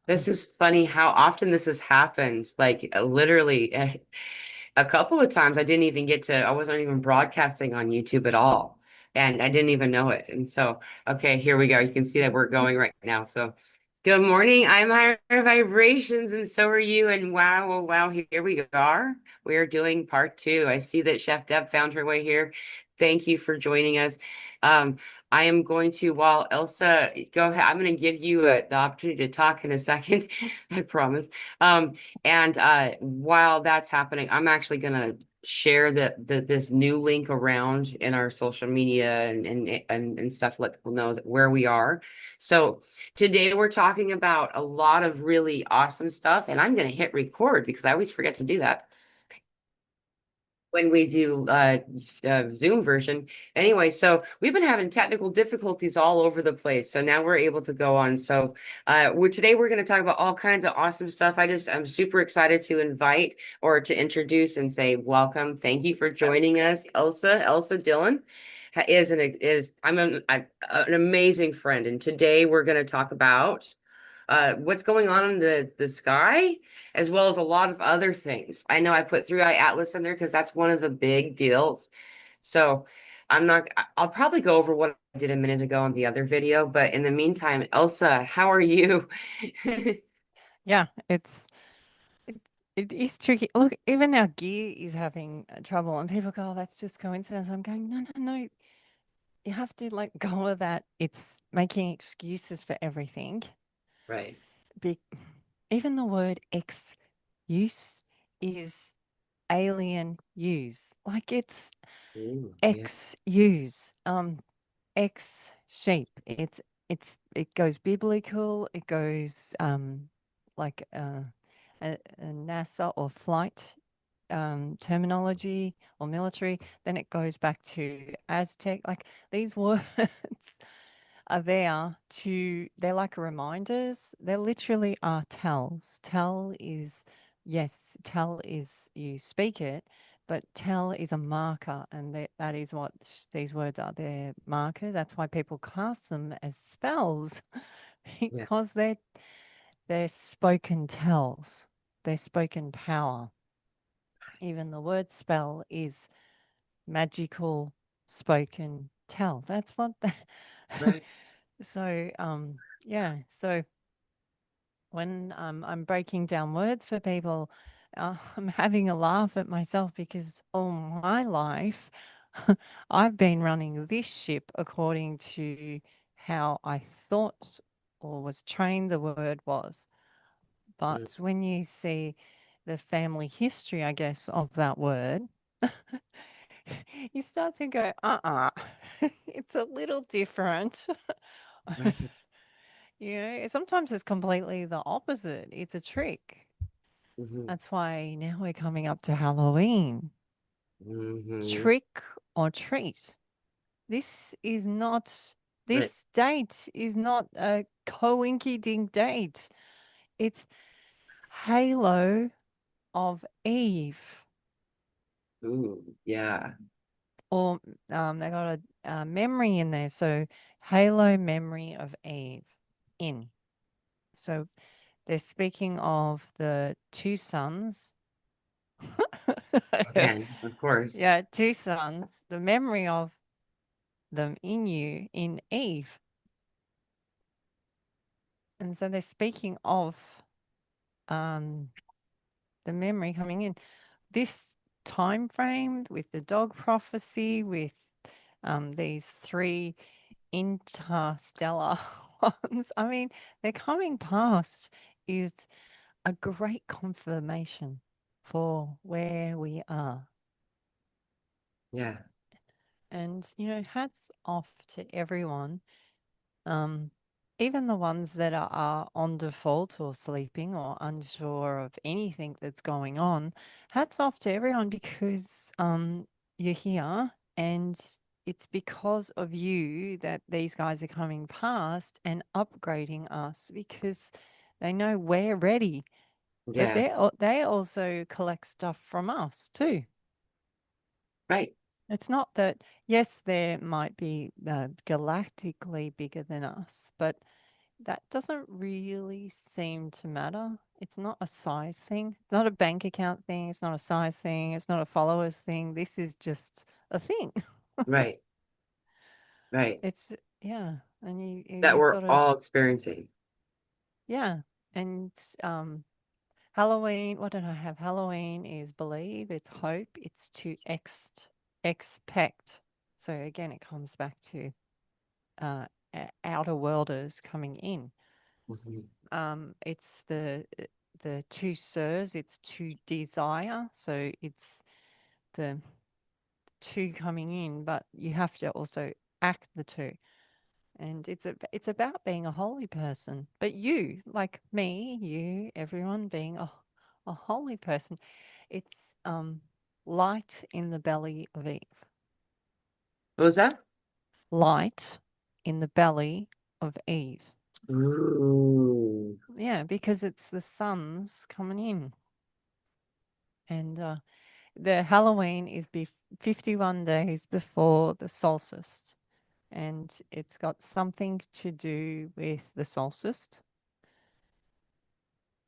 This is funny how often this has happened. Like literally a couple of times I didn't even get to, I wasn't even broadcasting on YouTube at all. And I didn't even know it. And so, okay, here we go. You can see that we're going right now. So, good morning. I'm Higher Vibrations, and so are you. And wow, oh, wow, here we are. We are doing part two. I see that Chef Deb found her way here. Thank you for joining us. Um, I am going to, while Elsa, go ahead, I'm going to give you the opportunity to talk in a second. I promise. And while that's happening, I'm actually going to share this new link around in our social media and stuff to let people know that where we are. So today we're talking about a lot of really awesome stuff, and I'm going to hit record because I always forget to do that when we do Zoom version. Anyway, so we've been having technical difficulties all over the place. So now we're able to go on. So today we're going to talk about all kinds of awesome stuff. I'm super excited to invite or to introduce and say welcome. Thank you for joining us, Elsa Dillon. An amazing friend, and today we're going to talk about what's going on in the sky, as well as a lot of other things. I know I put Three Eye Atlas in there because that's one of the big deals. So I'll probably go over what I did a minute ago on the other video, but in the meantime, Elsa, how are you? Yeah, it, it is tricky. Look, even our gear is having trouble, and people go, "Oh, that's just coincidence." I'm going, no, no, no. You have to let go of that. It's making excuses for everything. Right. Be even the word excuse is alien use. Like it's Ooh, yeah. ex use. Ex sheep. It goes biblical. It goes like a NASA or flight terminology or military. Then it goes back to Aztec. Like these words are there to, they're like reminders. They literally are tells. Tell is you speak it, but tell is a marker, and that is what these words are. They're markers. That's why people cast them as spells Yeah. because they're spoken tells. They're spoken power. Even the word spell is magical spoken tell. That's what the Right. so yeah. So when I'm breaking down words for people, I'm having a laugh at myself because all my life I've been running this ship according to how I thought or was trained the word was. Mm, But when you see the family history, I guess, of that word, you start to go, it's a little different. right. Sometimes it's completely the opposite. It's a trick. Hmm. That's why now we're coming up to Halloween. Hmm. Trick or treat. This is not, Right. this date is not a coinky date. It's Halo of Eve. Ooh, yeah. Or they got a memory in there. So Halo memory of Eve in. So they're speaking of the two sons. Again, of course. Yeah, two sons, the memory of them in you in Eve. And so they're speaking of um, the memory coming in. This time frame with the dog prophecy, with these three interstellar ones, I mean, they're coming past is a great confirmation for where we are. Yeah. And, hats off to everyone, um, even the ones that are on default or sleeping or unsure of anything that's going on. Hats off to everyone because you're here, and it's because of you that these guys are coming past and upgrading us because they know we're ready. But Yeah. they also collect stuff from us too. Right. It's not that, yes, there might be galactically bigger than us, but that doesn't really seem to matter. It's not a size thing. It's not a bank account thing. It's not a size thing. It's not a followers thing. This is just a thing. Right. Right. It's yeah, and That you we're sort of all experiencing. yeah, and Halloween. What did I have? Halloween is believe. It's hope. It's to expect. So again, it comes back to uh, outer worlders coming in. Mhm. It's the two sirs. It's to desire. So it's the two coming in, but you have to also act the two. And it's about being a holy person. But you, like me, you, everyone being a holy person. It's light in the belly of Eve. What was that? Light in the belly of Eve. Ooh. Yeah, because it's the sun's coming in. And the Halloween is 51 days before the solstice. And it's got something to do with the solstice.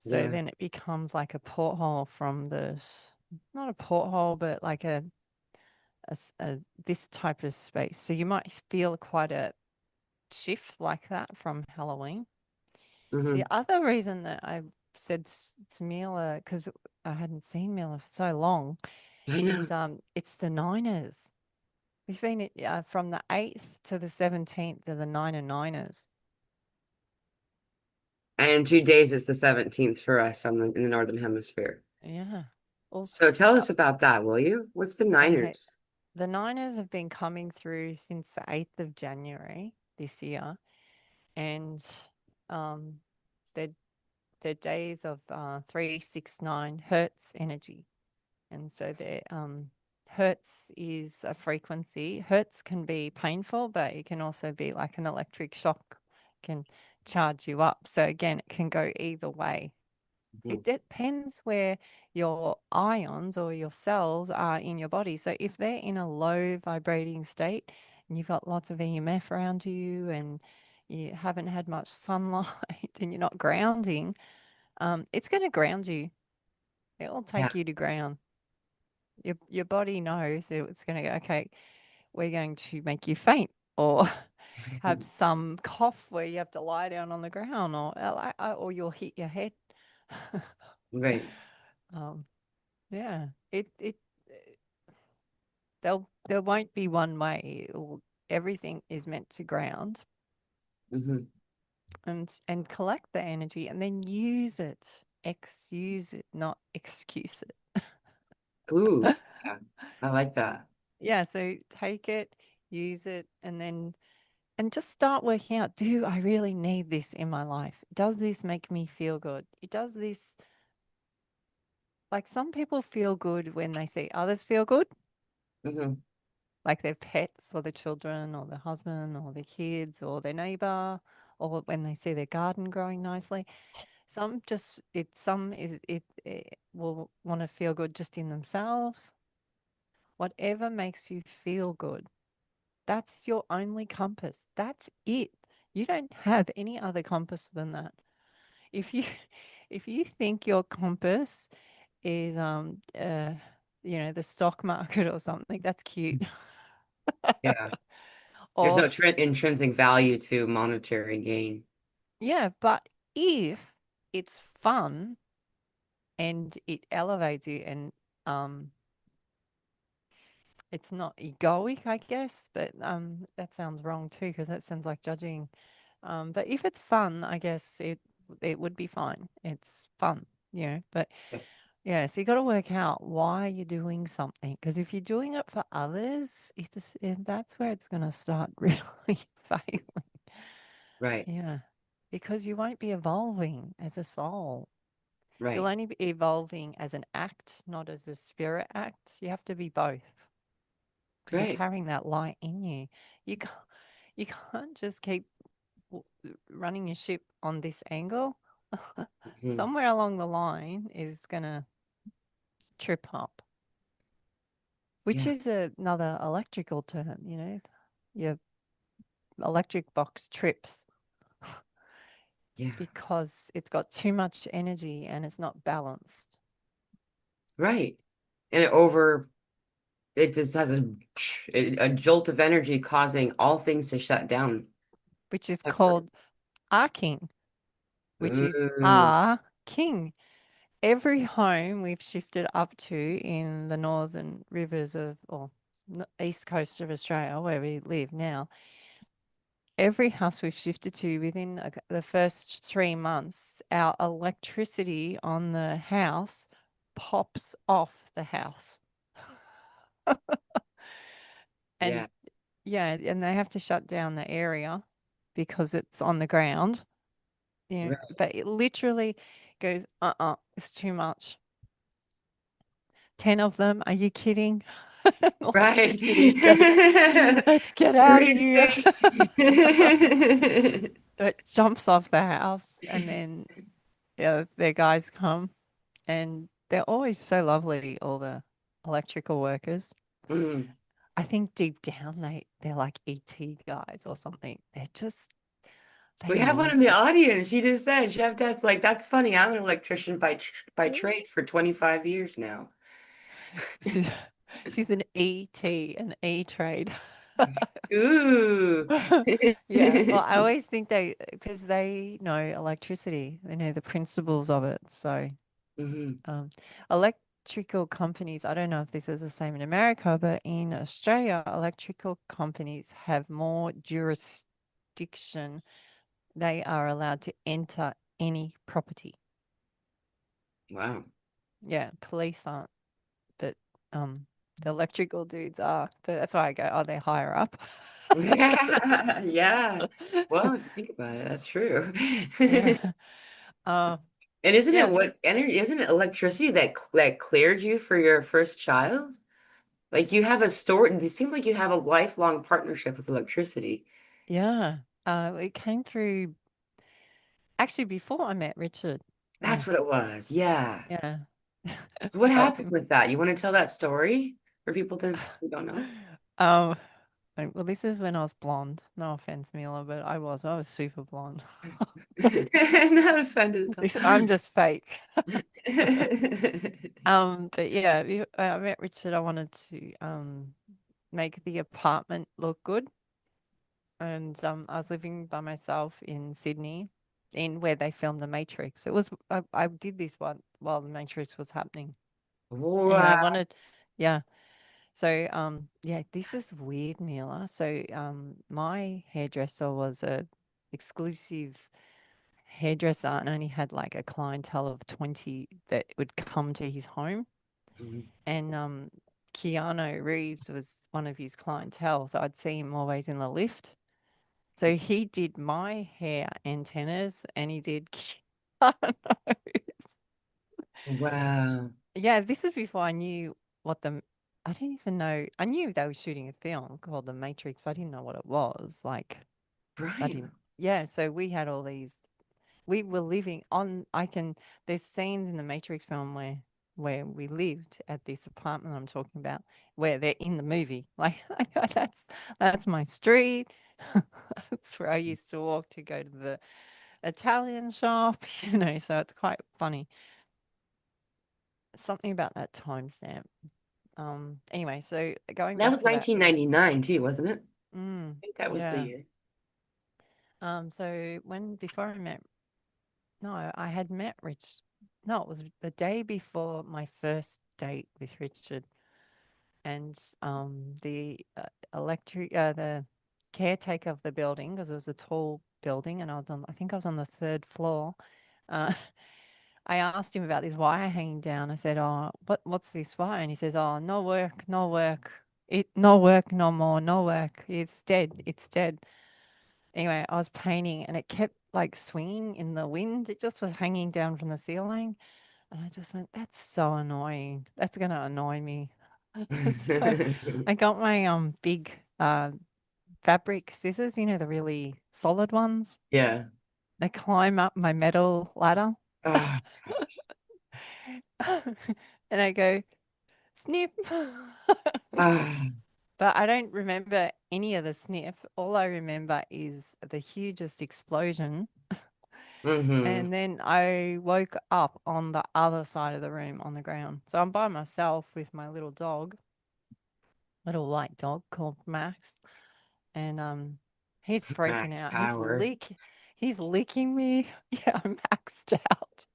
So Yeah. then it becomes like a porthole from not a porthole, but like this type of space. So you might feel quite a shift like that from Halloween. The Hmm. other reason that I said to Mila, because I hadn't seen Mila for so long, I know. is it's the Niners. We've been from the 8th to the 17th of the Niners. And in 2 days, it's the 17th for us in the Northern Hemisphere. Yeah. Well, So tell uh, us about that, will you? What's the okay. Niners? The Niners have been coming through since the 8th of January this year, and um, they're, they're days of 369 hertz energy. And so hertz is a frequency. Hertz can be painful, but it can also be like an electric shock, can charge you up. So again, it can go either way. It Mhm. depends where your ions or your cells are in your body. So if they're in a low vibrating state and you've got lots of EMF around you and you haven't had much sunlight and you're not grounding, it's going to ground you. It will Yeah. take you to ground. Your body knows that it's going to go, okay, we're going to make you faint or have some cough where you have to lie down on the ground or you'll hit your head. Right. um, Yeah, it there won't be one way. Everything is meant to ground Hmm. and collect the energy and then use it. Use it, not excuse it. Ooh. Yeah. I like that. Yeah, so take it, use it, and just start working out, do I really need this in my life? Does this make me feel good? It does this like some people feel good when they see others feel good. Hmm. Like their pets or their children or their husband or their kids or their neighbor or when they see their garden growing nicely. Some will want to feel good just in themselves. Whatever makes you feel good, that's your only compass. That's it. You don't have any other compass than that. If you if you think your compass is the stock market or something, that's cute. Yeah. There's Or no intrinsic value to monetary gain. yeah, but if it's fun and it elevates you and um it's not egoic, I guess, but that sounds wrong too because that sounds like judging. But if it's fun, I guess it would be fine. It's fun, But Yeah. yeah, so you got to work out why you're doing something because if you're doing it for others, that's where it's going to start really failing. Right. Yeah, because you won't be evolving as a soul. You'll Right. only be evolving as an act, not as a spirit act. You have to be both because you're Right. carrying that light in you. You can't, you can't just keep running your ship on this angle. Hmm. Somewhere along the line is going to trip up, which Yeah. is another electrical term, Your electric box trips. Yeah. because it's got too much energy and it's not balanced, Right. And it just has a jolt of energy causing all things to shut down. which is Temporarily. called arcing, which is Ooh. our king. Every home we've shifted up to in the northern rivers of, or east coast of Australia, where we live now, every house we've shifted to within the first 3 months, our electricity on the house pops off the house. And Yeah. yeah, and they have to shut down the area because it's on the ground. You know, Right. but it literally goes, it's too much. 10 of them, are you kidding? Right. Electricity goes, let's get out of here. Seriously. It jumps off the house, and then yeah, their guys come, and they're always so lovely, all the electrical workers. Mm. I think deep down they're like ET guys or something. They're just they We have one in the know. audience. She just said, Chef Deb's like, that's funny. I'm an electrician by trade for 25 years now. She's an ET, an E trade. Ooh. Yeah. Well, I always think because they know electricity, they know the principles of it. So, Hmm. um, electrical companies, I don't know if this is the same in America, but in Australia, electrical companies have more jurisdiction. They are allowed to enter any property. Wow. Yeah, police aren't, but um, the electrical dudes are. So that's why I go, oh, they're higher up. Yeah. Yeah. Well, if you think about it, that's true. Yeah. Uh, And isn't it yes. what energy, isn't it electricity that cleared you for your first child? Like you have a story, it seems like you have a lifelong partnership with electricity. Yeah. It came through actually before I met Richard. That's Mm, what it was. Yeah. yeah. So what Oh, happened with that? You want to tell that story for people who don't know? um, well, this is when I was blonde. No offense, Mila, but I was super blonde. Not offended at I'm just fake. all. But yeah, I met Richard. I wanted to make the apartment look good, and I was living by myself in Sydney, in where they filmed The Matrix. It was I did this one while The Matrix was happening. Anyway, I Wow. wanted, yeah. So yeah, this is weird, Mila. So my hairdresser was a exclusive hairdresser and only had like a clientele of 20 that would come to his home. Mhm. And Keanu Reeves was one of his clientele, so I'd see him always in the lift. So he did my hair antennas and he did Keanu. Wow. Yeah, this is before I knew what I didn't even know. I knew they were shooting a film called The Matrix, but I didn't know what it was. Like, I Right. didn't. Yeah, so we had all these. We were living on. There's scenes in the Matrix film where we lived at this apartment I'm talking about, where they're in the movie. Like, I go, that's my street. That's where I used to walk to go to the Italian shop. So it's quite funny. Something about that timestamp. Anyway, so going That back was to that. 1999 too, wasn't it? I think that was the Yeah. year. So before I met, no, I had met Rich. No, it was the day before my first date with Richard, and the caretaker of the building, because it was a tall building, and I think I was on the third floor. Uh, I asked him about this wire hanging down. I said, "Oh, what's this wire?" And he says, "Oh, no work, no work. No work no more, no work. It's dead. It's dead." Anyway, I was painting and it kept like swinging in the wind. It just was hanging down from the ceiling. And I just went, that's so annoying. That's going to annoy me. So I got my big fabric scissors, the really solid ones. Yeah. They climb up my metal ladder. Ah, And I go, snip. ah. But I don't remember any of the snip. All I remember is the hugest explosion. Mm-hmm. And then I woke up on the other side of the room on the ground. So I'm by myself with my little dog, little white dog called Max. And he's freaking Max out. power. He's licking me. Yeah, I'm maxed out.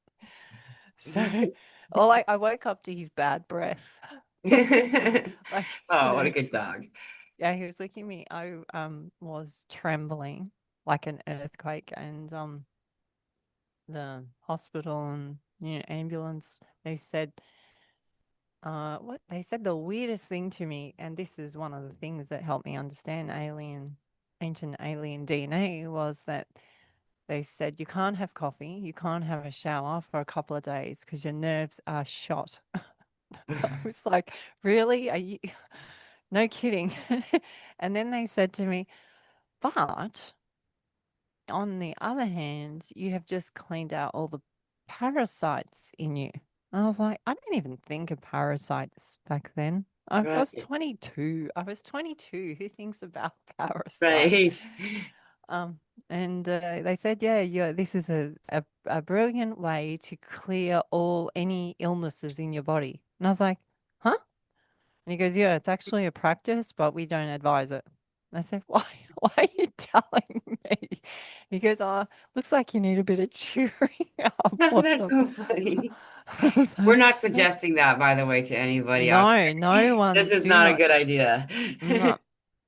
So well, I woke up to his bad breath. Like, Oh, what a good dog. yeah, he was licking me. I was trembling like an earthquake, and the hospital and ambulance, they said what they said the weirdest thing to me, and this is one of the things that helped me understand ancient alien DNA, was that they said you can't have coffee, you can't have a shower for a couple of days because your nerves are shot. I was like, really? Are you no kidding? And then they said to me, but on the other hand, you have just cleaned out all the parasites in you. And I was like, I didn't even think of parasites back then. I was Right. 22. I was 22. Who thinks about parasites? Right. Um, and they said, yeah, this is a brilliant way to clear any illnesses in your body. And I was like, huh? And he goes, yeah, it's actually a practice, but we don't advise it. And I said, why? Why are you telling me? He goes, oh, looks like you need a bit of cheering up No, or that's something. so funny. I was We're like, not no, suggesting that, by the way, to anybody out no, there. no This one, is do not a not, good idea. no,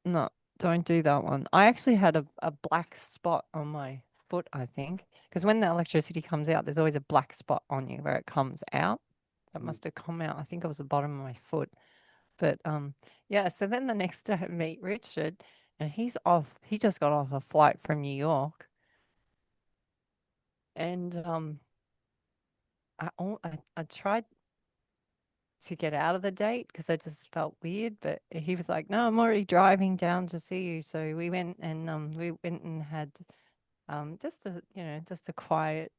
no, don't do that one. I actually had a black spot on my foot, I think, because when the electricity comes out, there's always a black spot on you where it comes out. That must have come out. I think it was the bottom of my foot. But yeah, so then the next day I meet Richard, and he just got off a flight from New York. And I tried to get out of the date because I just felt weird, but he was like, "No, I'm already driving down to see you." So we went and had just a quiet,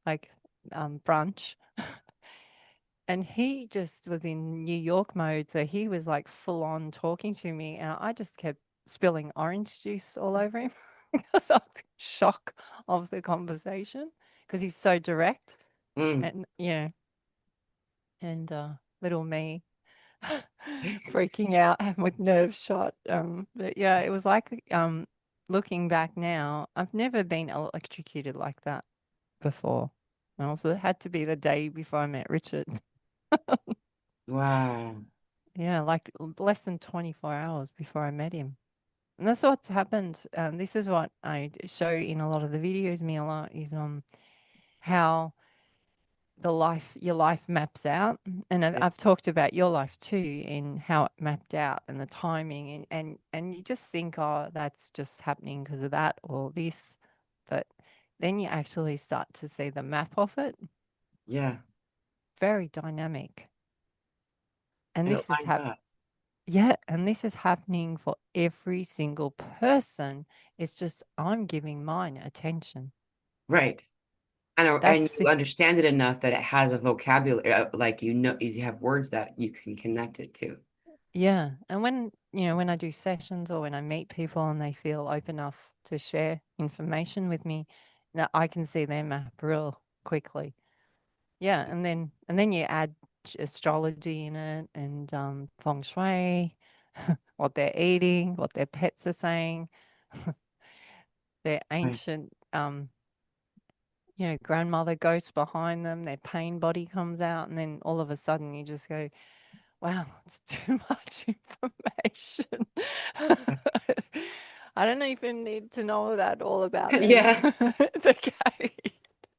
like, brunch. And he just was in New York mode, so he was like full on talking to me, and I just kept spilling orange juice all over him because I was in shock of the conversation because he's so direct, Mm. and and little me freaking out and with nerves shot. But yeah, it was like looking back now, I've never been electrocuted like that before. And also, it had to be the day before I met Richard. Wow. Yeah, like less than 24 hours before I met him. And that's what's happened. This is what I show in a lot of the videos, me a lot, is how your life maps out. And Yeah. I've talked about your life too, in how it mapped out and the timing, and you just think, oh, that's just happening because of that or this. But then you actually start to see the map of it. Yeah. Very dynamic. And And it this is lines up. yeah, and this is happening for every single person. It's just I'm giving mine attention. Right. And That's you the understand it enough that it has a vocabulary, like you have words that you can connect it to. Yeah. And when I do sessions or when I meet people and they feel open enough to share information with me, that I can see their map real quickly. Yeah, and then you add astrology in it and feng shui, what they're eating, what their pets are saying, their Right. ancient grandmother ghost behind them, their pain body comes out, and then all of a sudden you just go, wow, it's too much information. I don't even need to know that all about them. Yeah. It's okay.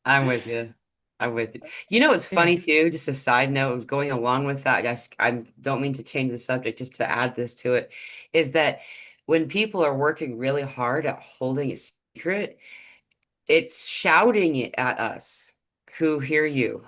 I'm with you. I'm with you. You know, it's Yeah. funny too, just a side note, going along with that, I don't mean to change the subject, just to add this to it, is that when people are working really hard at holding a secret, it's shouting it at us who hear you.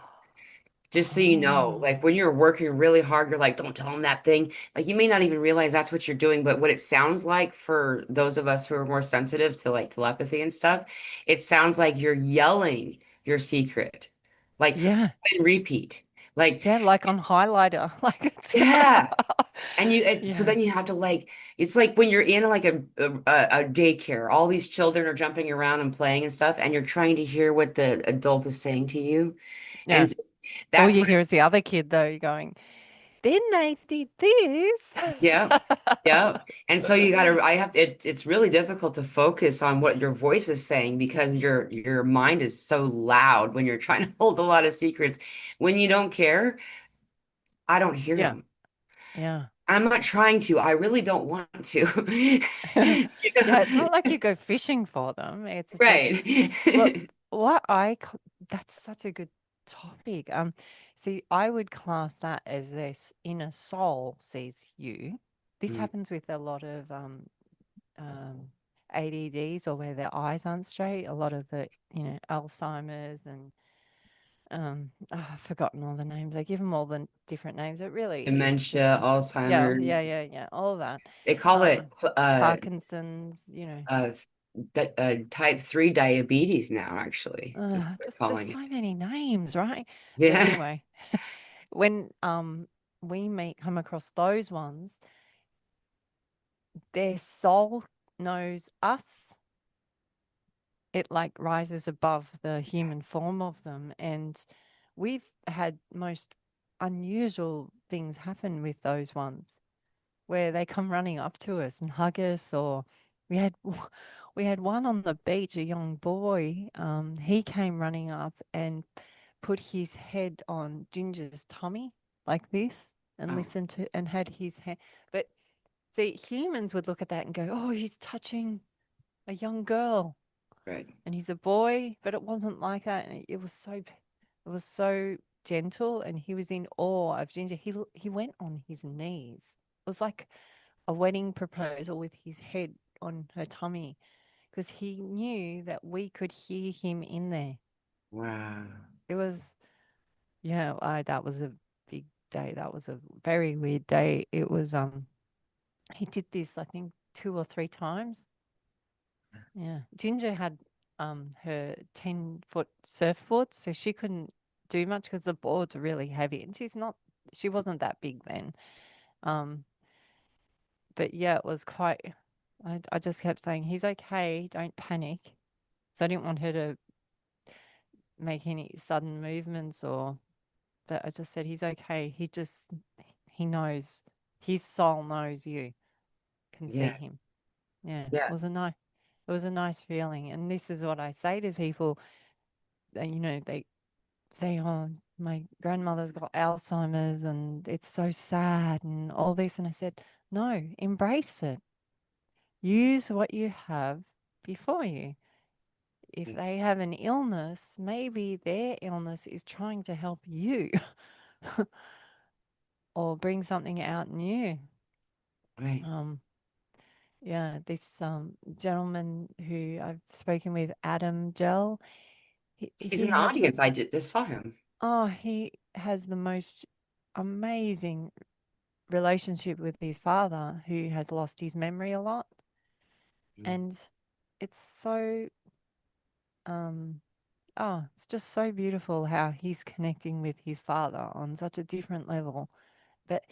Just so you know, Oh, like when you're working really hard, you're like, don't tell them that thing. Like you may not even realize that's what you're doing, but what it sounds like for those of us who are more sensitive to like telepathy and stuff, it sounds like you're yelling your secret, like yeah. and repeat. Like, Yeah, like on highlighter. Like it's yeah, And so Yeah. then you have to like, it's like when you're in like a daycare, all these children are jumping around and playing and stuff, and you're trying to hear what the adult is saying to you. Yeah. And so All that's you what, hear is the other kid though going, then they did this. yeah, yeah. And so it's really difficult to focus on what your voice is saying because your mind is so loud when you're trying to hold a lot of secrets. When you don't care, I don't hear Yeah. them. Yeah. I'm not trying to. I really don't want to. You Yeah, it's know? not like you go fishing for them. It's just Right. what what that's such a good topic. See, I would class that as this inner soul sees you. This Mm, happens with a lot of um ADDs or where their eyes aren't straight. A lot of the, Alzheimer's and I've forgotten all the names. They give them all the different names. It's just, dementia, yeah, yeah, Alzheimer's. yeah, yeah, all that. They call it Parkinson's, you know. uh, type 3 diabetes now, actually. That's what they're Just there's calling so it. many names, right? But Yeah. anyway, when we meet come across those ones, their soul knows us. It like rises above the human form of them, and we've had most unusual things happen with those ones where they come running up to us and hug us, or we had we had one on the beach, a young boy. He came running up and put his head on Ginger's tummy like this and Oh, listened to and had his hand. But see, humans would look at that and go, "Oh, he's touching a young girl." right. And he's a boy, but it wasn't like that. And it was so gentle, and he was in awe of Ginger. He went on his knees. It was like a wedding proposal with his head on her tummy because he knew that we could hear him in there. Wow. It was, yeah, that was a big day. That was a very weird day. It was, he did this, I think, 2 or 3 times. Yeah. Ginger had her 10-foot surfboard, so she couldn't do much because the boards are really heavy, and she wasn't that big then. Um, but yeah, it was quite. I just kept saying, "He's okay, don't panic." So I didn't want her to make any sudden movements, but I just said, "He's okay. He knows, his soul knows you can see Yeah. him." Yeah, Yeah. it was a nice feeling, and this is what I say to people. They say, "Oh, my grandmother's got Alzheimer's and it's so sad and all this." And I said, "No, embrace it. Use what you have before you. If Yeah. they have an illness, maybe their illness is trying to help you or bring something out in you." Right. Um, yeah, this gentleman who I've spoken with, Adam Gell, He's in he the has audience. I just saw him. he has the most amazing relationship with his father, who has lost his memory a lot. Mm. And it's so, um, it's just so beautiful how he's connecting with his father on such a different level. But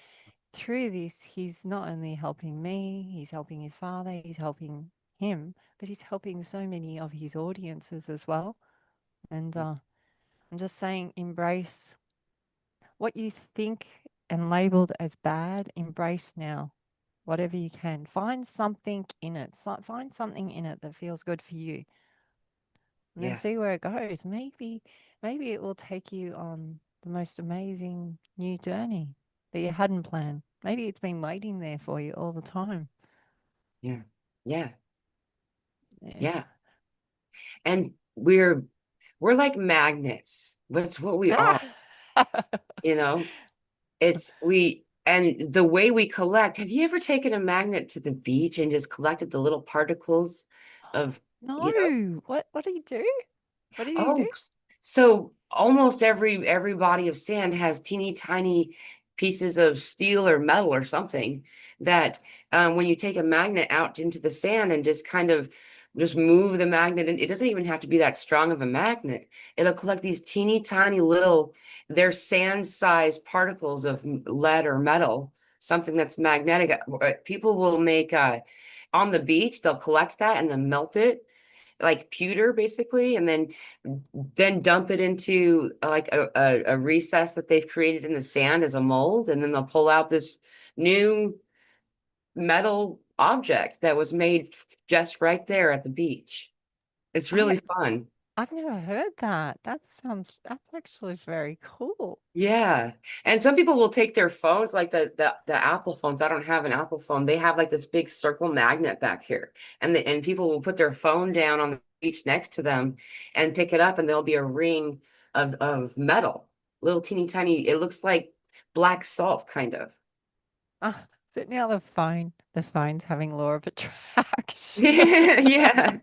through this, he's not only helping me, he's helping his father, he's helping him, but he's helping so many of his audiences as well. And I'm just saying, embrace what you think and labeled as bad, embrace now. Whatever you can. Find something in it. Find something in it that feels good for you. And then Yeah. see where it goes. Maybe it will take you on the most amazing new journey that you hadn't planned. Maybe it's been waiting there for you all the time. Yeah. Yeah. Yeah. Yeah. And we're like magnets. That's what we are, Ah! you know? It's we and the way we collect. Have you ever taken a magnet to the beach and just collected the little particles of, you know? No. What do you do? What do you do? Oh, so almost every body of sand has teeny tiny pieces of steel or metal or something that when you take a magnet out into the sand and just kind of just move the magnet, and it doesn't even have to be that strong of a magnet. It'll collect these teeny tiny little, they're sand-sized particles of lead or metal, something that's magnetic. People will make on the beach, they'll collect that and then melt it like pewter basically, and then dump it into like a recess that they've created in the sand as a mold, and then they'll pull out this new metal object that was made just right there at the beach. It's I really fun. I've never heard that. That's actually very cool. Yeah. And some people will take their phones, like the Apple phones. I don't have an Apple phone. They have like this big circle magnet back here. And people will put their phone down on the beach next to them and pick it up, and there'll be a ring of metal. Little teeny tiny, it looks like black salt kind of. Ah, so now the phone's having law of attraction. Yeah.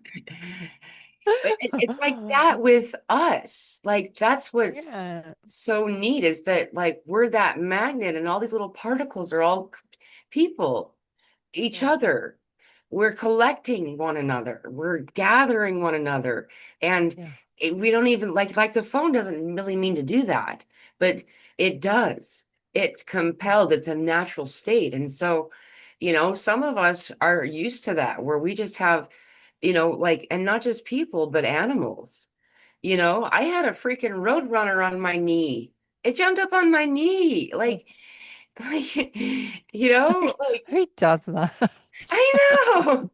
But it's like that with us. Like that's what's Yeah, so neat, is that like we're that magnet, and all these little particles are all people, each yeah, other. We're collecting one another. We're gathering one another. And yeah. we don't even like the phone doesn't really mean to do that, but it does. It's compelled. It's a natural state. And so, some of us are used to that, where we just have, like, and not just people, but animals. I had a freaking road runner on my knee. It jumped up on my knee. Oh, Like, who, like who does that? I know.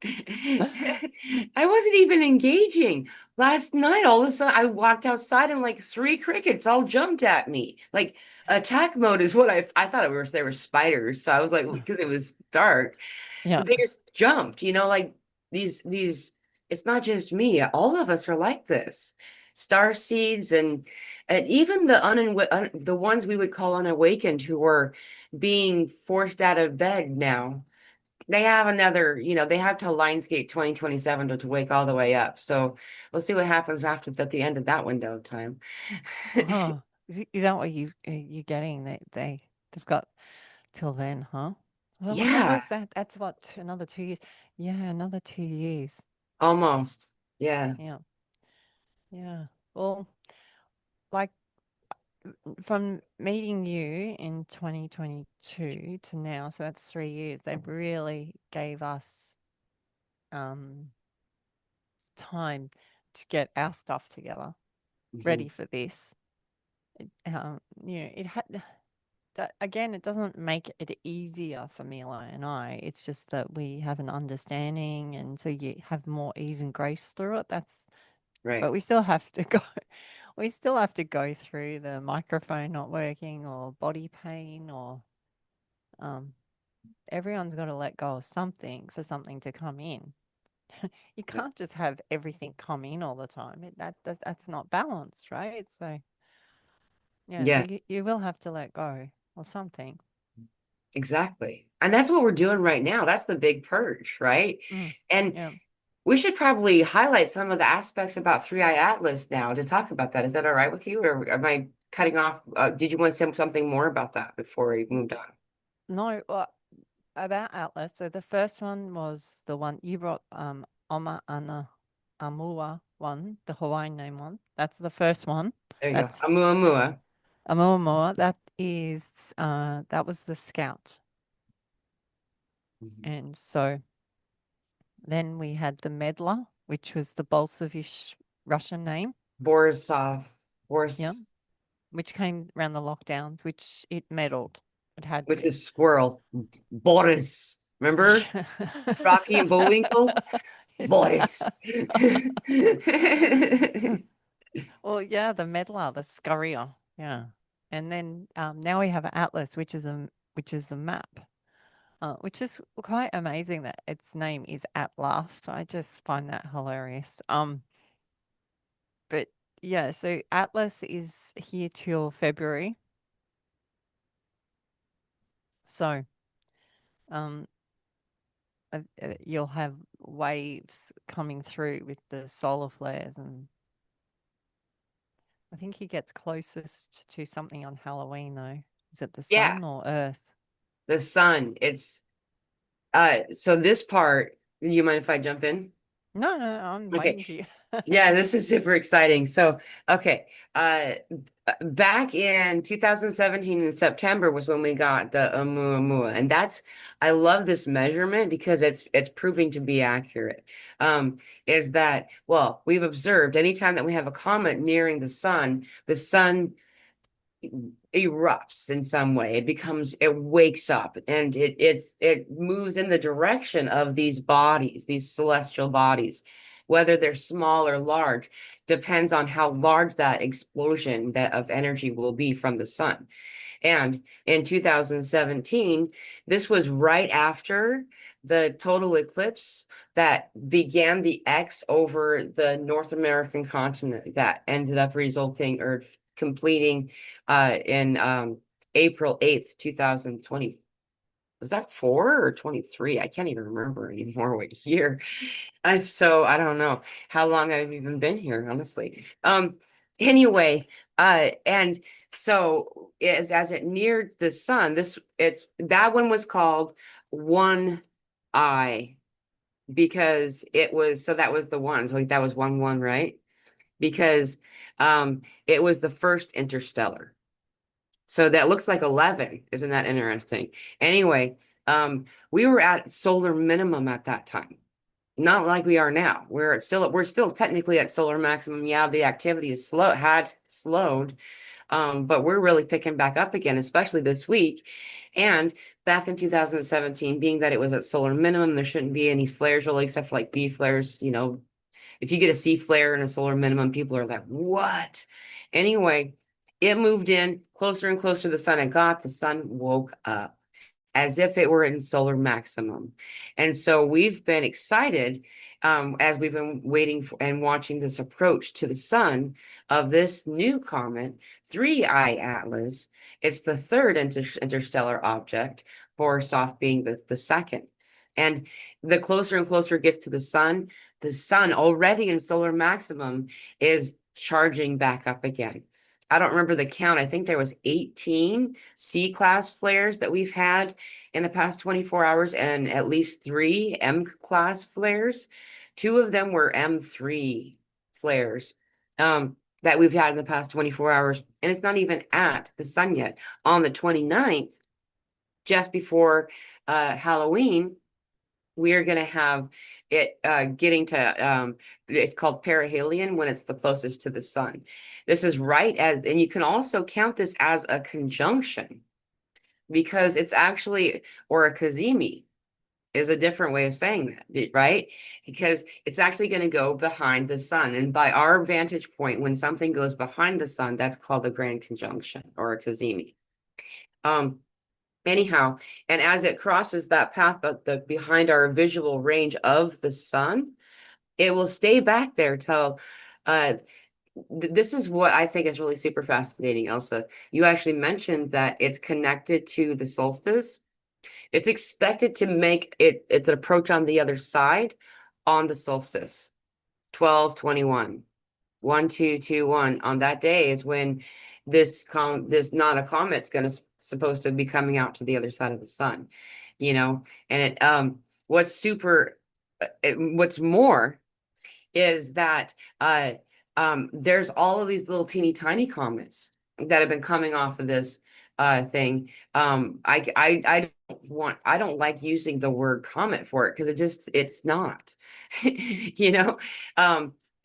I wasn't even engaging. Last night, all of a sudden, I walked outside and like three crickets all jumped at me. Like attack mode is what I thought it was. They were spiders, so I was like, because it was dark, Yeah. but they just jumped. Like these. It's not just me. All of us are like this. Star seeds and even the ones we would call unawakened, who are being forced out of bed now, they have another, they have till Lionsgate 2027 to wake all the way up. So we'll see what happens at the end of that window of time. Oh, is that what you're getting? They've got till then, huh? Well, when Yeah, was that? That's what, another 2 years. Yeah, another 2 years. almost. Yeah. Yeah, yeah. Well, like from meeting you in 2022 to now, so that's 3 years. They really gave us um time to get our stuff together, Mhm. ready for this. It had that again. It doesn't make it easier for Mila and I. It's just that we have an understanding, and so you have more ease and grace through it. Right. But we still have to go. We still have to go through the microphone not working, or body pain, or um. Everyone's got to let go of something for something to come in. You Yep. can't just have everything come in all the time. That's not balanced, right? So yeah, so Yeah, you will have to let go of something. exactly. And that's what we're doing right now. That's the big purge, right? Mm, And yeah. we should probably highlight some of the aspects about Three Eye Atlas now to talk about that. Is that all right with you? Or am I cutting off? Did you want to say something more about that before we moved on? No, about Atlas. So the first one was the one you brought, Oma Ana Amua one, the Hawaiian name one. That's the first one. There you go. That's Amuamua. Amuamua. That was the scout. Mhm. And so then we had the Medlar, which was the Bolshevik Russian name. Borisov. Yeah. Boris, Which came around the lockdowns, which it meddled. It had with to. his squirrel. Boris. Remember? Yeah. Rocky and Bullwinkle? Is that? Boris. Well, yeah, the meddler, the scurrier. Yeah. And then now we have Atlas, which is the map, which is quite amazing that its name is At Last. I just find that hilarious. But yeah, so Atlas is here till February. So um, you'll have waves coming through with the solar flares, and I think he gets closest to something on Halloween though. Is it the Yeah, sun or Earth? the sun. So this part, do you mind if I jump in? No, no, I'm Okay. waiting for you. Yeah, this is super exciting. So, okay, back in 2017 in September was when we got the Oumuamua, and that's I love this measurement because it's proving to be accurate. Is that well, we've observed anytime that we have a comet nearing the sun erupts in some way. It wakes up and it moves in the direction of these bodies, these celestial bodies. Whether they're small or large depends on how large that explosion that of energy will be from the sun. And in 2017, this was right after the total eclipse that began the X over the North American continent that ended up resulting or completing in April 8th, 2020. Was that 4 or 23? I can't even remember anymore what year. I don't know how long I've even been here, honestly. Anyway, and so as it neared the sun, it's that one was called One Eye because it was so that was the one. So like that was 1-1, right? Because it was the first interstellar. So that looks like 11. Isn't that interesting? Anyway, we were at solar minimum at that time. Not like we are now. We're still technically at solar maximum. Yeah, the activity is had slowed, but we're really picking back up again, especially this week. And back in 2017, being that it was at solar minimum, there shouldn't be any flares really, except for like B flares. If you get a C flare and a solar minimum, people are like, "What?" Anyway, it moved in closer and closer to the sun. It got the sun woke up as if it were in solar maximum. And so we've been excited as we've been waiting for and watching this approach to the sun of this new comet, 3I Atlas. It's the third interstellar object, Borisov being the second. And the closer and closer it gets to the sun already in solar maximum is charging back up again. I don't remember the count. I think there was 18 C-class flares that we've had in the past 24 hours and at least 3 M-class flares. 2 of them were M3 flares that we've had in the past 24 hours. And it's not even at the sun yet. On the 29th, just before Halloween, we are going to have it getting to it's called perihelion when it's the closest to the sun. This is right as, and you can also count this as a conjunction because it's actually, or a cazimi is a different way of saying that, right? Because it's actually going to go behind the sun. And by our vantage point, when something goes behind the sun, that's called a grand conjunction or a cazimi. Um, Anyhow, and as it crosses that path, but the behind our visual range of the sun, it will stay back there till uh this is what I think is really super fascinating, Elsa. You actually mentioned that it's connected to the solstice. It's expected to make its approach on the other side on the solstice, 12/21. 1/2/2/1 on that day is when this not a comet's gonna supposed to be coming out to the other side of the sun, and what's super what's more is that there's all of these little teeny tiny comets that have been coming off of this thing. I don't like using the word comet for it because it's not, you know.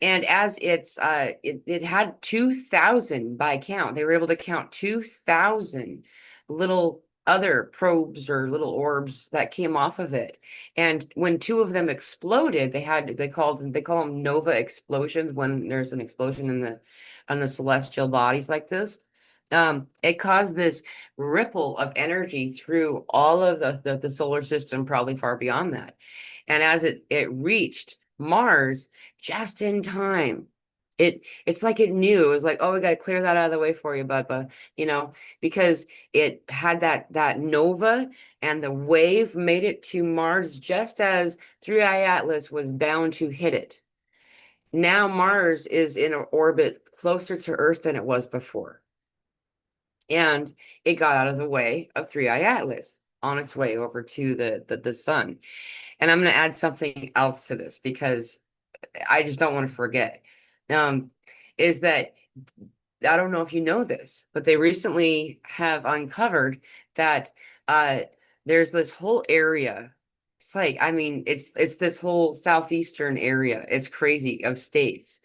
And as it had 2,000 by count. They were able to count 2,000 little other probes or little orbs that came off of it. And when 2 of them exploded, they call them nova explosions when there's an explosion in the celestial bodies like this. It caused this ripple of energy through all of the solar system, probably far beyond that. And as it reached Mars just in time, it's like it knew. It was like, oh, we got to clear that out of the way for you, Bubba, because it had that nova and the wave made it to Mars just as 3I Atlas was bound to hit it. Now Mars is in an orbit closer to Earth than it was before. And it got out of the way of 3I Atlas on its way over to the sun. And I'm going to add something else to this because I just don't want to forget, um, is that I don't know if you know this, but they recently have uncovered that uh, there's this whole area. It's like, I mean, it's this whole southeastern area. It's crazy of states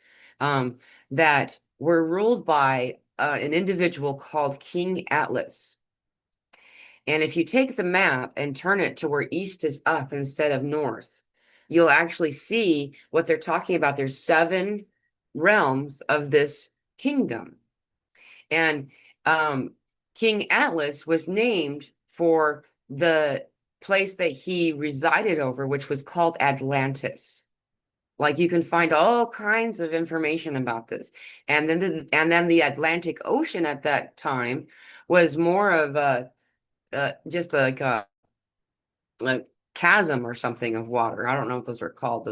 that were ruled by an individual called King Atlas. And if you take the map and turn it to where east is up instead of north, you'll actually see what they're talking about. There's seven realms of this kingdom. And um, King Atlas was named for the place that he resided over, which was called Atlantis. Like you can find all kinds of information about this. And then the Atlantic Ocean at that time was more of a just like a chasm or something of water. I don't know what those are called.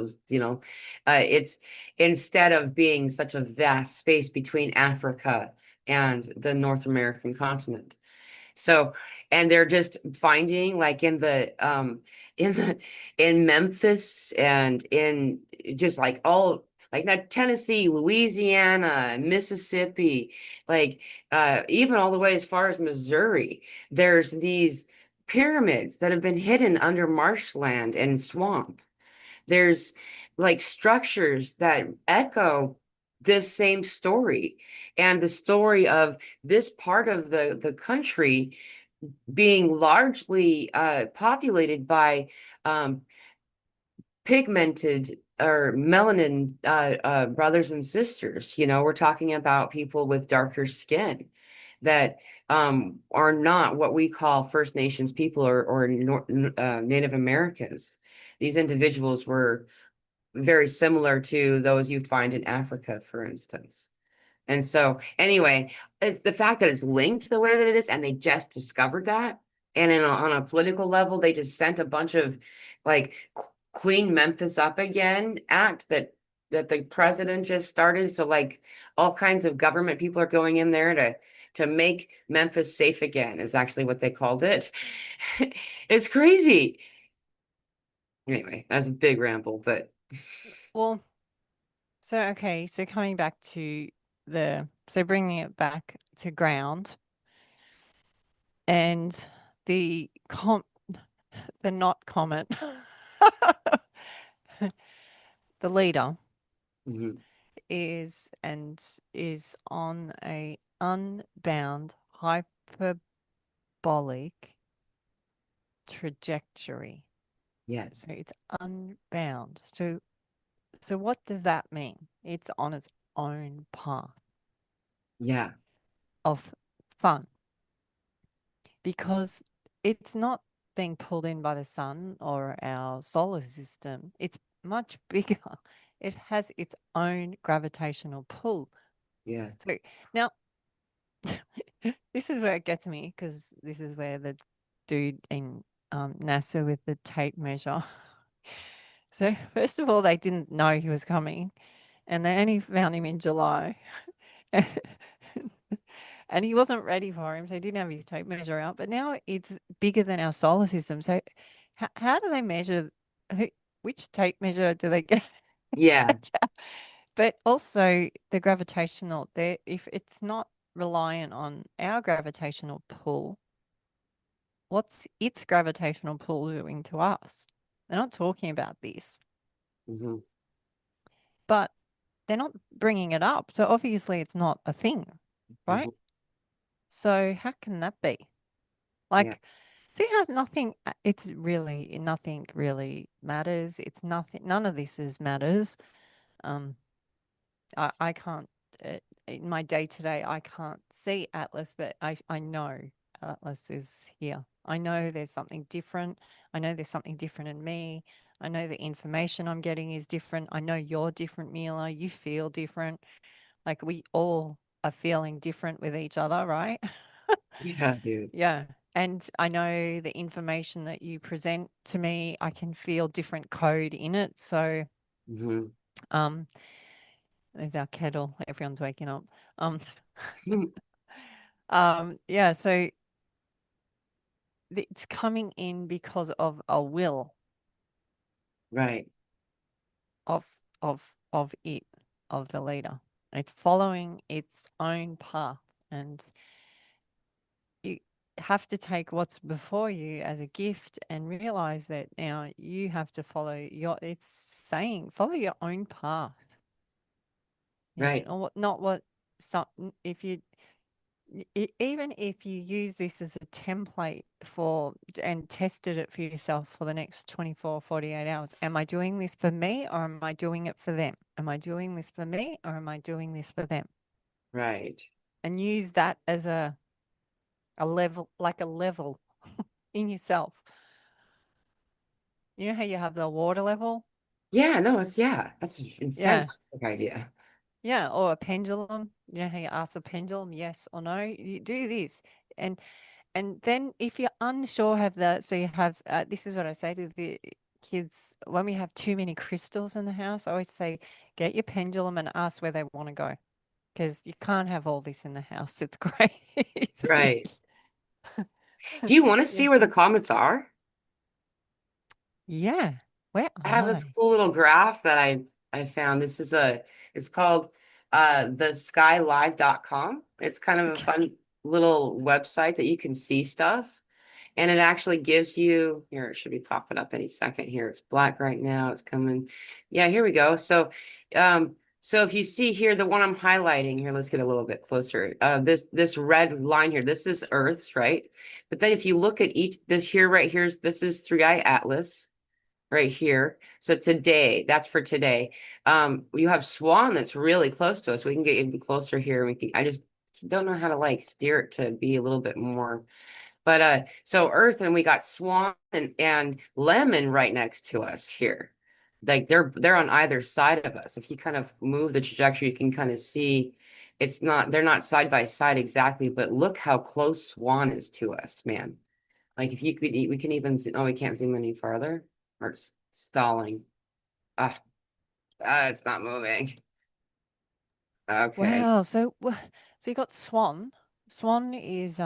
It's instead of being such a vast space between Africa and the North American continent. So, and they're just finding like in the in Memphis and in just like all like not Tennessee, Louisiana, Mississippi, like even all the way as far as Missouri, there's these pyramids that have been hidden under marshland and swamp. There's like structures that echo this same story and the story of this part of the country being largely populated by um, pigmented or melanin brothers and sisters. You know, we're talking about people with darker skin that are not what we call First Nations people or Native Americans. These individuals were very similar to those you find in Africa, for instance. And so, anyway, the fact that it's linked the way that it is, and they just discovered that, and on a political level, they just sent a bunch of like clean Memphis up again act that the president just started. So, like, all kinds of government people are going in there to make Memphis safe again, is actually what they called it. It's crazy. Anyway, that's a big ramble, but Well, so okay, so coming back to so bringing it back to ground and the the not comment, the leader mhm, is and is on a unbound hyperbolic trajectory. yes, So it's unbound. So what does that mean? It's on its own path yeah, of fun because it's not being pulled in by the sun or our solar system. It's much bigger. It has its own gravitational pull. yeah, So now this is where it gets me because this is where the dude in NASA with the tape measure. So first of all, they didn't know he was coming, and they only found him in July. And he wasn't ready for him, so he didn't have his tape measure out. But now it's bigger than our solar system. So how do they measure who, which tape measure do they get? yeah, But also the gravitational there, if it's not reliant on our gravitational pull, what's its gravitational pull doing to us? They're not talking about this, mhm, but they're not bringing it up. So obviously it's not a thing, right? mhm, So how can that be? yeah, Like, see how nothing really matters. It's nothing, none of this is matters. Um, I can't, in my day to day, I can't see Atlas, but I know Atlas is here. I know there's something different. I know there's something different in me. I know the information I'm getting is different. I know you're different, Mila. You feel different. Like we all are feeling different with each other, right? yeah, dude. Yeah. And I know the information that you present to me, I can feel different code in it. So, Mhm. um, there's our kettle. Everyone's waking up. Um, yeah. So it's coming in because of a will Right. of of it, of the leader. It's following its own path, and you have to take what's before you as a gift and realize that now you have to follow your, it's saying follow your own path, Right. not what some, if you even if you use this as a template for and tested it for yourself for the next 24, 48 hours, am I doing this for me or am I doing it for them? Am I doing this for me or am I doing this for them? Right. And use that as a level, like a level in yourself. You know how you have the water level? Yeah, no, yeah, that's a Yeah. fantastic idea. Yeah. Or a pendulum. You know how you ask the pendulum yes or no? You do this. And And then if you're unsure have the, so you have, this is what I say to the kids when we have too many crystals in the house. I always say, get your pendulum and ask where they want to go because you can't have all this in the house. It's crazy. Right. Do you want to Yeah. see where the comets are? Yeah. Where I have are this they? cool little graph that I found. This is a it's called the skylive.com. It's kind of a fun little website that you can see stuff. And it actually gives you here, it should be popping up any second here. It's black right now. It's coming. Yeah, here we go. So if you see here the one I'm highlighting here, let's get a little bit closer. This red line here, this is Earth's, right? But then if you look at each this here right here's this is Three Eye Atlas right here. So today, that's for today. You have Swan that's really close to us. We can get even closer here. I just don't know how to like steer it to be a little bit more. But so Earth and we got Swan and Lemon right next to us here. Like they're on either side of us. If you kind of move the trajectory, you can kind of see it's not they're not side by side exactly, but look how close Swan is to us, man. Like if you could, we can even, oh, we can't zoom any farther, or it's stalling. Ah, it's not moving. Okay, Wow. So you got Swan. Swan is,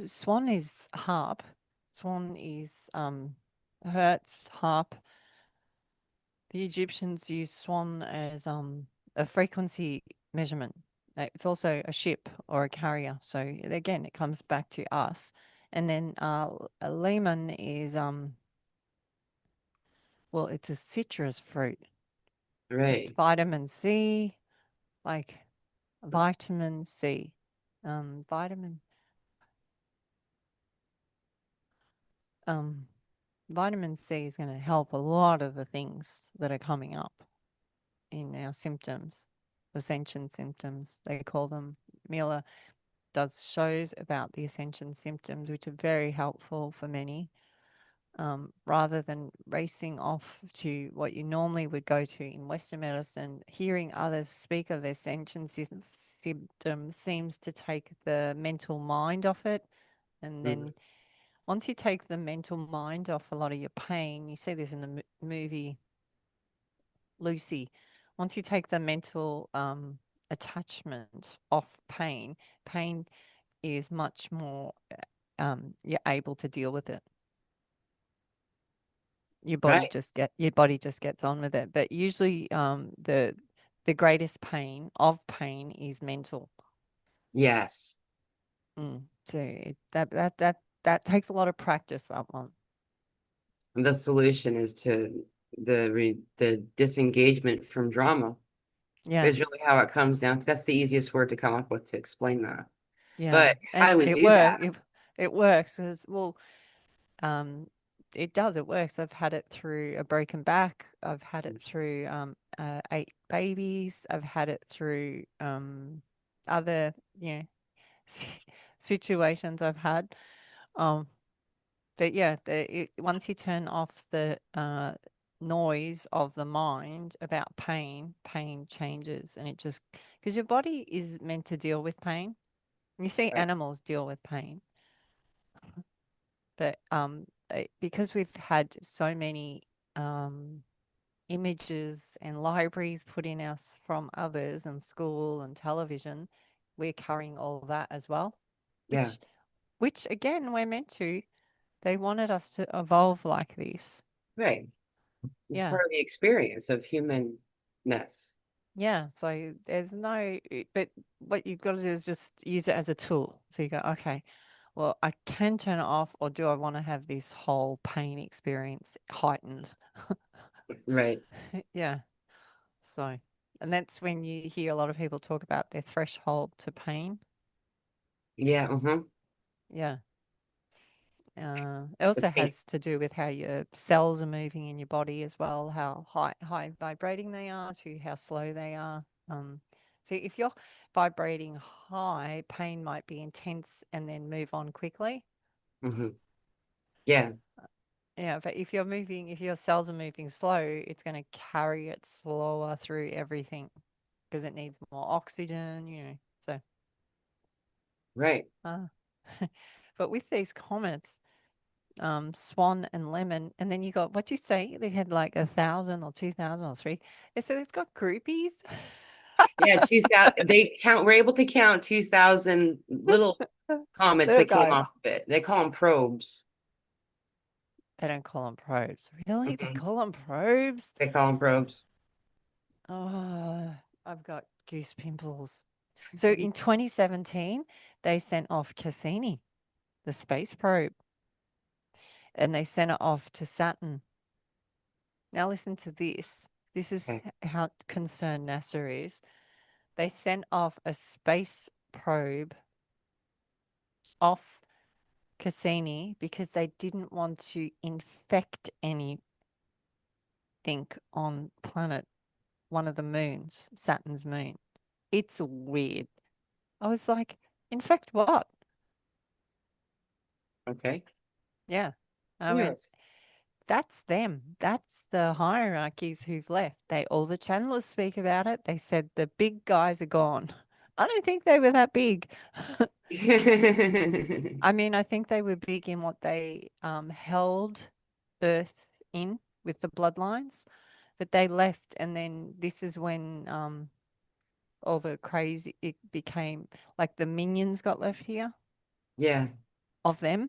Swan is harp. Swan is, Hertz, harp. The Egyptians used swan as a frequency measurement. It's also a ship or a carrier. So again, it comes back to us. And then a lemon is well, it's a citrus fruit. It's right. vitamin C, like vitamin C. Vitamin um vitamin C is going to help a lot of the things that are coming up in our symptoms, ascension symptoms. They call them. Mila does shows about the ascension symptoms, which are very helpful for many, rather than racing off to what you normally would go to in Western medicine. Hearing others speak of their ascension symptoms seems to take the mental mind off it. And Mm, then once you take the mental mind off a lot of your pain, you see this in the movie Lucy. Once you take the mental attachment off pain, pain is much more you're able to deal with it. right. Your body just gets on with it. But usually the greatest pain of pain is mental. Yes. So that takes a lot of practice, that one. And the solution is to the disengagement from drama Yeah. is really how it comes down to. That's the easiest word to come up with to explain that. Yeah. But how And do we it do that? work it works as well. Um, it does. It works. I've had it through a broken back. I've had it through 8 babies. I've had it through other situations I've had. Um, but yeah, once you turn off the noise of the mind about pain, pain changes, and it just because your body is meant to deal with pain. You see, Right. animals deal with pain. But because we've had so many images and libraries put in us from others and school and television, we're carrying all that as well, Yeah. which again we're meant to. They wanted us to evolve like this. Right. It's Yeah. part of the experience of humanness. Yeah. So there's no, but what you've got to do is just use it as a tool. So you go, okay, well, I can turn it off, or do I want to have this whole pain experience heightened? Right. Yeah. So, and that's when you hear a lot of people talk about their threshold to pain. Yeah. Yeah. It The also pain. has to do with how your cells are moving in your body as well, how high vibrating they are to how slow they are. So if you're vibrating high, pain might be intense and then move on quickly. Hmm. Yeah. Yeah, but if your cells are moving slow, it's going to carry it slower through everything because it needs more oxygen, So, Right. uh, but with these comets, Swan and Lemon, and then you got what you say they had like 1,000 or 2,000 or three. They said it's got groupies. Yeah. 2000. They count. We're able to count 2000 little comets Little that came guys. off of it. They call them probes. They don't call them probes. Really? They Hmm. call them probes? They call them probes. Oh, I've got goose pimples. So in 2017, they sent off Cassini, the space probe, and they sent it off to Saturn. Now listen to this. This is Okay. how concerned NASA is. They sent off a space probe off Cassini because they didn't want to infect anything on planet one of the moons, Saturn's moon. It's weird. I was like, infect what? Okay. Yeah. I went, Yes. that's them. That's the hierarchies who've left. All the channelers speak about it. They said the big guys are gone. I don't think they were that big. I mean, I think they were big in what they held Earth in with the bloodlines, but they left, and then this is when all the crazy it became like the minions got left here Yeah. of them.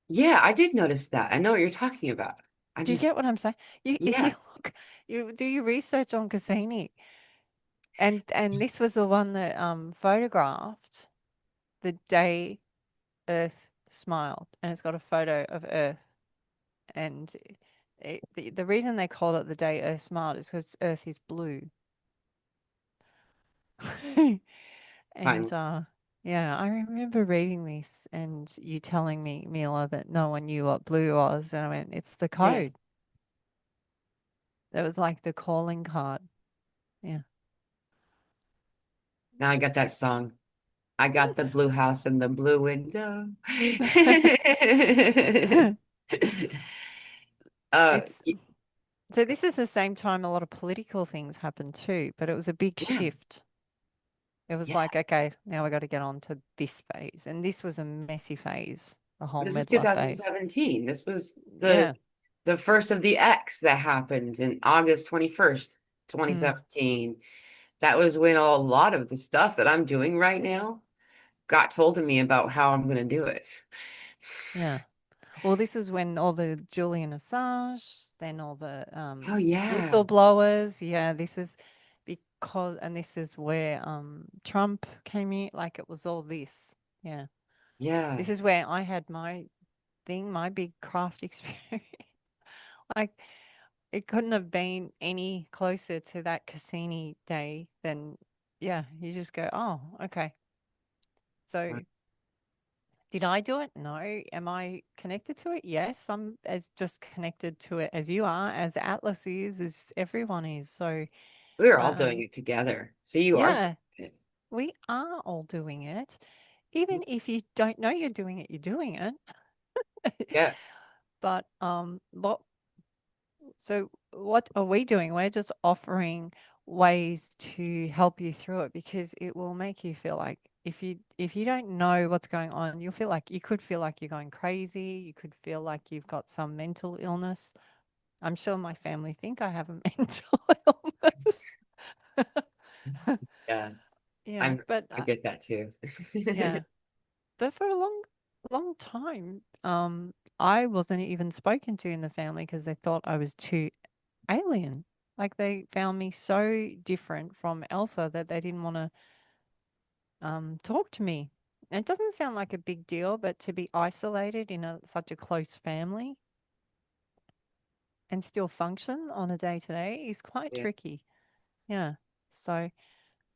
Yeah, I did notice that. I know what you're talking about. I Do you just, get what I'm saying? If you yeah, look, you do your research on Cassini, and this was the one that photographed the day Earth smiled, and it's got a photo of Earth. And the reason they called it the day Earth smiled is because Earth is blue. And fine. yeah, I remember reading this and you telling me, Mila, that no one knew what blue was. And I went, it's the Yeah. code. It was like the calling card. Yeah. Now I got that song. I got the blue house and the blue window. It's Y- so this is the same time a lot of political things happened too, but it was a big yeah, shift. It was yeah. like, okay, now we got to get on to this phase. And this was a messy phase, the whole This is meddler phase. 2017. This was Yeah. the first of the X that happened in August 21st, Mm, 2017. That was when a lot of the stuff that I'm doing right now got told to me about how I'm going to do it. yeah. Well, this is when all the Julian Assange, then all the Oh yeah. whistleblowers. Yeah, this is because, and this is where Trump came in. Like it was all this. Yeah, Yeah. this is where I had my thing, my big craft experience. Like it couldn't have been any closer to that Cassini day than. Yeah, you just go, oh, okay. So did I do it? No. Am I connected to it? Yes. I'm as just connected to it as you are, as Atlas is, as everyone is. So, We were all doing um, it together. So you are yeah, doing we are all doing it. it. Even if you don't know you're doing it, you're doing it. Yeah. But what are we doing? We're just offering ways to help you through it because it will make you feel like if you don't know what's going on, you could feel like you're going crazy. You could feel like you've got some mental illness. I'm sure my family think I have a mental illness. Yeah. Yeah, I'm but I get that too. yeah, but for a long time, I wasn't even spoken to in the family because they thought I was too. alien. Like they found me so different from Elsa that they didn't want to talk to me. And it doesn't sound like a big deal, but to be isolated in such a close family and still function on a day to day is quite Yeah. tricky. Yeah. So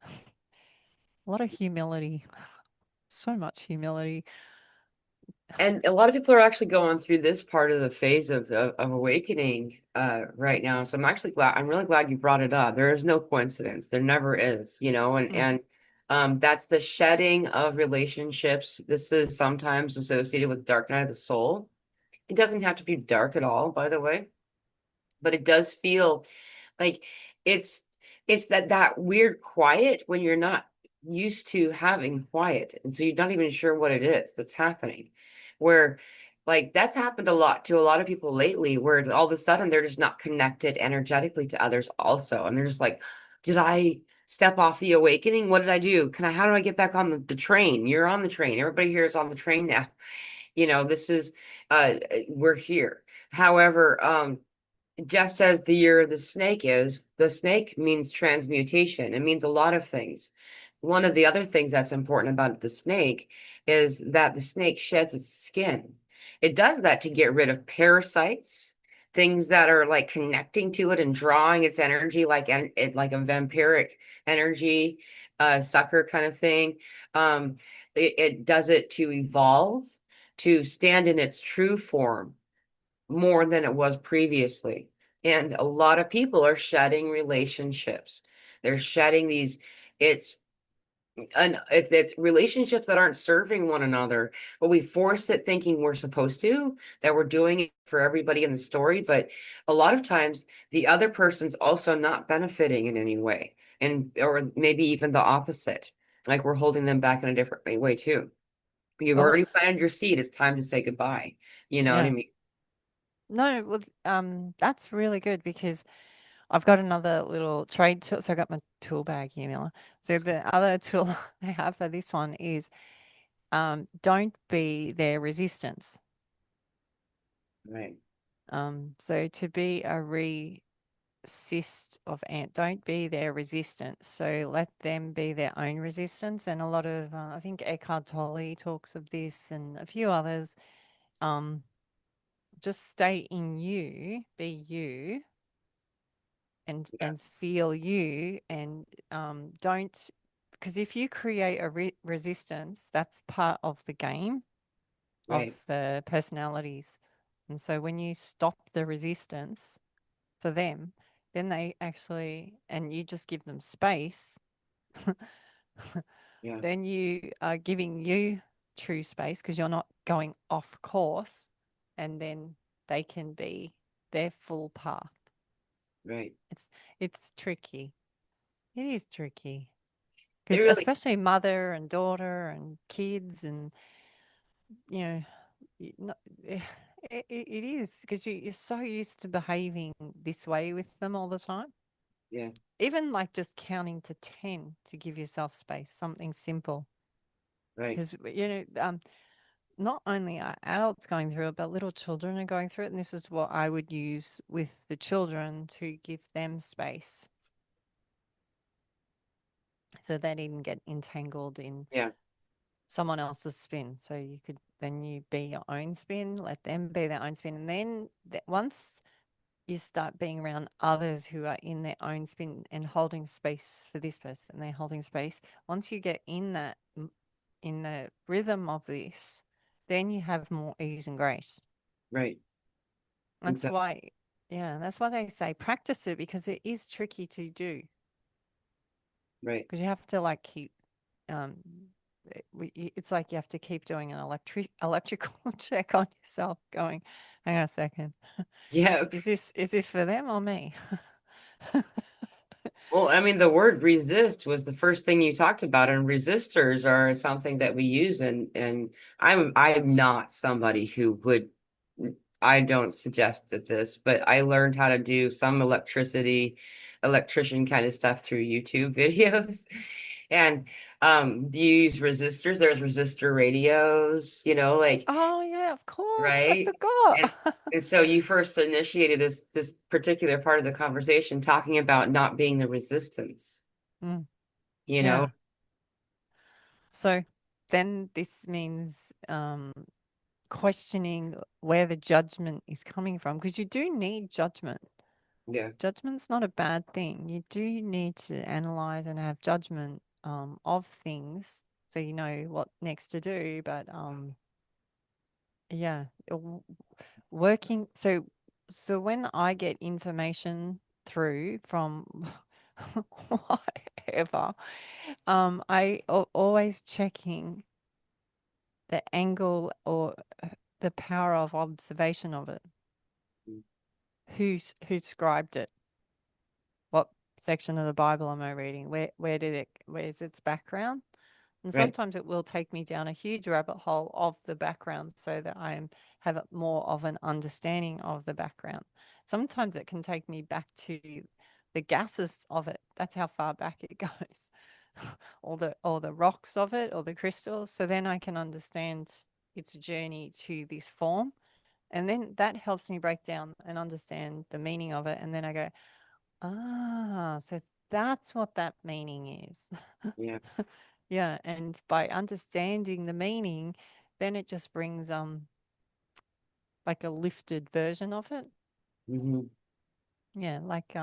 a lot of humility, so much humility. And a lot of people are actually going through this part of the phase of awakening right now. So I'm really glad you brought it up. There is no coincidence. There never is, you know, Mm. and that's the shedding of relationships. This is sometimes associated with dark night of the soul. It doesn't have to be dark at all, by the way, but it does feel like it's it's that weird quiet when you're not used to having quiet. And so you're not even sure what it is that's happening. Where like that's happened a lot to a lot of people lately, where all of a sudden they're just not connected energetically to others also. And they're just like, did I step off the awakening? What did I do? How do I get back on the train? You're on the train. Everybody here is on the train now. You know, this is we're here. However, just as the year of the snake is, the snake means transmutation. It means a lot of things. One of the other things that's important about the snake is that the snake sheds its skin. It does that to get rid of parasites, things that are like connecting to it and drawing its energy, like a vampiric energy, sucker kind of thing. It does it to evolve, to stand in its true form more than it was previously. And a lot of people are shedding relationships. They're shedding these, it's it's relationships that aren't serving one another, but we force it thinking we're supposed to, that we're doing it for everybody in the story. But a lot of times the other person's also not benefiting in any way. And or maybe even the opposite. Like we're holding them back in a different way too. You've Well, already planted your seed. It's time to say goodbye. You know what I yeah. mean? No, well, that's really good because I've got another little trade tool. So I got my tool bag here, Mila. So the other tool I have for this one is don't be their resistance. Right. So to be a resist of ant, don't be their resistance. So let them be their own resistance. And a lot of, I think Eckhart Tolle talks of this and a few others. Um, just stay in you, be you, Yeah. and feel you, and don't, because if you create a resistance, that's part of the game of Right. the personalities. And so when you stop the resistance for them, then they actually, and you just give them space, Yeah. then you are giving you true space because you're not going off course, and then they can be their full path. Right. It's it's tricky. It is tricky It because really, especially mother and daughter and kids and you know not, it is because you're so used to behaving this way with them all the time. yeah. Even like just counting to 10 to give yourself space, something simple. Right. Because, not only are adults going through it, but little children are going through it. And this is what I would use with the children to give them space so they didn't get entangled in Yeah. someone else's spin. So you could then you be your own spin, let them be their own spin. And then once you start being around others who are in their own spin and holding space for this person, and they're holding space. Once you get in that, in the rhythm of this, then you have more ease and grace. Right. That's Exactly. why, yeah, that's why they say practice it because it is tricky to do Right. because you have to like keep, um, it's like you have to keep doing an electrical check on yourself going, hang on a second, Yeah. is this for them or me? Well, I mean, the word resist was the first thing you talked about, and resistors are something that we use, and I'm not somebody who would, I don't suggest that this, but I learned how to do some electrician kind of stuff through YouTube videos. And Do you use resistors? There's resistor radios, like, Oh, yeah, of course. I right? And forgot. and so you first initiated this particular part of the conversation talking about not being the resistance, Mm, you know? yeah. So then this means questioning where the judgment is coming from, because you do need judgment. Yeah. Judgment's not a bad thing. You do need to analyze and have judgment of things so you know what next to do. But yeah, working. So when I get information through from whatever, always checking the angle or the power of observation of it. Who scribed it? What section of the Bible am I reading? Where's its background? And Right. sometimes it will take me down a huge rabbit hole of the background so that have more of an understanding of the background. Sometimes it can take me back to the gases of it. That's how far back it goes. Or the rocks of it or the crystals. So then I can understand its journey to this form. And then that helps me break down and understand the meaning of it. And then I go, so that's what that meaning is. Yeah. Yeah, and by understanding the meaning, then it just brings like a lifted version of it. Hmm. Yeah, like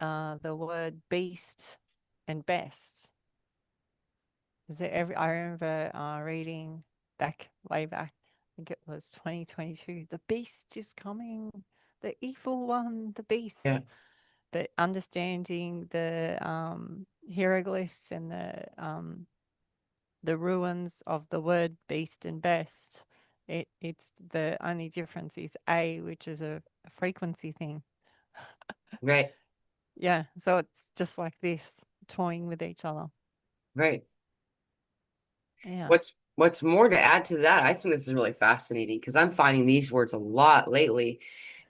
the word beast and best. Is there every I remember reading way back, I think it was 2022, the beast is coming, the evil one, the beast. Yeah. But understanding the hieroglyphs and the ruins of the word beast and best. It's the only difference is A, which is a frequency thing. Right. Yeah, so it's just like this, toying with each other. Right. Yeah. What's more to add to that? I think this is really fascinating because I'm finding these words a lot lately.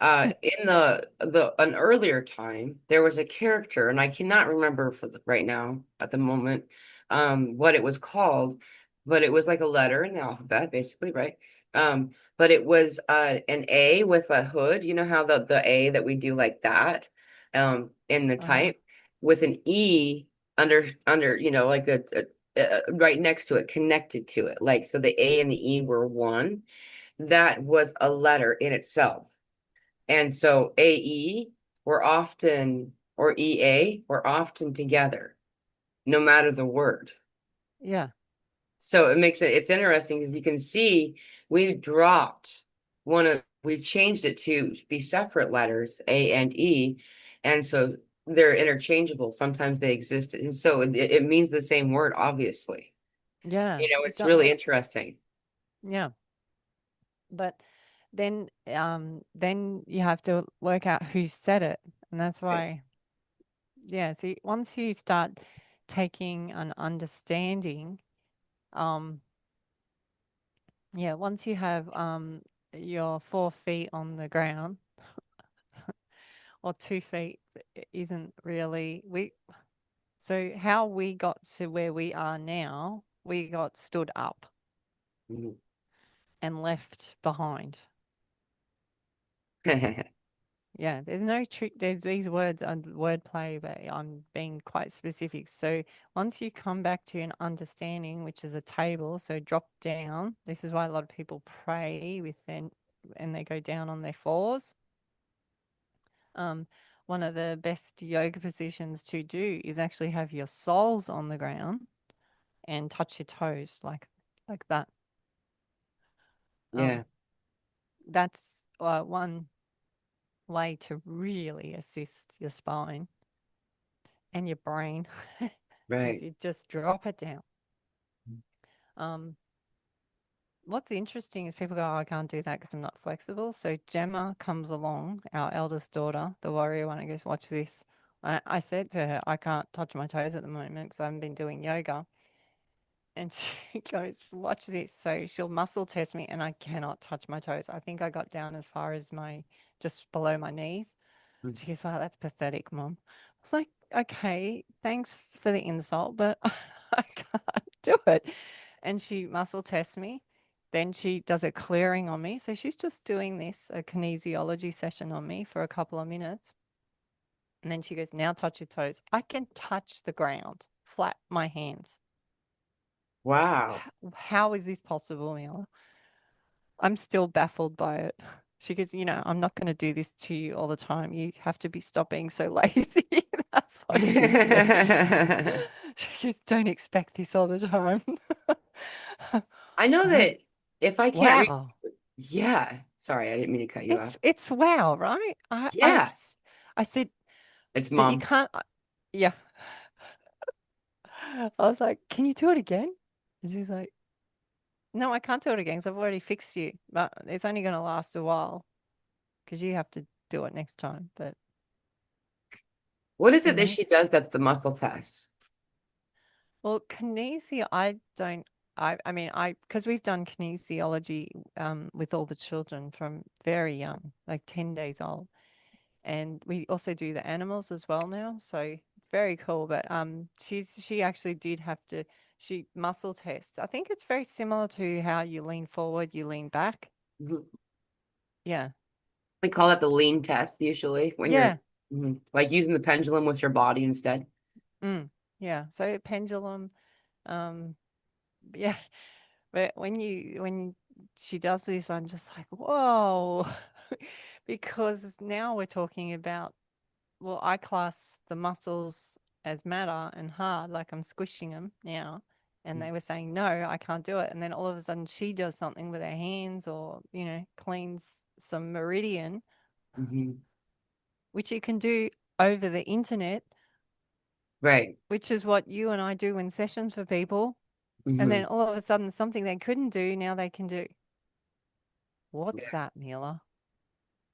In the an earlier time, there was a character, and I cannot remember right now at the moment, what it was called, but it was like a letter in the alphabet, basically, right? But it was an A with a hood. You know how the A that we do like that, in the Uh-huh. type with an E under, like right next to it, connected to it. Like, so the A and the E were one. That was a letter in itself. And so AE were often, or EA were often together, no matter the word. Yeah. So it's interesting because you can see we dropped we changed it to be separate letters, A and E. And so they're interchangeable. Sometimes they exist. And so it means the same word, obviously. Yeah. It It's does. really interesting. Yeah. But then you have to work out who said it. And that's Right. why, yeah, see, once you start taking an understanding, um, yeah, once you have your 4 feet on the ground or 2 feet isn't really we so how we got to where we are now, we got stood up Mhm. and left behind. Yeah, there's no trick. There's these words and wordplay, but I'm being quite specific. So once you come back to an understanding, which is a table, so drop down. This is why a lot of people pray with then and they go down on their fours. Um, one of the best yoga positions to do is actually have your soles on the ground and touch your toes like that. Yeah. Um, that's one way to really assist your spine and your brain is Right. you just drop it down. Um, what's interesting is people go, oh, I can't do that because I'm not flexible. So Gemma comes along, our eldest daughter, the warrior one, and goes, watch this. I said to her, I can't touch my toes at the moment because I haven't been doing yoga. And she goes, watch this. So she'll muscle test me and I cannot touch my toes. I think I got down as far as just below my knees. Mm. She goes, wow, that's pathetic, Mom. I was like, okay, thanks for the insult, but I can't do it. And she muscle tests me. Then she does a clearing on me. So she's just doing this, a kinesiology session on me for a couple of minutes. And then she goes, now touch your toes. I can touch the ground, flap my hands. Wow. How is this possible, Mila? I'm still baffled by it. She goes, I'm not going to do this to you all the time. You have to be stop being so lazy. That's what she said. She goes, don't expect this all the time. I know I, that if I can't read, wow. yeah. Sorry, I didn't mean to cut you off. It's wow, right? Yeah, I said, it's but you mom. can't. Yeah. I was like, can you do it again? And she's like, no, I can't do it again because I've already fixed you, but it's only going to last a while because you have to do it next time. But, What is you it that know, she does that's the muscle test? well, kinesia, I don't, I mean, because we've done kinesiology with all the children from very young, like 10 days old. And we also do the animals as well now. So it's very cool. But she actually did have to, she muscle tests. I think it's very similar to how you lean forward, you lean back. Mhm. Yeah. We call that the lean test usually when you're Yeah. like using the pendulum with your body instead. Mm. Yeah. So pendulum. Um, yeah. But when she does this, I'm just like, whoa. Because now we're talking about, well, I class the muscles as matter and hard, like I'm squishing them now. And they were saying, no, I can't do it. And then all of a sudden she does something with her hands or, cleans some meridian, Hmm. which you can do over the internet, Right. which is what you and I do in sessions for people. And then Hmm. all of a sudden something they couldn't do, now they can do. What's Yeah. that, Mila?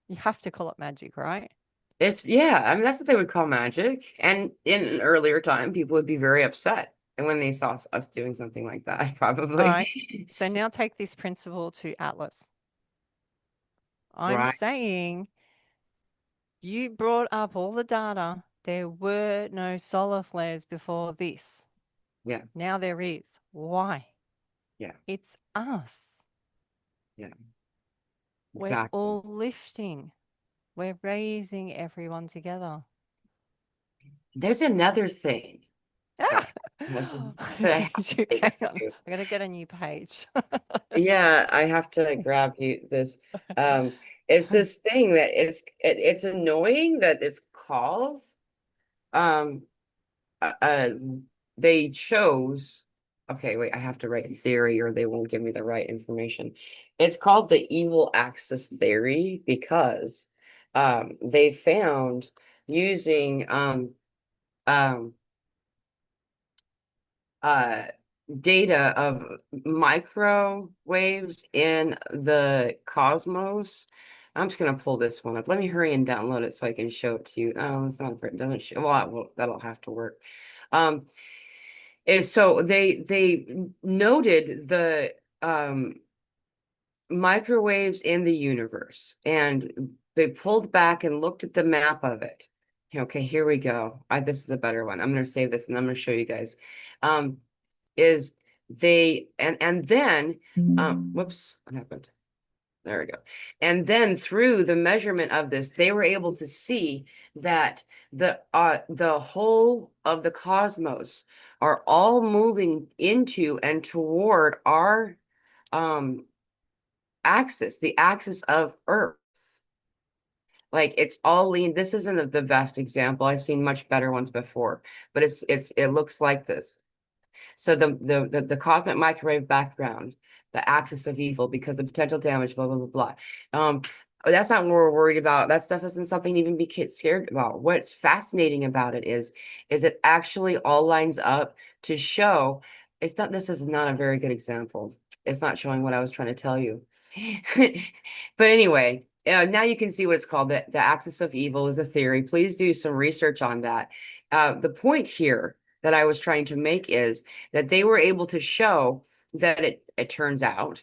You have to call it magic, right? It's yeah, I mean that's what they would call magic. And in an earlier time, people would be very upset. And when they saw us doing something like that, All right. probably. So now take this principle to Atlas. I'm Right. saying you brought up all the data. There were no solar flares before this. Yeah. Now there is. Why? Yeah. It's us. Yeah. We're Exactly. all lifting. We're raising everyone together. There's another thing. Sorry. Ah! Let's just I have to say Hang this on. too. I got to get a new page. Yeah, I have to grab you this. It's this thing that it's annoying that it's called. Um, uh, they chose. Okay, wait, I have to write theory or they won't give me the right information. It's called the evil axis theory because they found using um uh data of microwaves in the cosmos. I'm just gonna pull this one up. Let me hurry and download it so I can show it to you. Oh, it's not, it doesn't show. Well, that'll have to work. Um, is so they noted the microwaves in the universe and they pulled back and looked at the map of it. Okay, here we go. This is a better one. I'm going to save this and I'm going to show you guys. Um, is they and then whoops, what happened? There we go. And then through the measurement of this, they were able to see that the whole of the cosmos are all moving into and toward our um axis, the axis of Earth. Like it's all lean. This isn't the best example. I've seen much better ones before, but it looks like this. So the cosmic microwave background, the axis of evil, because the potential damage, blah blah blah blah. That's not what we're worried about. That stuff isn't something to even be scared about. What's fascinating about it is it actually all lines up to show. It's not. This is not a very good example. It's not showing what I was trying to tell you. But anyway, now you can see what it's called. The axis of evil is a theory. Please do some research on that. The point here that I was trying to make is that they were able to show that it turns out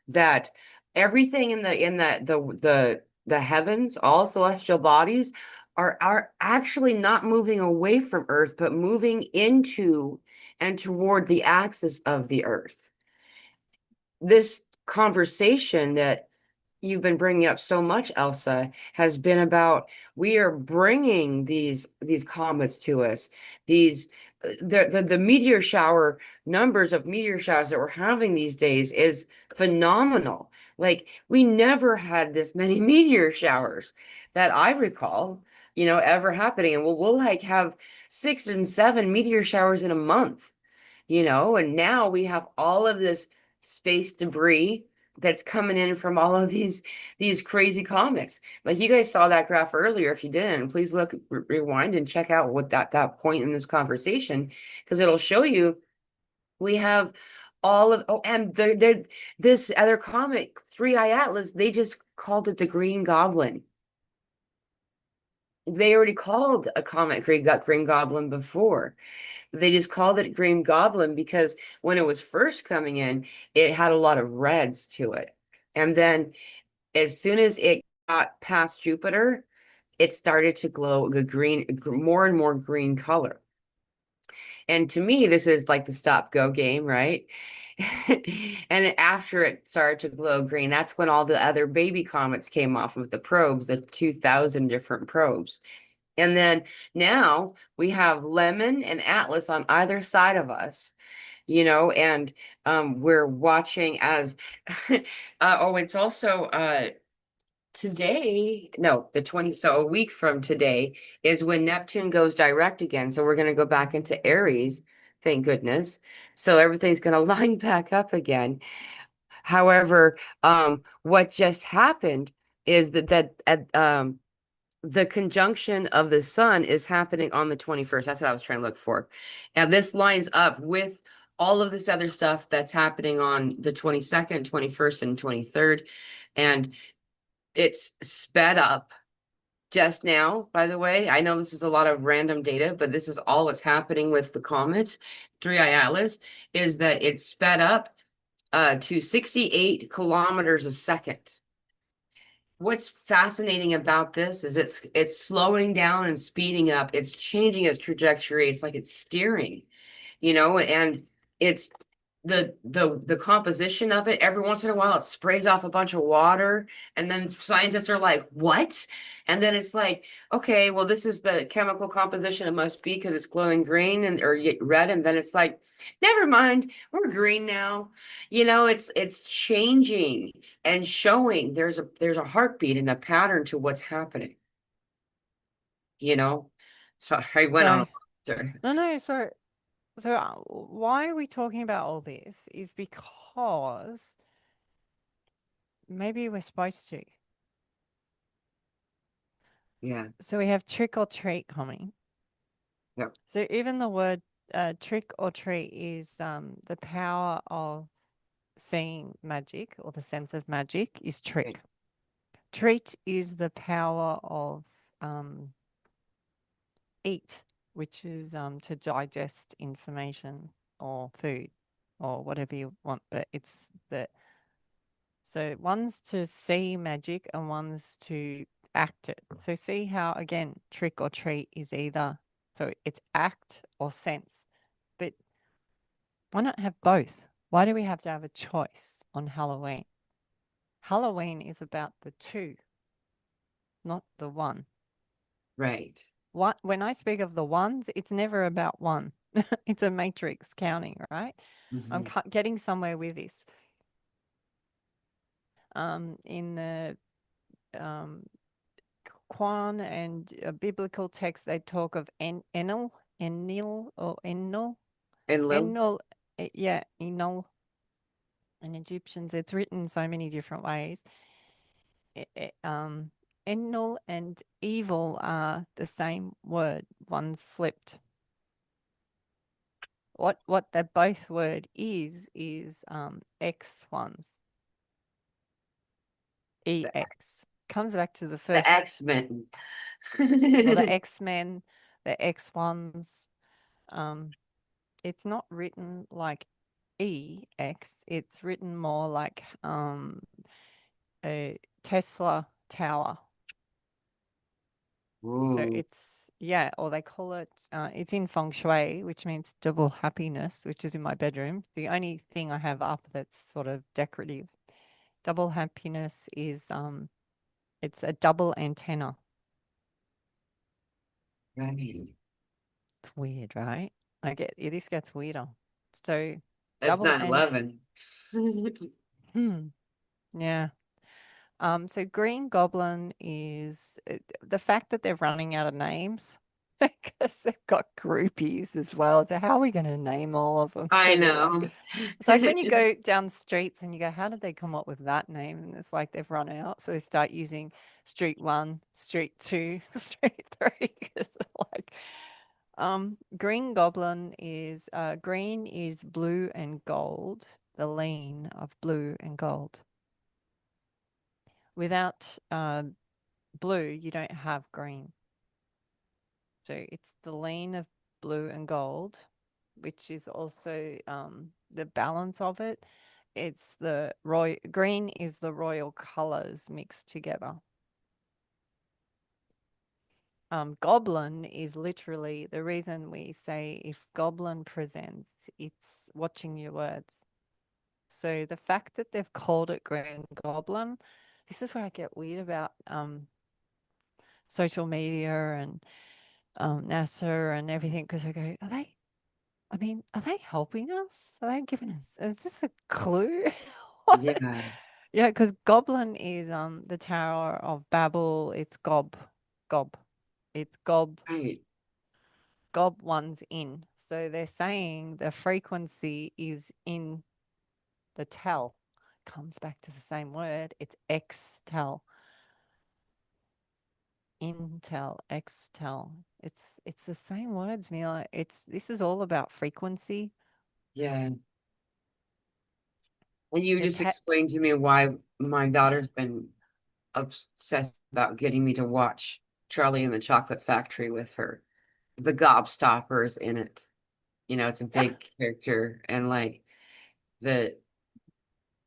that everything in the heavens, all celestial bodies are actually not moving away from Earth, but moving into and toward the axis of the Earth. This conversation that you've been bringing up so much, Elsa, has been about we are bringing these comets to us. These the meteor shower numbers of meteor showers that we're having these days is phenomenal. Like we never had this many meteor showers that I recall, ever happening. And we'll like have 6 and 7 meteor showers in a month, and now we have all of this space debris that's coming in from all of these crazy comets. Like you guys saw that graph earlier. If you didn't, please look, rewind and check out what that point in this conversation, because it'll show you we have all of and this other comet, 3I Atlas, they just called it the Green Goblin. They already called a comet Green Goblin before. They just called it Green Goblin because when it was first coming in, it had a lot of reds to it. And then as soon as it got past Jupiter, it started to glow a green, more and more green color. And to me, this is like the stop go game, right? And after it started to glow green, that's when all the other baby comets came off of the probes, the 2,000 different probes. And then now we have Lemon and Atlas on either side of us, and we're watching as oh, it's also today, no, the 20, so a week from today is when Neptune goes direct again. So we're going to go back into Aries, thank goodness. So everything's going to line back up again. However, what just happened is that the conjunction of the sun is happening on the 21st. That's what I was trying to look for. And this lines up with all of this other stuff that's happening on the 22nd, 21st, and 23rd. And it's sped up just now, by the way. I know this is a lot of random data, but this is all what's happening with the comet 3I Atlas is that it's sped up to 68 kilometers a second. What's fascinating about this is it's slowing down and speeding up. It's changing its trajectory. It's like it's steering, and it's the composition of it. Every once in a while, it sprays off a bunch of water, and then scientists are like, "What?" And then it's like, "Okay, well, this is the chemical composition. It must be because it's glowing green and or red." And then it's like, "Never mind, we're green now." It's changing and showing there's a heartbeat and a pattern to what's happening. You know, so I went on So, a there. no, no, so why are we talking about all this is because maybe we're supposed to. Yeah. So we have trick or treat coming. Yep. So even the word trick or treat is the power of seeing magic or the sense of magic is Right. trick. Treat is the power of um, eat, which is to digest information or food or whatever you want. But it's the so one's to see magic and one's to act it. So see how again trick or treat is either so it's act or sense. But why not have both? Why do we have to have a choice on Halloween? Halloween is about the two, not the one. Right. What when I speak of the ones, it's never about one. It's a matrix counting, right? I'm Mhm. getting somewhere with this. In the um, Quran and biblical text, they talk of Enil, or Enel, And Lil, Enel, yeah, Enel. In Egyptians, it's written so many different ways. Enel and evil are the same word. One's flipped. What the both word is X ones. the, EX. Comes back to the the first, X-Men. well, the X-Men, the X ones. Um, it's not written like EX, it's written more like a Tesla tower. So Ooh, it's, yeah, or they call it, it's in feng shui, which means double happiness, which is in my bedroom. The only thing I have up that's sort of decorative. Double happiness is, it's a double antenna. right. It's weird, right? This gets weirder. So That's double 9/11. hmm, yeah. So Green Goblin is the fact that they're running out of names because they've got groupies as well. So how are we going to name all of them? I So they're like, know. it's like when you go down streets and you go, how did they come up with that name? And it's like they've run out. So they start using Street One, Street Two, Street Three. It's like, green is blue and gold, the lean of blue and gold. Without blue, you don't have green. So it's the lean of blue and gold, which is also the balance of it. It's the royal green is the royal colors mixed together. Goblin is literally the reason we say if goblin presents, it's watching your words. So the fact that they've called it Green Goblin, this is where I get weird about social media and NASA and everything because I go, are they? I mean, are they helping us? Are they giving us? Is this a clue? What? Yeah, Yeah, because Goblin is the Tower of Babel. It's Gob. It's right. Gob one's in. So they're saying the frequency is in the tell. Comes back to the same word. It's X tell. Intel, Xtel. It's the same words, Mila. This is all about frequency. Yeah. And you The just tet. explained to me why my daughter's been obsessed about getting me to watch Charlie and the Chocolate Factory with her. The gobstoppers in it. It's a big character and like the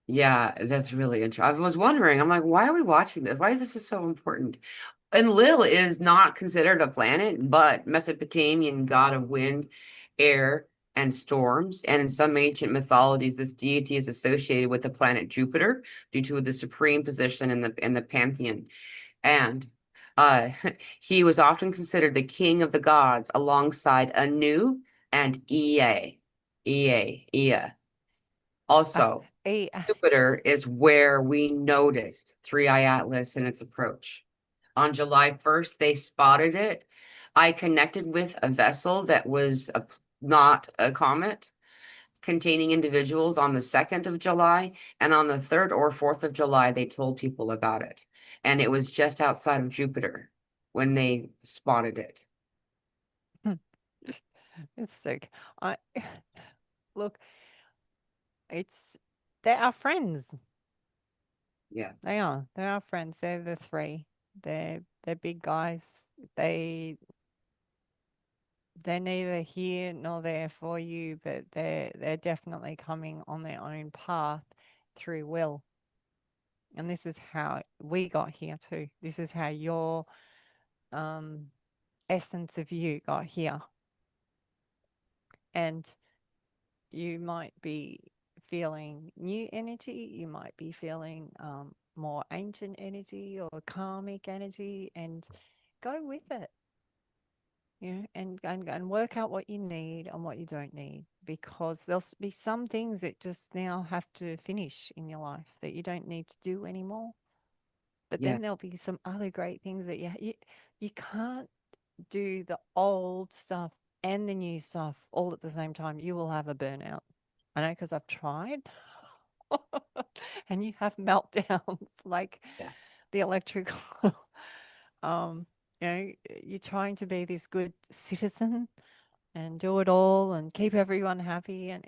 yeah, that's really interesting. I was wondering, I'm like, why are we watching this? Why is this so important? And Lil is not considered a planet, but Mesopotamian god of wind, air, and storms. And in some ancient mythologies, this deity is associated with the planet Jupiter due to the supreme position in the pantheon. And uh, he was often considered the king of the gods alongside Anu and Ea. Ea. Ah, Also, E. Jupiter is where we noticed Three Eye Atlas and its approach. On July 1st, they spotted it. I connected with a vessel that was not a comet containing individuals on the 2nd of July. And on the 3rd or 4th of July, they told people about it. And it was just outside of Jupiter when they spotted it. It's sick. I look. It's they're our friends. Yeah. They are. They're our friends. They're the three. They're big guys. They they're neither here nor there for you, but they're definitely coming on their own path through will. And this is how we got here too. This is how your um essence of you got here. And you might be feeling new energy, you might be feeling more ancient energy or karmic energy, and go with it, and work out what you need and what you don't need, because there'll be some things that just now have to finish in your life that you don't need to do anymore. But Yeah. then there'll be some other great things that you can't do the old stuff and the new stuff all at the same time. You will have a burnout. I know because I've tried. And you have meltdowns like Yeah. the electrical. um, you're trying to be this good citizen and do it all and keep everyone happy, and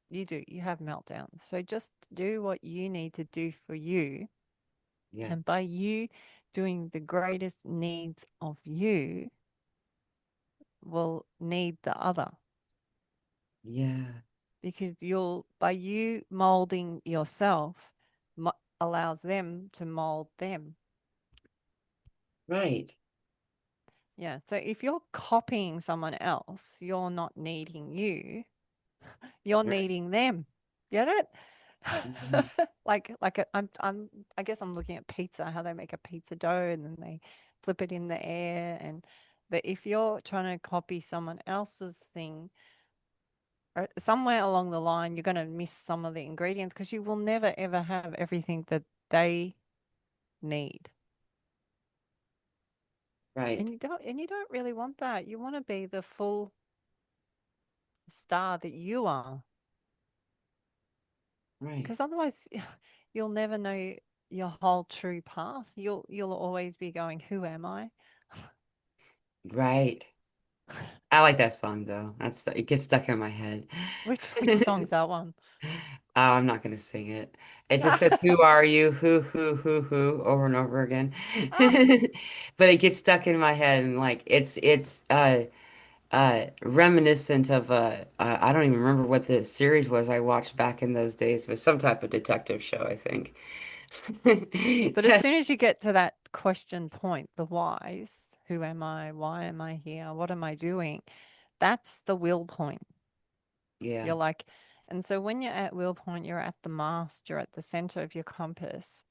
you have meltdowns. So just do what you need to do for you, Yeah. and by you doing the greatest needs of you will need the other, Yeah. because by you molding yourself allows them to mold them. Right. Yeah. So if you're copying someone else, you're not needing you, you're Right. needing them. Get it? Mhm. I guess I'm looking at pizza, how they make a pizza dough and then they flip it in the air and but if you're trying to copy someone else's thing, somewhere along the line you're going to miss some of the ingredients because you will never ever have everything that they need. Right. And you don't really want that. You want to be the full star that you are Right. because otherwise you'll never know your whole true path. You'll always be going, who am I? Right. I like that song though. That's it gets stuck in my head. Which song's that one? Oh, I'm not gonna sing it. It just says, "Who are you? Who?" over and over again. But it gets stuck in my head, and like it's reminiscent of I don't even remember what the series was I watched back in those days. It was some type of detective show, I think. But as soon as you get to that question point, the whys, who am I? Why am I here? What am I doing? That's the will point. Yeah. You're like, and so when you're at will point, you're at the mast, you're at the center of your compass.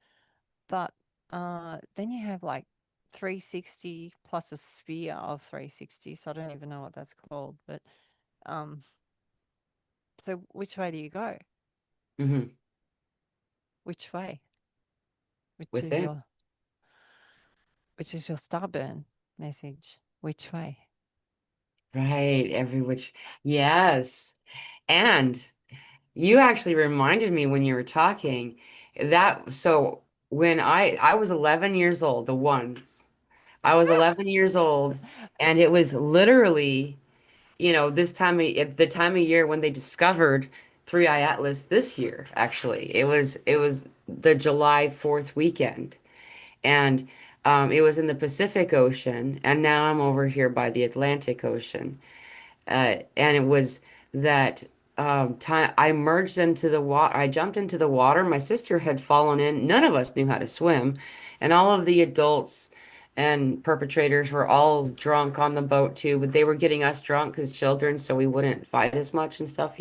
But then you have like 360 plus a sphere of 360. So I don't even know what that's called. But um, so which way do you go? Hmm. Which way? Which is Within. your stubborn message? Which way? Right. Every which. Yes. And you actually reminded me when you were talking that so when I was 11 years old, the ones I was 11 years old, and it was literally, this time of, at the time of year when they discovered Three Eye Atlas this year, actually. It was the July 4th weekend. And it was in the Pacific Ocean, and now I'm over here by the Atlantic Ocean. And it was that time I merged into the water. I jumped into the water. My sister had fallen in. None of us knew how to swim, and all of the adults and perpetrators were all drunk on the boat too. But they were getting us drunk as children, so we wouldn't fight as much and stuff.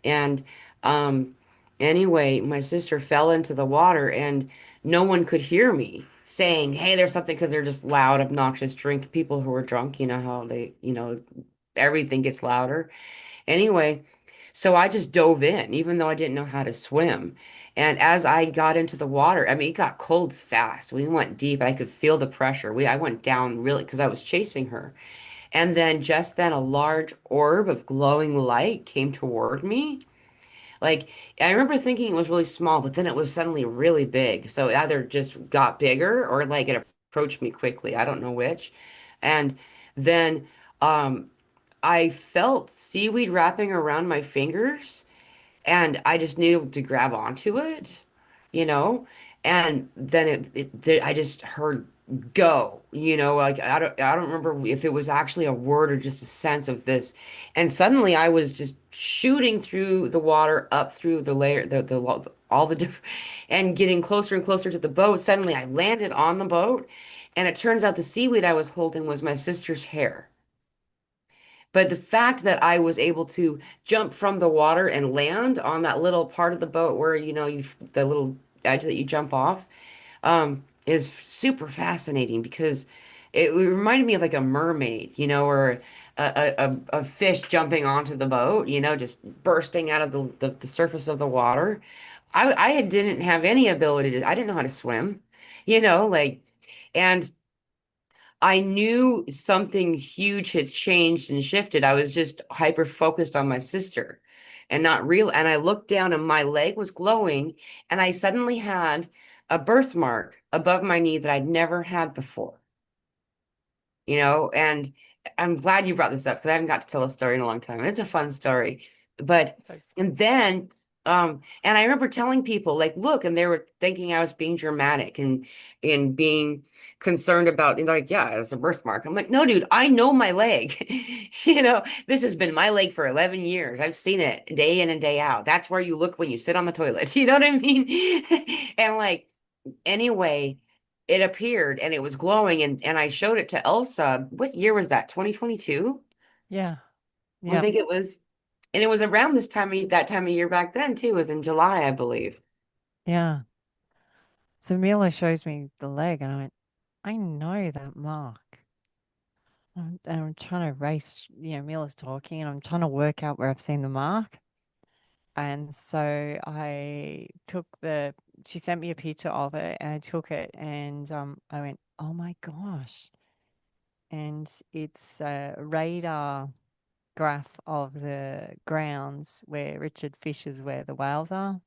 And um, anyway, my sister fell into the water, and no one could hear me saying, "Hey, there's something," because they're just loud, obnoxious drink people who were drunk. You know how they everything gets louder. Anyway, so I just dove in, even though I didn't know how to swim. And as I got into the water, I mean, it got cold fast. We went deep, and I could feel the pressure. I went down really because I was chasing her. And then just then, a large orb of glowing light came toward me. Like, I remember thinking it was really small, but then it was suddenly really big. So it either just got bigger or like it approached me quickly. I don't know which. And then, I felt seaweed wrapping around my fingers, and I just needed to grab onto it, you know? And then I just heard go, like I don't remember if it was actually a word or just a sense of this. And suddenly I was just shooting through the water up through the layer, all the different, and getting closer and closer to the boat. Suddenly I landed on the boat, and it turns out the seaweed I was holding was my sister's hair. But the fact that I was able to jump from the water and land on that little part of the boat where, the little edge that you jump off, is super fascinating because it reminded me of like a mermaid, or a fish jumping onto the boat, just bursting out of the surface of the water. Didn't have any ability I didn't know how to swim, like, and I knew something huge had changed and shifted. I was just hyper focused on my sister and not real. And I looked down and my leg was glowing, and I suddenly had a birthmark above my knee that I'd never had before, and I'm glad you brought this up because I haven't got to tell a story in a long time. And it's a fun story. But So and then and I remember telling people like, look, and they were thinking I was being dramatic and being concerned about, like, yeah, it's a birthmark. I'm like, no, dude, I know my leg. This has been my leg for 11 years. I've seen it day in and day out. That's where you look when you sit on the toilet. You know what I mean? And like, anyway, it appeared and it was glowing, and I showed it to Elsa. What year was that? 2022? Yeah. I Yeah. think it was. And it was around this time of that time of year back then too. It was in July, I believe. Yeah. So Mila shows me the leg and I went, I know that mark. And I'm trying to race, Mila's talking and I'm trying to work out where I've seen the mark. And so she sent me a picture of it and I took it and I went, oh my gosh. And it's a radar graph of the grounds where Richard Fisher's where the whales are.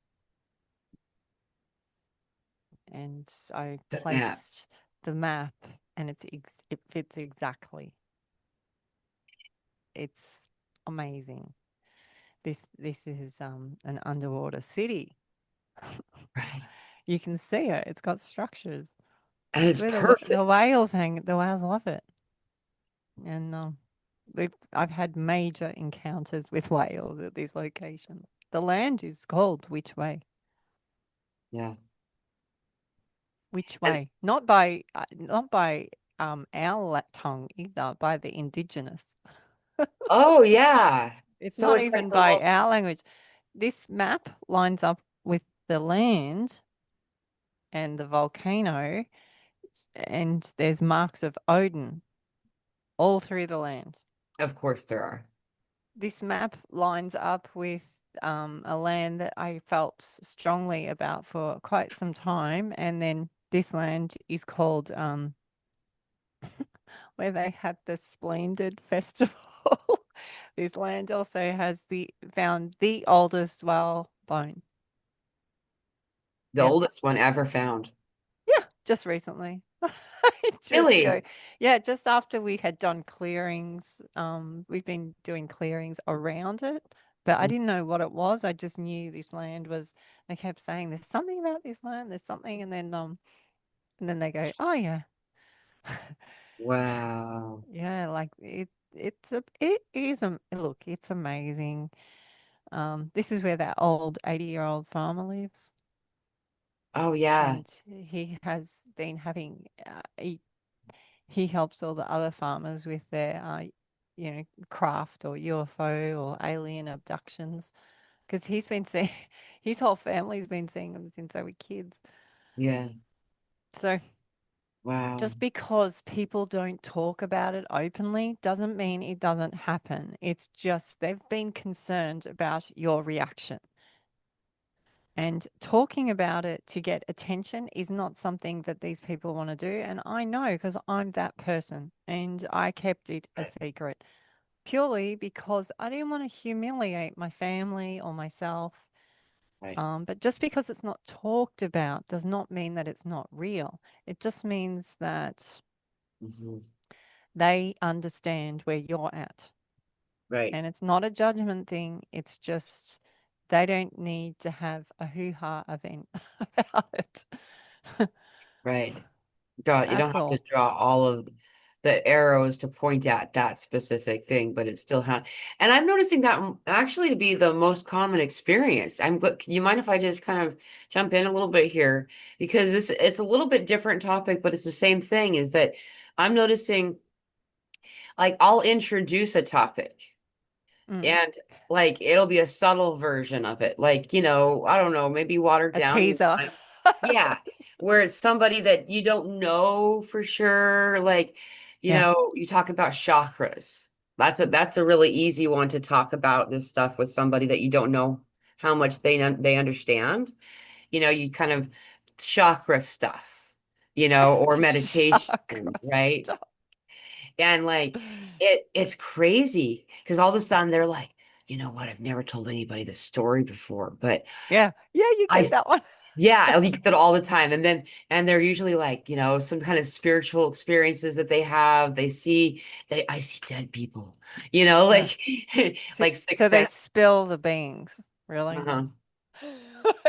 And I Yeah, placed the map and it fits exactly. It's amazing. This is an underwater city. right. You can see it. It's got structures. And It's it's where the perfect. whales hang. The whales love it. And I've had major encounters with whales at this location. The land is called Which Way? Yeah. Which And Way? Not by our tongue either, by the indigenous. oh yeah. It's So not it's like even the by local, our language. This map lines up with the land and the volcano, and there's marks of Odin all through the land. of course there are. This map lines up with a land that I felt strongly about for quite some time, and then this land is called where they had the Splendid Festival. This land also has the found the oldest whale bone. The Yeah. oldest one ever found. Yeah, just recently. Just Really? yeah, just after we had done clearings, we've been doing clearings around it, but I didn't know what it was. I just knew this land was, they kept saying there's something about this land, there's something, and then they go, "Oh yeah." Wow. Yeah, like it is look, it's amazing. This is where that old 80-year-old farmer lives, Oh yeah. and he has been having he helps all the other farmers with their, craft or UFO or alien abductions because he's been seeing, his whole family's been seeing them since they were kids. Yeah. So Wow. just because people don't talk about it openly doesn't mean it doesn't happen. It's just they've been concerned about your reaction. And talking about it to get attention is not something that these people want to do. And I know because I'm that person and I kept it a Right. secret purely because I didn't want to humiliate my family or myself. Right. But just because it's not talked about does not mean that it's not real. It just means that Hmm. they understand where you're at. Right. And it's not a judgment thing. It's just they don't need to have a hoo-ha event about it. Right. You don't That's have to all. draw all of the arrows to point at that specific thing, but it still has. And I'm noticing that actually to be the most common experience. You mind if I just kind of jump in a little bit here? Because it's a little bit different topic, but it's the same thing, is that I'm noticing like I'll introduce a topic Mm. and like it'll be a subtle version of it. Like, I don't know, maybe watered A down. teaser. Yeah, where it's somebody that you don't know for sure. Like, Yeah. you talk about chakras. That's a really easy one to talk about this stuff with somebody that you don't know how much they understand. You kind of chakra stuff, or meditation, Chakra right? stuff. And like it's crazy because all of a sudden they're like, you know what? I've never told anybody this story before, but Yeah. Yeah, you I get that one. yeah, I get that all the time. And they're usually like, some kind of spiritual experiences that they have. I see dead people, Yeah. like So, like Sixth so they Sense. spill the beans, really? Uh-huh.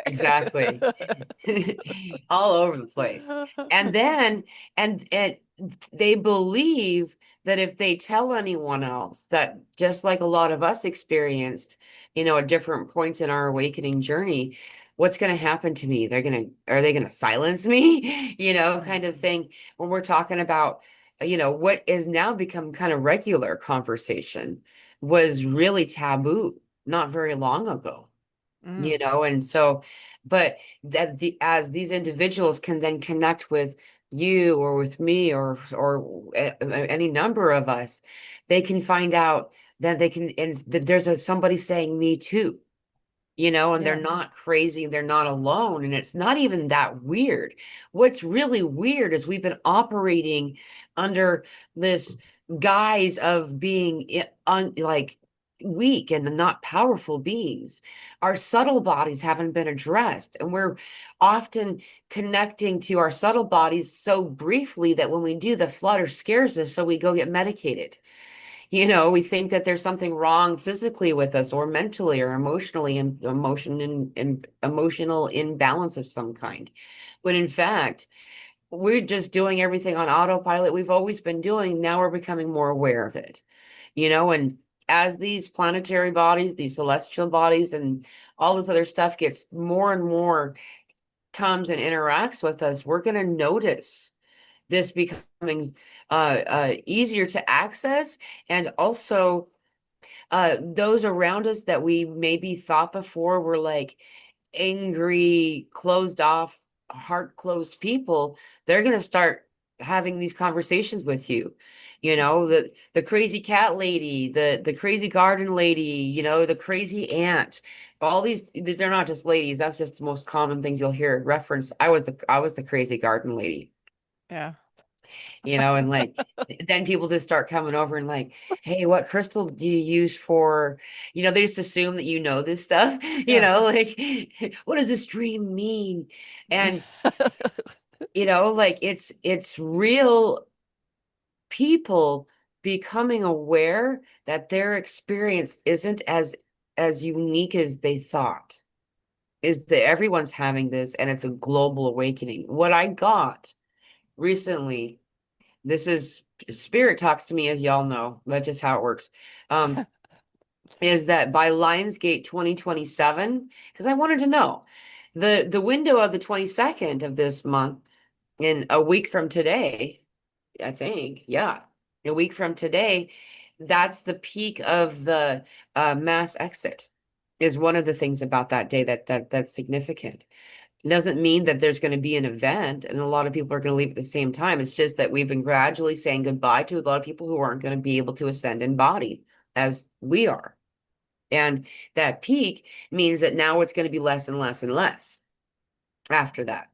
Exactly. All over the place. And then and they believe that if they tell anyone else, that just like a lot of us experienced, at different points in our awakening journey, what's going to happen to me? Are they going to silence me? Kind of Mm. thing. When we're talking about, what is now become kind of regular conversation was really taboo not very long ago. Mm. And so, but that as these individuals can then connect with you or with me or any number of us, they can find out that they can, and that there's somebody saying me too, and they're Yeah. not crazy, they're not alone, and it's not even that weird. What's really weird is we've been operating under this guise of being like weak and not powerful beings. Our subtle bodies haven't been addressed, and we're often connecting to our subtle bodies so briefly that when we do, the flutter scares us, so we go get medicated. We think that there's something wrong physically with us or mentally or emotionally and and emotional imbalance of some kind. When in fact, we're just doing everything on autopilot we've always been doing. Now we're becoming more aware of it. And as these planetary bodies, these celestial bodies, and all this other stuff gets more and more comes and interacts with us, we're going to notice this becoming easier to access, and also those around us that we maybe thought before were like angry, closed off, heart closed people, they're going to start having these conversations with you. The crazy cat lady, the crazy garden lady, the crazy aunt. All these, they're not just ladies. That's just the most common things you'll hear reference. I was the crazy garden lady. Yeah. And like then people just start coming over and like, hey, what crystal do you use for, they just assume that this stuff, Yeah. like, what does this dream mean? And like it's real people becoming aware that their experience isn't as unique as they thought. Is that everyone's having this, and it's a global awakening. What I got recently, this is spirit talks to me, as y'all know. That's just how it works. Is that by Lionsgate 2027? Because I wanted to know the window of the 22nd of this month, in a week from today, I think. Yeah. A week from today, that's the peak of the mass exit, is one of the things about that day that's significant. It doesn't mean that there's going to be an event and a lot of people are going to leave at the same time. It's just that we've been gradually saying goodbye to a lot of people who aren't going to be able to ascend in body as we are. And that peak means that now it's going to be less and less and less after that.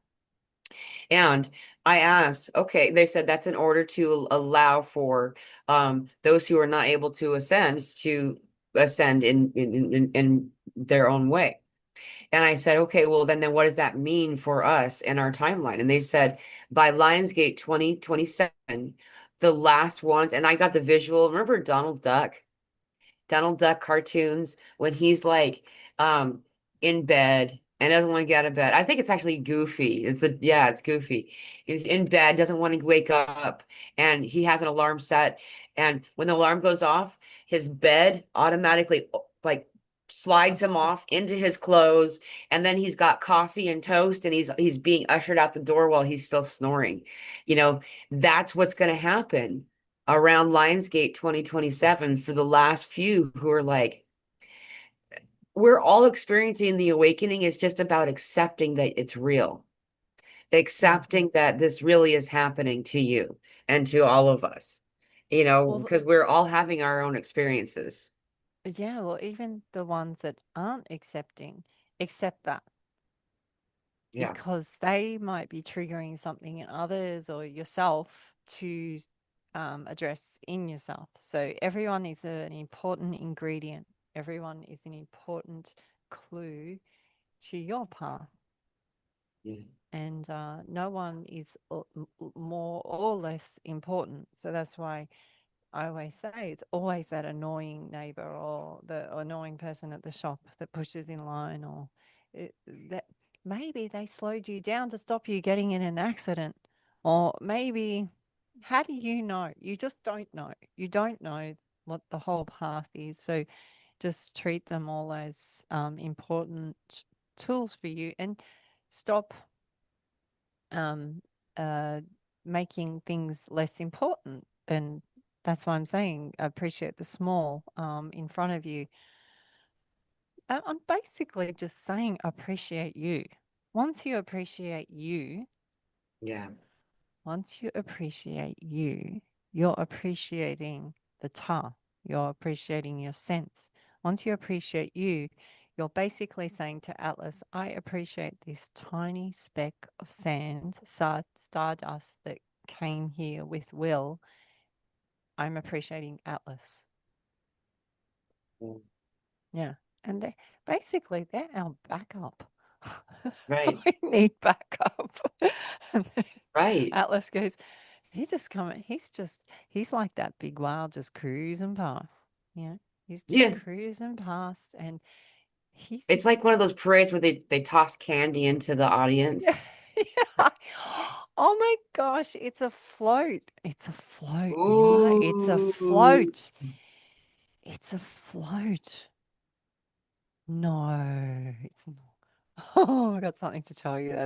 And I asked, okay, they said that's in order to allow for those who are not able to ascend in their own way. And I said, okay, well, then what does that mean for us and our timeline? And they said, by Lionsgate 2027, the last ones, and I got the visual. Remember Donald Duck cartoons when he's like in bed and doesn't want to get out of bed. I think it's actually Goofy. It's Goofy. He's in bed, doesn't want to wake up, and he has an alarm set. And when the alarm goes off, his bed automatically like slides him off into his clothes, and then he's got coffee and toast, and he's being ushered out the door while he's still snoring. You know, that's what's going to happen around Lionsgate 2027 for the last few who are like, we're all experiencing the awakening. It's just about accepting that it's real, Mm. accepting that this really is happening to you and to all of us, Well, because we're all having our own experiences. yeah, well, even the ones that aren't accept that Yeah. because they might be triggering something in others or yourself to address in yourself. So everyone is an important ingredient. Everyone is an important clue to your path. Yeah. And no one is more or less important. So that's why I always say it's always that annoying neighbor or the annoying person at the shop that pushes in line, or that maybe they slowed you down to stop you getting in an accident. Or maybe, how do you know? You just don't know. You don't know what the whole path is. So just treat them all as important tools for you, and stop um, uh, making things less important. And that's why I'm saying appreciate the small in front of you. I'm basically just saying appreciate you. Once you appreciate you, Yeah. once you appreciate you, you're appreciating the ta. You're appreciating your sense. Once you appreciate you, you're basically saying to Atlas, I appreciate this tiny speck of sand, stardust that came here with Will. I'm appreciating Atlas. Mm. Yeah. And they're our backup. Right. We need backup. And then Right. Atlas goes, he's like that big whale just cruising past. You know, he's just Yeah. cruising past, and he's It's like one of those parades where they toss candy into the yeah, audience. yeah. Oh my gosh, it's a float. It's a float, Mila. It's a Ooh. float. It's a float. No, it's not. Oh, I got something to tell you.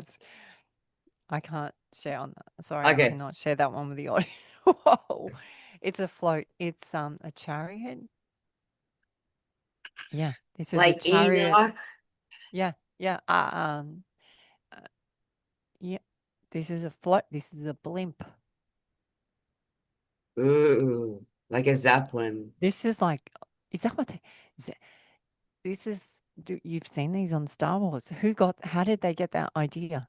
I can't share on that. Sorry, I Okay. cannot share that one with the audience. Whoa. It's a float. It's a chariot. Yeah, this is a Like chariot. Enoch. Yeah, yeah. Uh, yeah. This is a float. This is a blimp. Ooh. Like a Zeppelin. This is like, is that what? Is it, this is. You've seen these on Star Wars. How did they get that idea?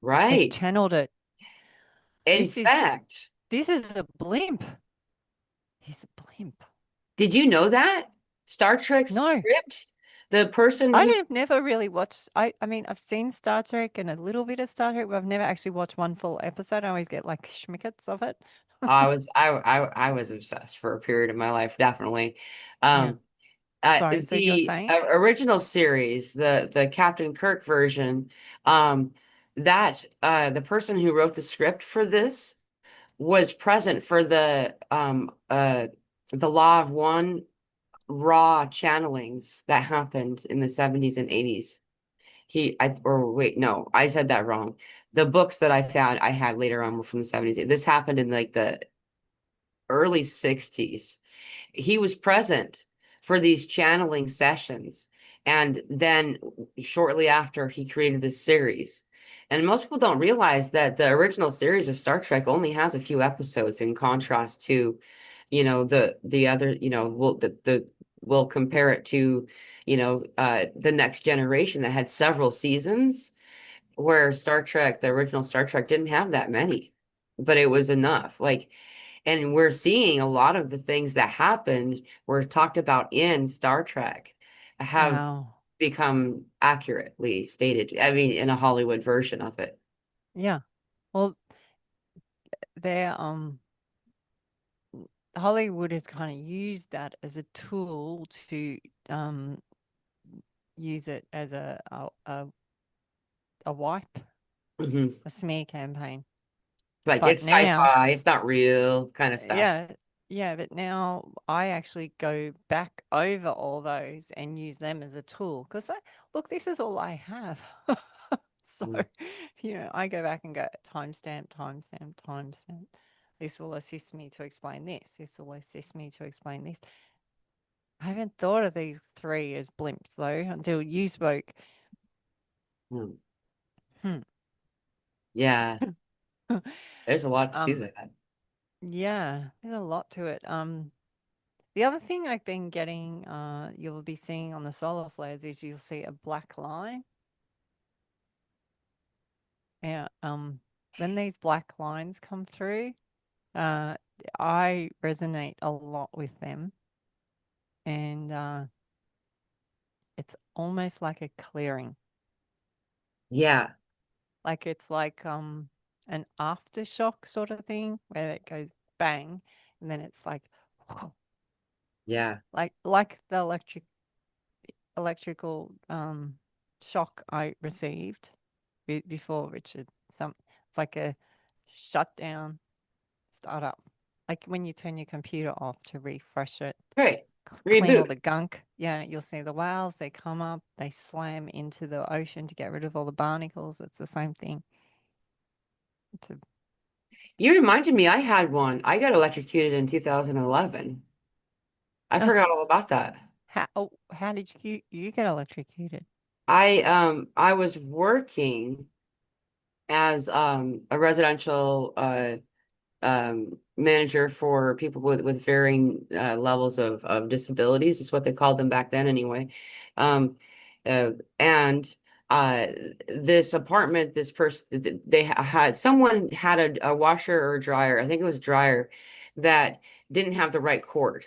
They've Right. channeled it. In This is fact, this is a blimp. He's a blimp. did you know that? Star Trek's No, script, the person I who have never really watched. I mean, I've seen Star Trek and a little bit of Star Trek, but I've never actually watched one full episode. I always get like schmickets of it. I was obsessed for a period of my life, definitely. Yeah. Um, Sorry. So you're the saying? original series, the Captain Kirk version, that the person who wrote the script for this was present for the Law of One raw channelings that happened in the 70s and 80s. Or wait, no, I said that wrong. The books that I found I had later on were from the 70s. This happened in like the early 60s. He was present for these channeling sessions. And then shortly after, he created this series. And most people don't realize that the original series of Star Trek only has a few episodes in contrast to, the other, we'll compare it to, the Next Generation that had several seasons, where Star Trek, the original Star Trek, didn't have that many, but it was enough. Like, and we're seeing a lot of the things that happened were talked about in Star Trek have Wow. become accurately stated. I mean, in a Hollywood version of it. Yeah. Well, they're Hollywood has kind of used that as a tool to um use it as a wipe, Mhm. a smear campaign. It's like But it's now sci-fi, it's not real kind of stuff. yeah, yeah, but now I actually go back over all those and use them as a tool because look, this is all I have. So, Mm. I go back and go timestamp, timestamp, timestamp. This will assist me to explain this. This will assist me to explain this. I haven't thought of these three as blimps though until you spoke. Mm. Hmm. Yeah, there's a lot to um, that. yeah, there's a lot to it. The other thing I've been getting, you'll be seeing on the solar flares is you'll see a black line. Yeah. When these black lines come through, uh, I resonate a lot with them, and it's almost like a clearing. Yeah, Like it's like an aftershock sort of thing where it goes bang, and then it's like, yeah. like the electrical shock I received before Richard. It's like a shutdown startup. Like when you turn your computer off to refresh it, Great. clean all Reboot. the gunk. yeah, you'll see the whales, they come up, they slam into the ocean to get rid of all the barnacles. It's the same thing. To, You reminded me I had one. I got electrocuted in 2011. I oh, forgot all about that. how did you get electrocuted? I was working as a residential manager for people with varying levels of disabilities, is what they called them back then anyway. Um, and this apartment, this person, had someone had a washer or a dryer, I think it was a dryer, that didn't have the right cord.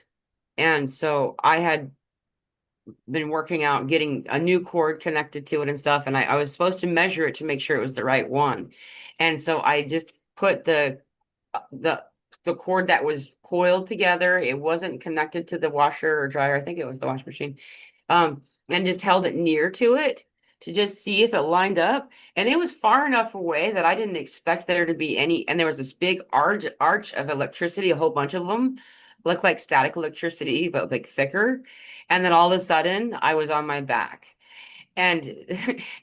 And so I had been working out getting a new cord connected to it and stuff, and I was supposed to measure it to make sure it was the right one. And so I just put the the cord that was coiled together. It wasn't connected to the washer or dryer. I think it was the washing machine. And just held it near to it to just see if it lined up. And it was far enough away that I didn't expect there to be any. And there was this big arch of electricity, a whole bunch of them, looked like static electricity, but like thicker. And then all of a sudden, I was on my back and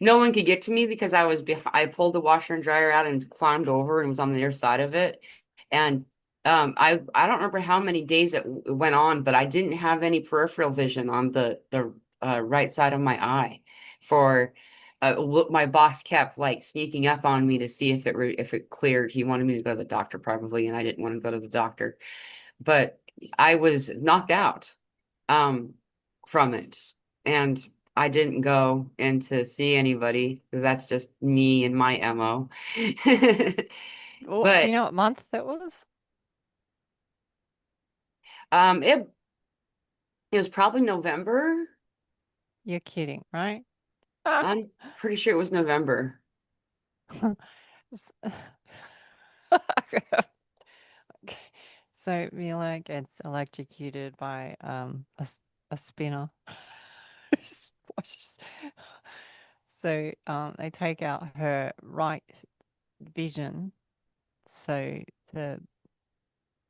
no one could get to me because I pulled the washer and dryer out and climbed over and was on the other side of it. And I don't remember how many days it went on, but I didn't have any peripheral vision on the right side of my eye for look, my boss kept like sneaking up on me to see if it cleared. He wanted me to go to the doctor probably, and I didn't want to go to the doctor. But I was knocked out um from it. And I didn't go in to see anybody because that's just me and my MO. Well, do But you know what month that was? um it it was probably November. You're kidding, right? I'm pretty sure it was November. S- So Mila gets electrocuted by a spinner. Just watches. So they take out her right vision, so the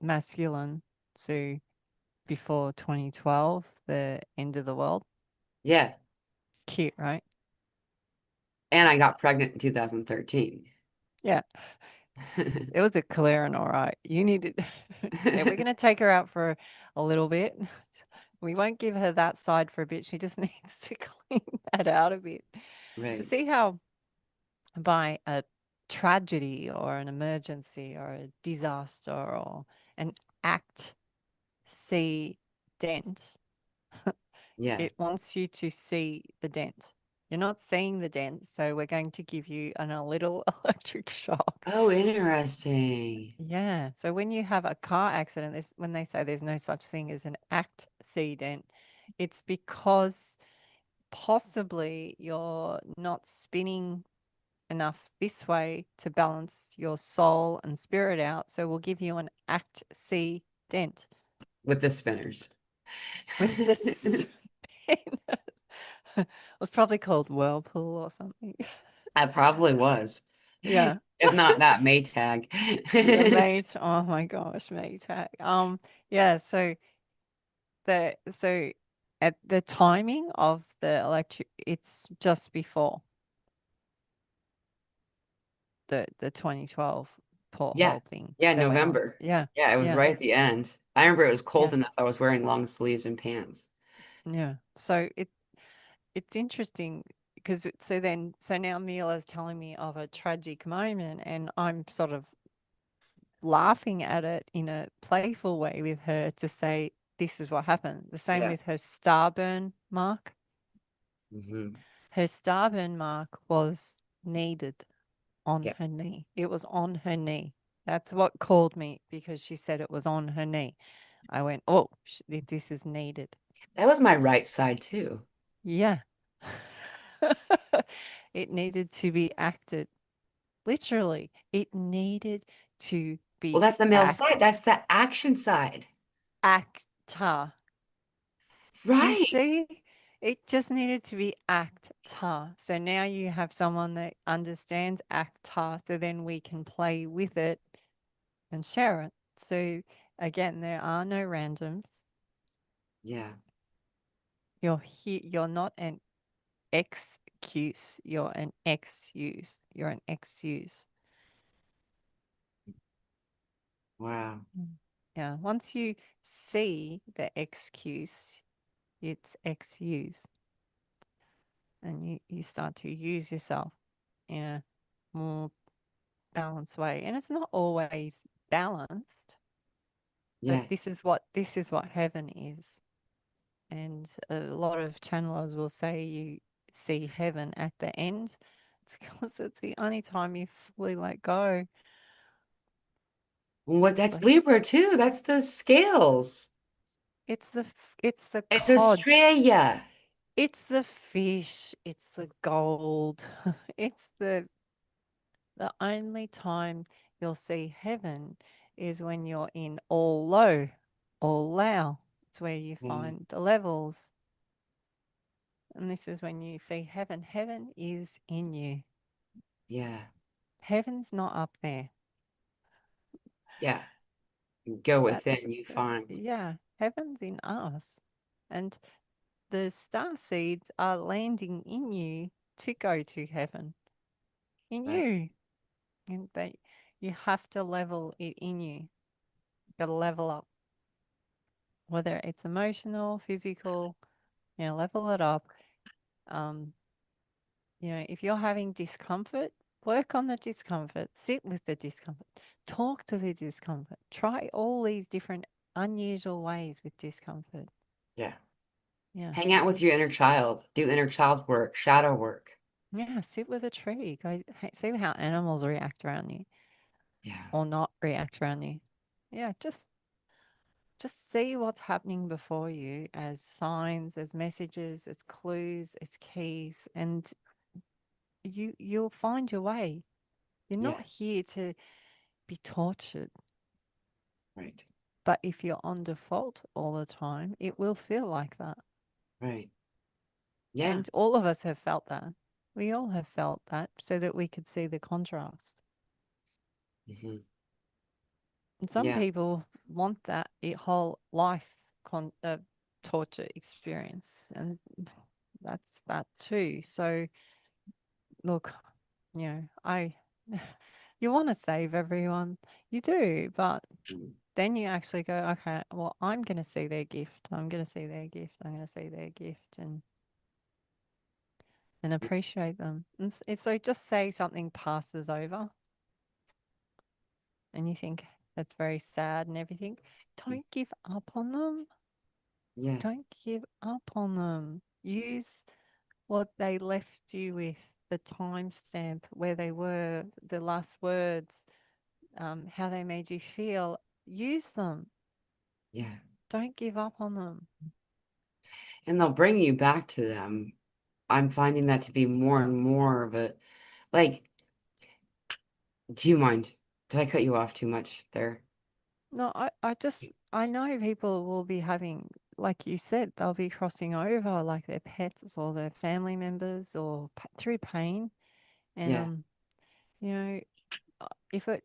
masculine, so before 2012, the end of the world. Yeah. Cute, right? And I got pregnant in 2013. Yeah, it was a clearing, all right. You needed, yeah, we're gonna take her out for a little bit. We won't give her that side for a bit. She just needs to clean that out a bit. Right. See how by a tragedy or an emergency or a disaster or an act C dent, Yeah. it wants you to see the dent. You're not seeing the dent, so we're going to give you a little electric shock. Oh, interesting. Yeah. So when you have a car accident, when they say there's no such thing as an act C dent, it's because possibly you're not spinning enough this way to balance your soul and spirit out. So we'll give you an Act C dent With the spinners. with this. It was probably called Whirlpool or something. I probably was. Yeah. If not that Maytag. Yeah, mate. Oh my gosh, Maytag. Yeah, so at the timing of the electric, it's just before the 2012 Yeah. porthole thing Yeah, that went on. November. Yeah, Yeah, it was yeah, right at the end. I remember it was cold yeah, enough I was wearing long sleeves and pants. yeah. So it's interesting because so now Mila's telling me of a tragic moment, and I'm sort of laughing at it in a playful way with her to say this is what happened. The same Yeah. with her starburn mark. Hmm. Her starburn mark was needed on Yeah. her knee. It was on her knee. That's what called me because she said it was on her knee. I went, oh, this is needed. That was my right side too. Yeah. It needed to be acted. Literally, it needed to Well, be that's the male side. That's the action side. acta. You Right. see, it just needed to be acta. So now you have someone that understands acta, so then we can play with it and share it. So again, there are no randoms. Yeah. You're not an excuse. You're an excuse. You're an excuse. Wow. Mm. Yeah. Once you see the excuse, it's excuse, and you start to use yourself in a more balanced way. And it's not always balanced, but Yeah. this is what heaven is. And a lot of channelers will say you see heaven at the end. It's because it's the only time you fully let go. What It's that's the Libra too. That's the scales. it's the It's cod, Australia. it's the fish, it's the gold. It's the only time you'll see heaven is when you're in all low, all low. It's where you Yeah. find the levels. And this is when you see heaven. Heaven is in you. Yeah. Heaven's not up there. Yeah. Go That's within, you find. yeah, heaven's in us. And the star seeds are landing in you to go to heaven. In Right. you. And they you have to level it in you. Gotta level up. Whether it's emotional, physical, level it up. Um, if you're having discomfort, work on the discomfort, sit with the discomfort, talk to the discomfort, try all these different unusual ways with discomfort. Yeah. Yeah. Hang out with your inner child. Do inner child work, shadow work. Yeah. Sit with a tree. Go see how animals react around you Yeah. or not react around you. Yeah. Just see what's happening before you as signs, as messages, as clues, as keys, and you'll find your way. You're Yeah. not here to be tortured. Right. But if you're on default all the time, it will feel like that. Right. Yeah. And all of us have felt that. We all have felt that so that we could see the contrast. Hmm. And some Yeah. people want that whole life torture experience. And that's that too. So, look, I, you want to save everyone. You do. But Mm. then you actually go, okay, well, I'm going to see their gift. I'm going to see their gift. I'm going to see their gift. And appreciate them. And so just say something passes over and you think that's very sad and everything. Don't give up on them. Yeah. Don't give up on them. Use what they left you with, the timestamp, where they were, the last words, how they made you feel. Use them. Yeah. Don't give up on them. And they'll bring you back to them. I'm finding that to be more and more of a like, do you mind? Did I cut you off too much there? No, I know people will be having, like you said, they'll be crossing over like their pets or their family members or through pain. And, Yeah. you know, if it,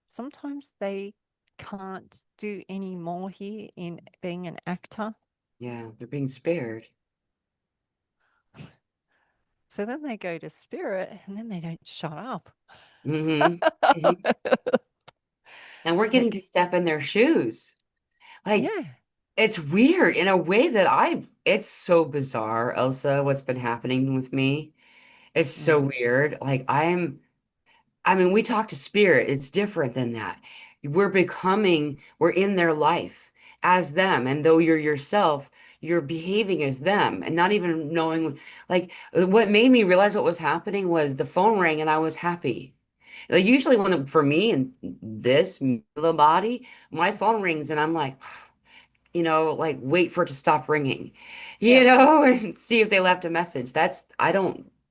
sometimes they can't do any more here in being an actor. Yeah. They're being spared. So then they go to spirit and then they don't shut up. Hmm. Hmm. And we're But getting to step in their shoes. Like, yeah. it's weird in a way that it's so bizarre, Elsa, what's been happening with me. It's so Mm, weird. I mean, we talk to spirit. It's different than that. We're in their life as them. And though you're yourself, you're behaving as them and not even knowing. What made me realize what was happening was the phone rang and I was happy. Like, usually for me and this the body, my phone rings and I'm like, like wait for it to stop ringing, yeah. and see if they left a message.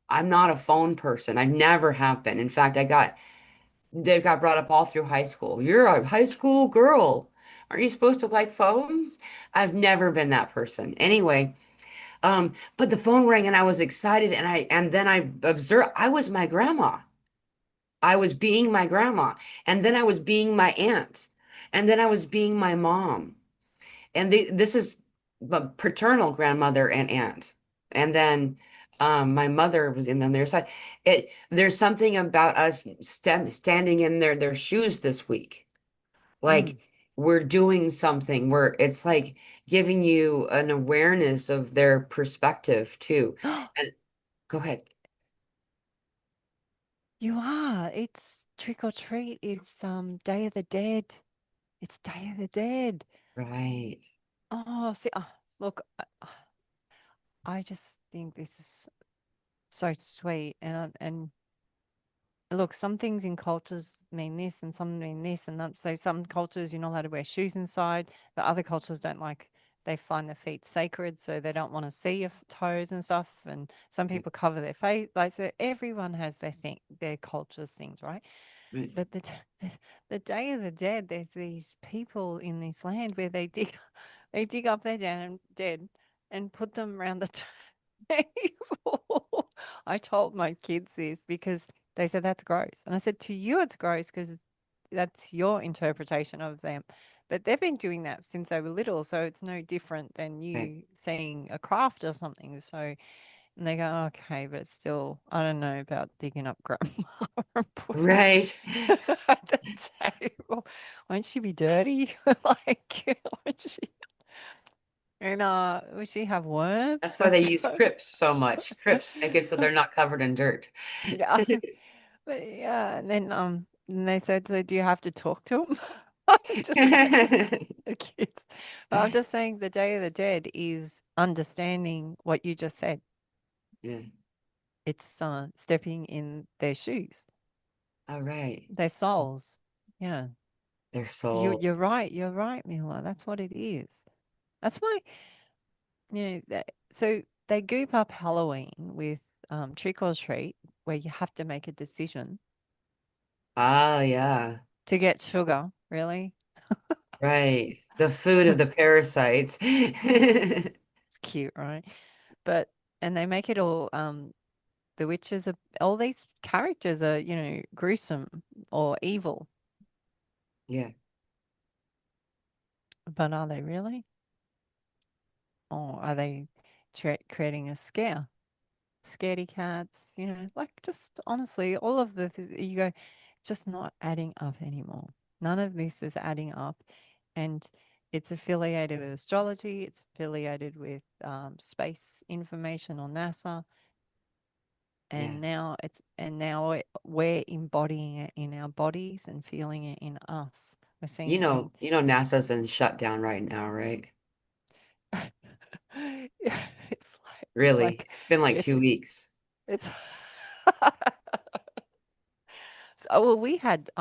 I'm not a phone person. I never have been. In fact, they got brought up all through high school. You're a high school girl. Are you supposed to like phones? I've never been that person. Anyway, but the phone rang and I was excited and then I observed I was my grandma. I was being my grandma. And then I was being my aunt. And then I was being my mom. And this is paternal grandmother and aunt. And then my mother was in on their side. There's something about us standing in their shoes this week. Mm. Like we're doing something where it's like giving you an awareness of their perspective too. And go ahead. You are. It's trick or treat. It's Day of the Dead. It's Day of the Dead. Right. Oh, see, look, I just think this is so sweet, and look, some things in cultures mean this and some mean this and that. So some cultures you're not allowed to wear shoes inside, but other cultures don't like, they find their feet sacred, so they don't want to see your toes and stuff. And some Right. people cover their face. Like, so everyone has their thing, their culture's things, right? Right. But the Day of the Dead, there's these people in this land where they dig they dig up their dead and put them around the table. I told my kids this because they said that's gross. And I said to you it's gross because that's your interpretation of them. But they've been doing that since they were little, so it's no different than Right. you seeing a craft or something. So and they go, okay, but still, I don't know about digging up grandma and putting Right. at the table. Won't she be dirty? Like, won't she? And will she have That's worms? why they use crypts so much. Crypts make it so they're not covered in dirt. Yeah, but yeah. And they said, so do you have to talk to them? I'm just saying, the kids. But I'm just saying, the Day of the Dead is understanding what you just said. Yeah. It's stepping in their shoes, All right. their souls. Yeah. Their You're souls. right. You're right, Mila. That's what it is. That's why, so they goop up Halloween with trick or treat, where you have to make a decision Ah, yeah. to get sugar. Really, Right. The food of the parasites. it's cute, right? But and they make it all. The witches are, all these characters are, gruesome or evil, Yeah. but are they really? Or are they creating a scare? Scaredy cats, like, just honestly, all of this is, you go, just not adding up anymore. None of this is adding up. And it's affiliated with astrology, it's affiliated with space information on NASA. Yeah. We're embodying it in our bodies and feeling it in us. We're seeing You it know, in you know NASA's in shutdown right now, right? Yeah, it's Really. like It's been like it's 2 weeks. it's So, well, we had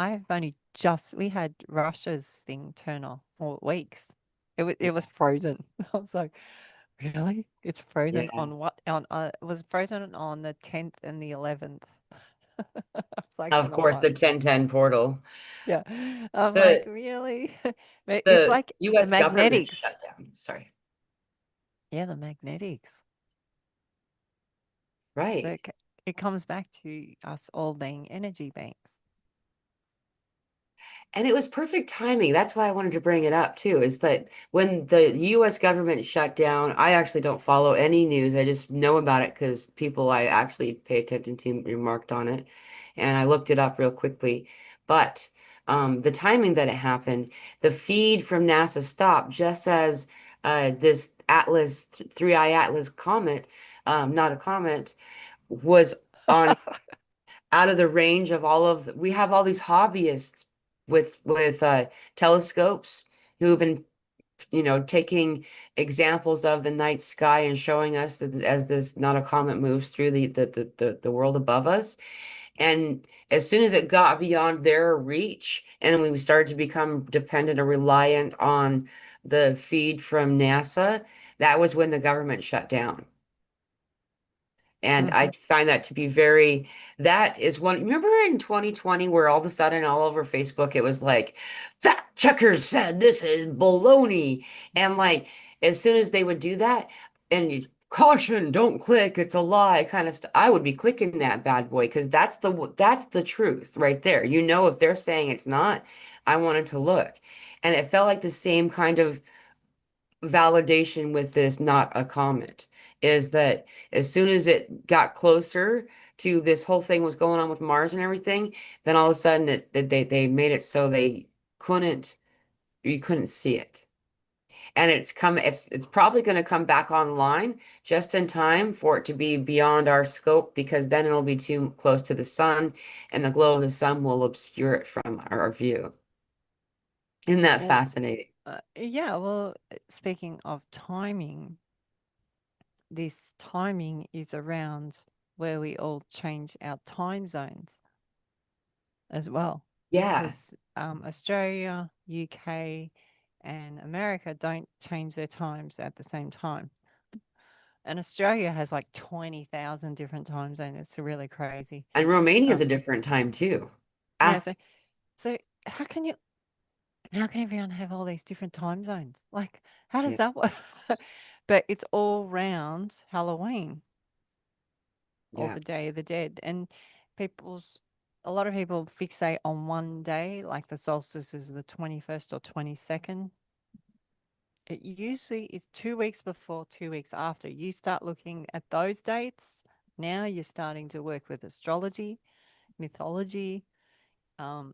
Russia's thing turn off for weeks. It was Yeah. frozen. I was like, really? It's frozen Yeah. on what? It was frozen on the 10th and the 11th. I was like, Of no course, the one. 1010 portal. Yeah. I'm like, The really? But it's the like the US government magnetics. shut down. Sorry. Yeah, the magnetics. Right. But it comes back to us all being energy banks. And it was perfect timing. That's why I wanted to bring it up too, is that when the US government shut down, I actually don't follow any news. I just know about it because people I actually pay attention to remarked on it. And I looked it up real quickly. But the timing that it happened, the feed from NASA stopped just as this Atlas, Three-Eye Atlas comet, not a comet, was on out of the range of all of we have all these hobbyists with telescopes who have been taking examples of the night sky and showing us that as this not a comet moves through the world above us. And as soon as it got beyond their reach and we started to become dependent or reliant on the feed from NASA, that was when the government shut down. And I Mhm. find that to be that is one. Remember in 2020, where all of a sudden, all over Facebook, it was like, fact checkers said this is baloney. And like, as soon as they would do that, and caution, don't click, it's a lie kind of stuff, I would be clicking that bad boy because that's the truth right there. If they're saying it's not, I wanted to look. And it felt like the same kind of validation with this not a comet is that as soon as it got closer to this whole thing was going on with Mars and everything, then all of a sudden they made it so they couldn't you couldn't see it. And it's probably going to come back online just in time for it to be beyond our scope because then it'll be too close to the sun and the glow of the sun will obscure it from our view. Isn't that Well, fascinating? yeah, well, speaking of timing, this timing is around where we all change our time zones as well. Yeah. Because Australia, UK, and America don't change their times at the same time. And Australia has like 20,000 different time zones. It's really crazy. And Romania is a Um, different time too. yeah, so Athens. so how can everyone have all these different time zones? Like, how does Yeah. that work? But it's all round Halloween or Yeah. the Day of the Dead. And people's a lot of people fixate on one day, like the solstice is the 21st or 22nd. It usually is 2 weeks before, 2 weeks after. You start looking at those dates. Now you're starting to work with astrology, mythology.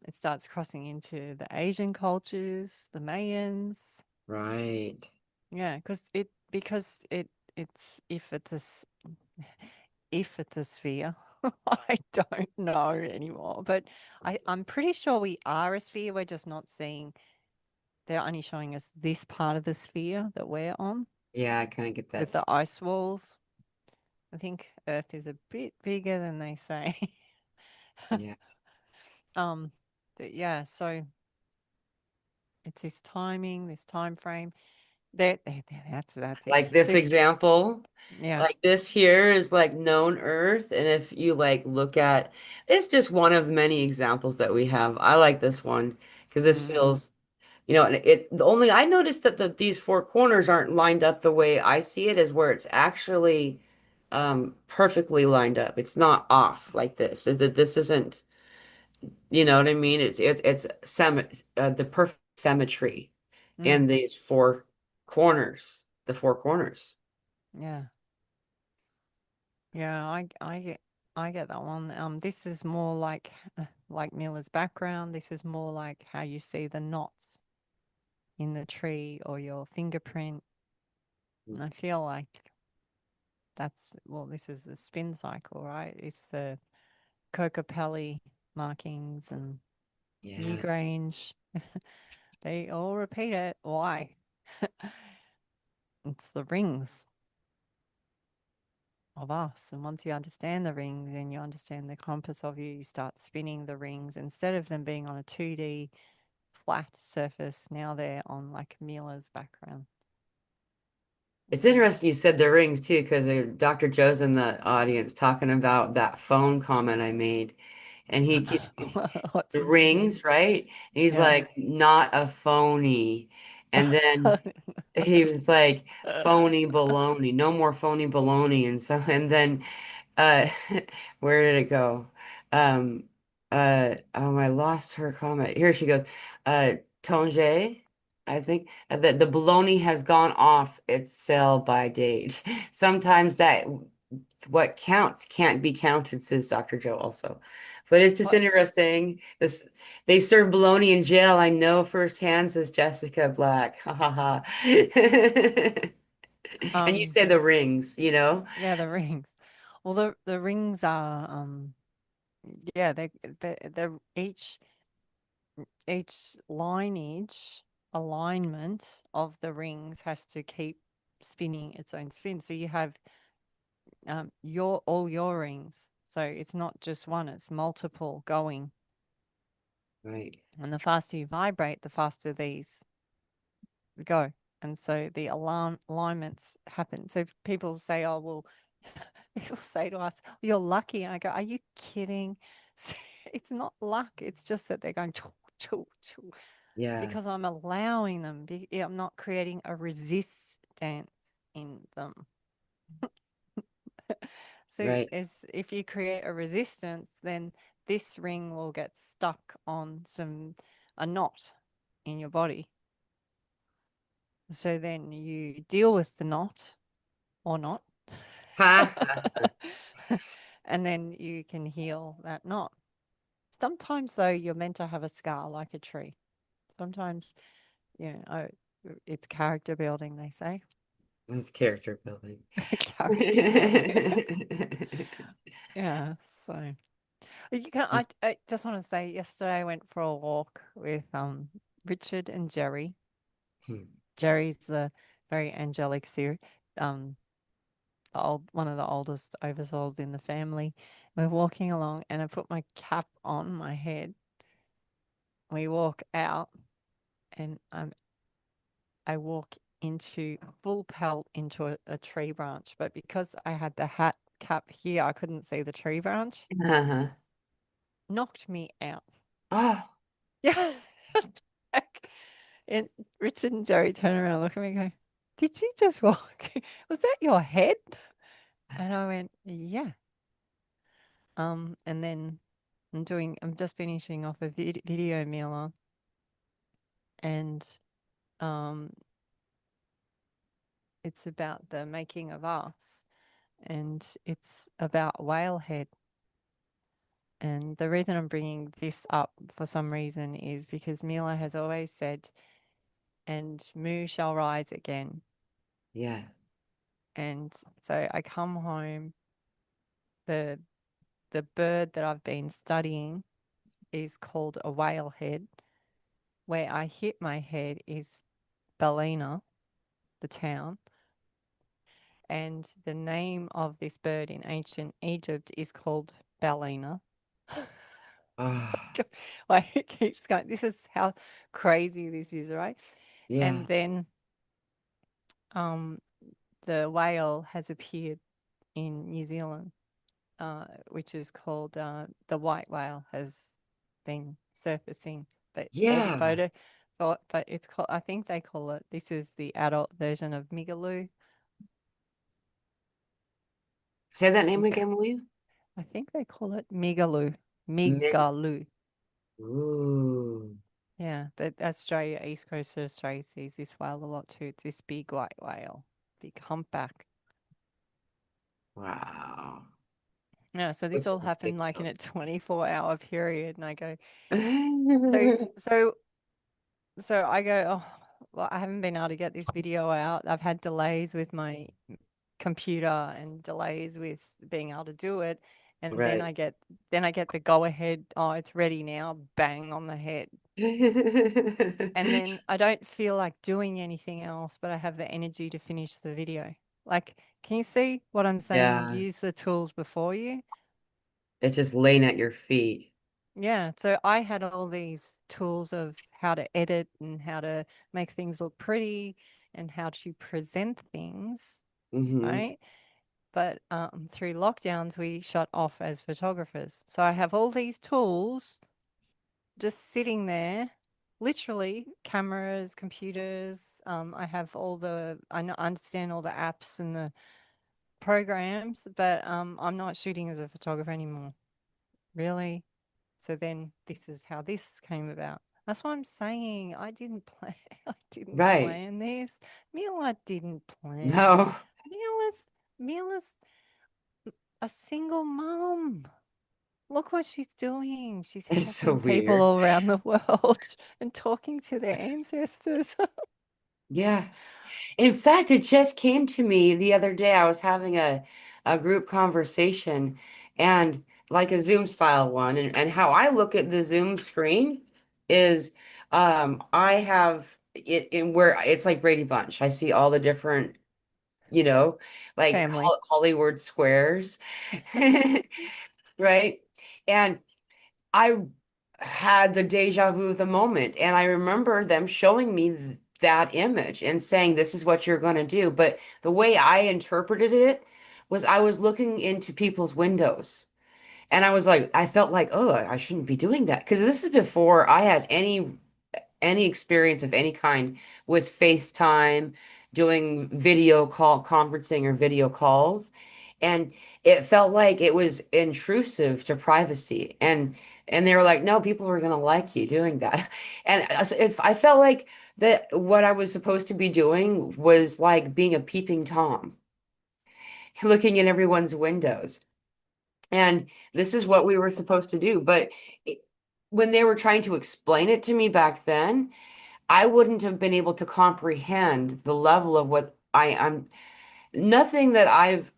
It starts crossing into the Asian cultures, the Mayans. Right. Yeah, it's if it's a sphere. I don't know anymore, but I'm pretty sure we are a sphere. We're just not seeing. They're only showing us this part of the sphere that we're on Yeah, I kind of get with that too. the ice walls. I think Earth is a bit bigger than they say. Yeah. um, but yeah, so it's this timing, this time frame. That's it. Like this So example, yeah. like this here is like known Earth. And if you like look at, it's just one of many examples that we have. I like this one because this Mm. feels, and the only I noticed that these four corners aren't lined up the way I see it is where it's actually perfectly lined up. It's not off like this. Is that this isn't, you know what I mean? It's the perfect symmetry Mm. in these four corners, the four corners. Yeah. Yeah, I get that one. This is more like Miller's background. This is more like how you see the knots in the tree or your fingerprint. And I feel like this is the spin cycle, right? It's the Kokopelli markings and Yeah. Newgrange. They all repeat it. Why? It's the rings of us. And once you understand the rings and you understand the compass of you, you start spinning the rings instead of them being on a 2D flat surface. Now they're on like Mila's background. It's Mm. interesting you said the rings too, because Dr. Joe's in the audience talking about that phone comment I made. And he keeps these What's the he saying? rings, right? And he's Yeah. like, not a phony. And then he was like, phony baloney, no more phony baloney. And so, and then Uh, where did it go? Um, oh, I lost her comment. Here she goes. Tonge, I think the bologna has gone off its sell by date. Sometimes that what counts can't be counted, says Dr. Joe also. But it's just What? interesting. This they serve bologna in jail. I know firsthand, says Jessica Black. Ha ha ha. And you Um, say the rings, you know? yeah, the rings. Well, the rings are yeah, they're each lineage alignment of the rings has to keep spinning its own spin. So you have your all your rings. So it's not just one, it's multiple going. Right. And the faster you vibrate, the faster these go. And so the alarm alignments happen. So people say, oh, well, people say to us, you're lucky. And I go, are you kidding? It's not luck. It's just that they're going, choo, choo, choo, Yeah. because I'm allowing them. Yeah, I'm not creating a resistance in them. So Right. as if you create a resistance, then this ring will get stuck on a knot in your body. So then you deal with the knot or not. Ha. And then you can heal that knot. Sometimes, though, you're meant to have a scar like a tree. Sometimes, it's character building, they say. That's character building. Character building. Yeah. So I just want to say yesterday I went for a walk with Richard and Jerry. Jerry's the very angelic um one of the oldest oversouls in the family. We're walking along and I put my cap on my head. We walk out and I walk into full pelt into a tree branch, but because I had the hat cap here, I couldn't see the tree branch. Uh-huh. Knocked me out. Oh, Yeah. Like, and Richard and Jerry turn around and look at me and go, "Did you just walk? Was that your head?" And I went, "Yeah." And then I'm just finishing off a video, Mila, and um, it's about the making of us, and it's about whale head. And the reason I'm bringing this up for some reason is because Mila has always said, "And Moo shall rise again." yeah. And so I come home, the the bird that I've been studying is called a whale head. Where I hit my head is Ballina, the town. And the name of this bird in ancient Egypt is called Ballina. Oh, Like it keeps going. This is how crazy this is, right? yeah. And then um, the whale has appeared in New Zealand, which is called the white whale has been surfacing. But all the Yeah. but it's called. I think they call it. This is the adult version of Migaloo. Say that name again, will you? I think they call it Migaloo. Mig. Migaloo. Ooh. Yeah, but Australia, East Coast of Australia sees this whale a lot too. It's this big white whale, big humpback. Wow. Yeah, so this Which all is a big happened like in jump. a 24-hour period. And I go, so, so, so I go, oh, well, I haven't been able to get this video out. I've had delays with my computer and delays with being able to do it. And then Right. I get the go ahead, oh, it's ready now, bang on the head. And then I don't feel like doing anything else, but I have the energy to finish the video. Like, can you see what I'm saying? Yeah. Use the tools before you. It's just laying at your feet. Yeah. So I had all these tools of how to edit and how to make things look pretty and how to present things, Hmm. right? But through lockdowns, we shut off as photographers. So I have all these tools just sitting there, literally cameras, computers. I have I understand all the apps and the programs, but I'm not shooting as a photographer anymore. Really? So then this is how this came about. That's what I'm saying. I didn't plan. I didn't Right. plan this. Mila didn't plan this. No, Mila's a single mom. Look what she's doing. She's it's so helping people weird. all around the world and talking to their ancestors. Yeah. In fact, it just came to me the other day. I was having a group conversation and like a Zoom style one. And how I look at the Zoom screen is I have it in where it's like Brady Bunch. I see all the different, you know, like Family. Hollywood squares. Right? And I had the deja vu of the moment, and I remember them showing me that image and saying, "This is what you're going to do." But the way I interpreted it was I was looking into people's windows. And I was like, I felt like, oh, I shouldn't be doing that. Because this is before I had any experience of any kind with FaceTime, doing video call conferencing or video calls. And it felt like it was intrusive to privacy. And they were like, no, people are gonna like you doing that. And if I felt like that what I was supposed to be doing was like being a peeping Tom, looking in everyone's windows. And this is what we were supposed to do. But it, when they were trying to explain it to me back then, I wouldn't have been able to comprehend the level of what I'm nothing that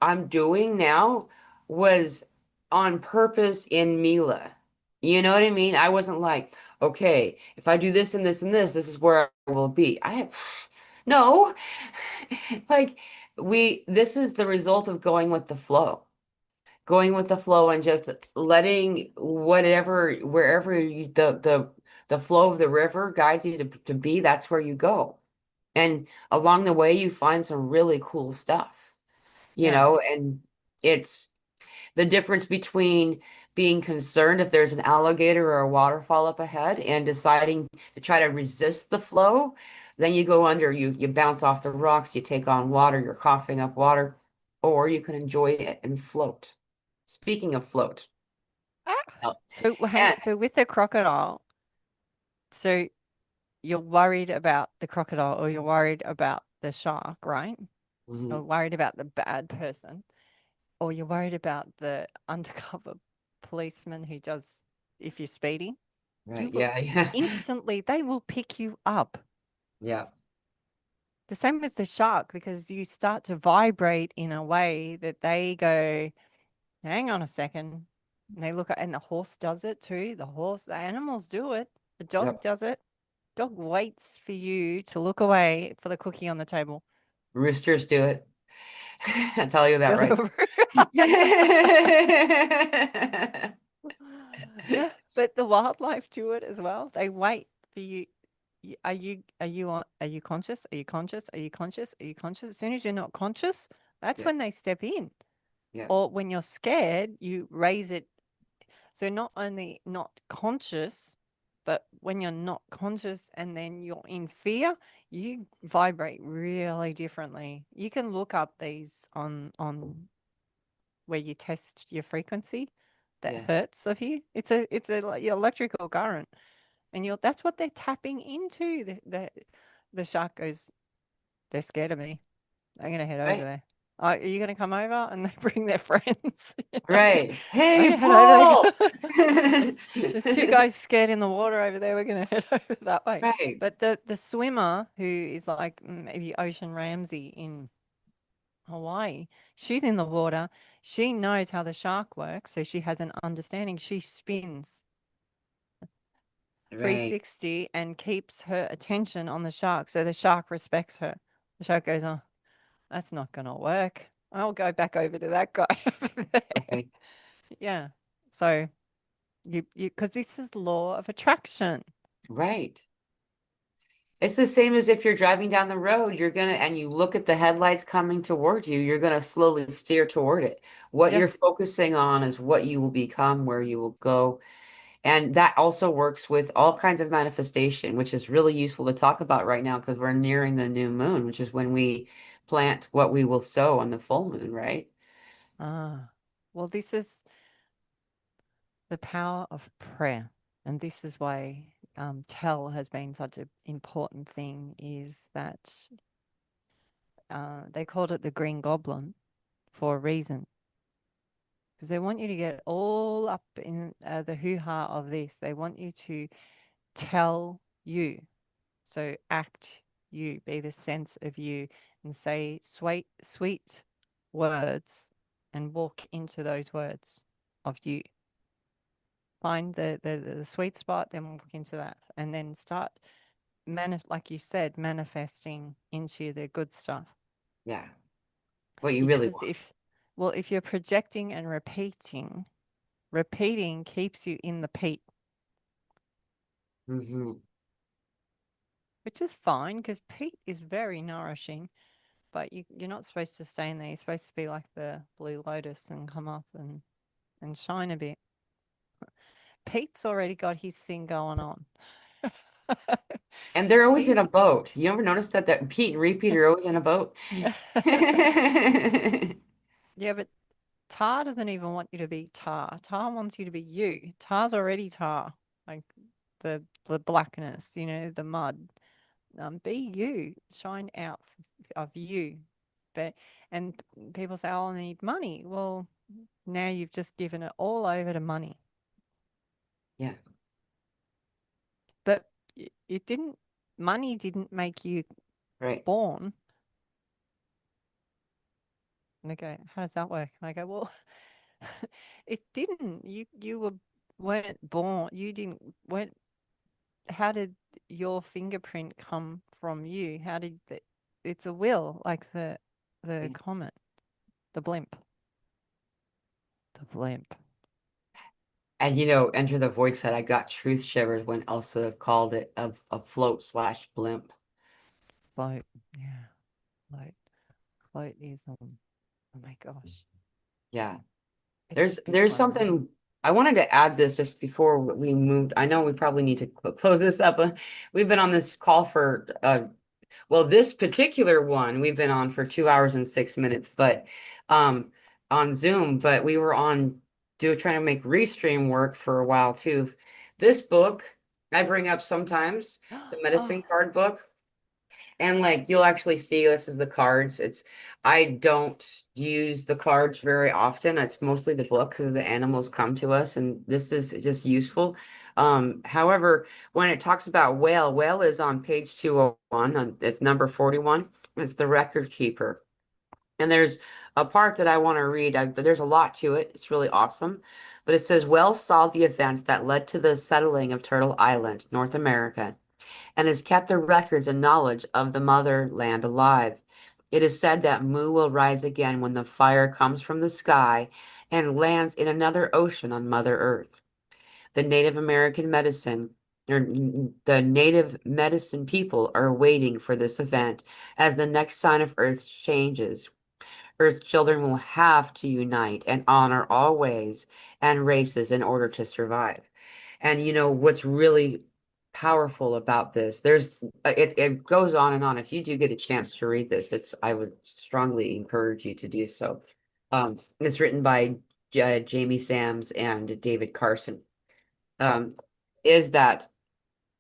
I'm doing now was on purpose in Mila. You know what I mean? I wasn't like, okay, if I do this and this and this is where I will be. I no. Like this is the result of going with the flow. Going with the flow and just letting whatever wherever the flow of the river guides you to be, that's where you go. And along the way, you find some really cool stuff, Yeah. and it's the difference between being concerned if there's an alligator or a waterfall up ahead and deciding to try to resist the flow. Then you go under, you bounce off the rocks, you take on water, you're coughing up water, or you can enjoy it and float. Speaking of float, Ah. oh, So hang and so with the crocodile, so you're worried about the crocodile or you're worried about the shark, right? Or mhm, worried about the bad person, or you're worried about the undercover policeman who does if you're speeding, you right, will yeah, yeah, instantly they will pick you up. yeah, The same with the shark because you start to vibrate in a way that they go, hang on a second. And they look at, and the horse does it too. The animals do it. The dog yep. does it. Dog waits for you to look away for the cookie on the table. Roosters do it. I tell you that, For right? the yeah, but the wildlife do it as well. They wait for you. Are you conscious? Are you conscious? Are you conscious? Are you conscious? As soon as you're not conscious, that's Yeah, when they step in. yeah, Or when you're scared, you raise it. So not only not conscious, but when you're not conscious and then you're in fear, you vibrate really differently. You can look up these on where you test your frequency that yeah. hertz of you. It's a like your electrical current, and you're that's what they're tapping into. The shark goes, they're scared of me. I'm gonna head over Right. there. Oh, are you gonna come over? And they bring their friends. Right. I'm Hey, gonna head over Paul. there. There's two guys scared in the water over there. We're gonna head over that way. Right. But the swimmer who is like maybe Ocean Ramsey in Hawaii, she's in the water. She knows how the shark works, so she has an understanding. She spins Right. 360 and keeps her attention on the shark, so the shark respects her. The shark goes, "Oh, that's not gonna work. I'll go back over to that guy over there." Right. Yeah. So because this is law of attraction. Right. It's the same as if you're driving down the road, and you look at the headlights coming toward you, you're gonna slowly steer toward it. What Yeah. you're focusing on is what you will become, where you will go. And that also works with all kinds of manifestation, which is really useful to talk about right now because we're nearing the new moon, which is when we plant what we will sow on the full moon, right? Ah. Well, this is the power of prayer. And this is why tell has been such an important thing is that they called it the Green Goblin for a reason. Because they want you to get all up in the hoo-ha of this. They want you to tell you. So act you, be the sense of you, and say sweet words and walk into those words of you. Find the sweet spot, then walk into that. And then start like you said, manifesting into the good stuff. Yeah. What you really Because want. if you're projecting and repeating keeps you in the peat, Hmm. which is fine because peat is very nourishing, but you're not supposed to stay in there. You're supposed to be like the blue lotus and come up and shine a bit. Pete's already got his thing going on. And they're always in He's a boat. You ever notice that Pete and Repeat are always in a boat? yeah, but Tar doesn't even want you to be Tar. Tar wants you to be you. Tar's already Tar, like the blackness, the mud. be you, shine out of you. But and people say, "Oh, I need money." Well, now you've just given it all over to money. Yeah, But it didn't. Money didn't make you right. born. And they go, "How does that work?" And I go, "Well, it didn't. You weren't born. You didn't weren't. How did your fingerprint come from you? How did the, it's a will, like the Yeah. comet, the blimp, the blimp." And Enter the Void said I got truth shivers when Elsa called it a float slash blimp. Float, yeah, float, float is oh my gosh, Yeah. it's a big There's one, right? something I wanted to add this just before we moved. I know we probably need to close this up. We've been on this call for well, this particular one we've been on for 2 hours and 6 minutes, but um on Zoom, but we were on trying to make restream work for a while too. This book I bring up sometimes, the medicine Oh, card book. And like you'll actually see this is the cards. I don't use the cards very often. It's mostly the book because the animals come to us and this is just useful. However, when it talks about whale, whale is on page 201, it's number 41. It's the record keeper. And there's a part that I want to read. There's a lot to it. It's really awesome. But it says, Wells saw the events that led to the settling of Turtle Island, North America, and has kept the records and knowledge of the motherland alive. It is said that Mu will rise again when the fire comes from the sky and lands in another ocean on Mother Earth. The Native American medicine, or the Native medicine people are waiting for this event as the next sign of Earth changes. Earth's children will have to unite and honor all ways and races in order to survive. And what's really powerful about this, it goes on and on. If you do get a chance to read this, I would strongly encourage you to do so. It's written by Jamie Sams and David Carson. Um, is that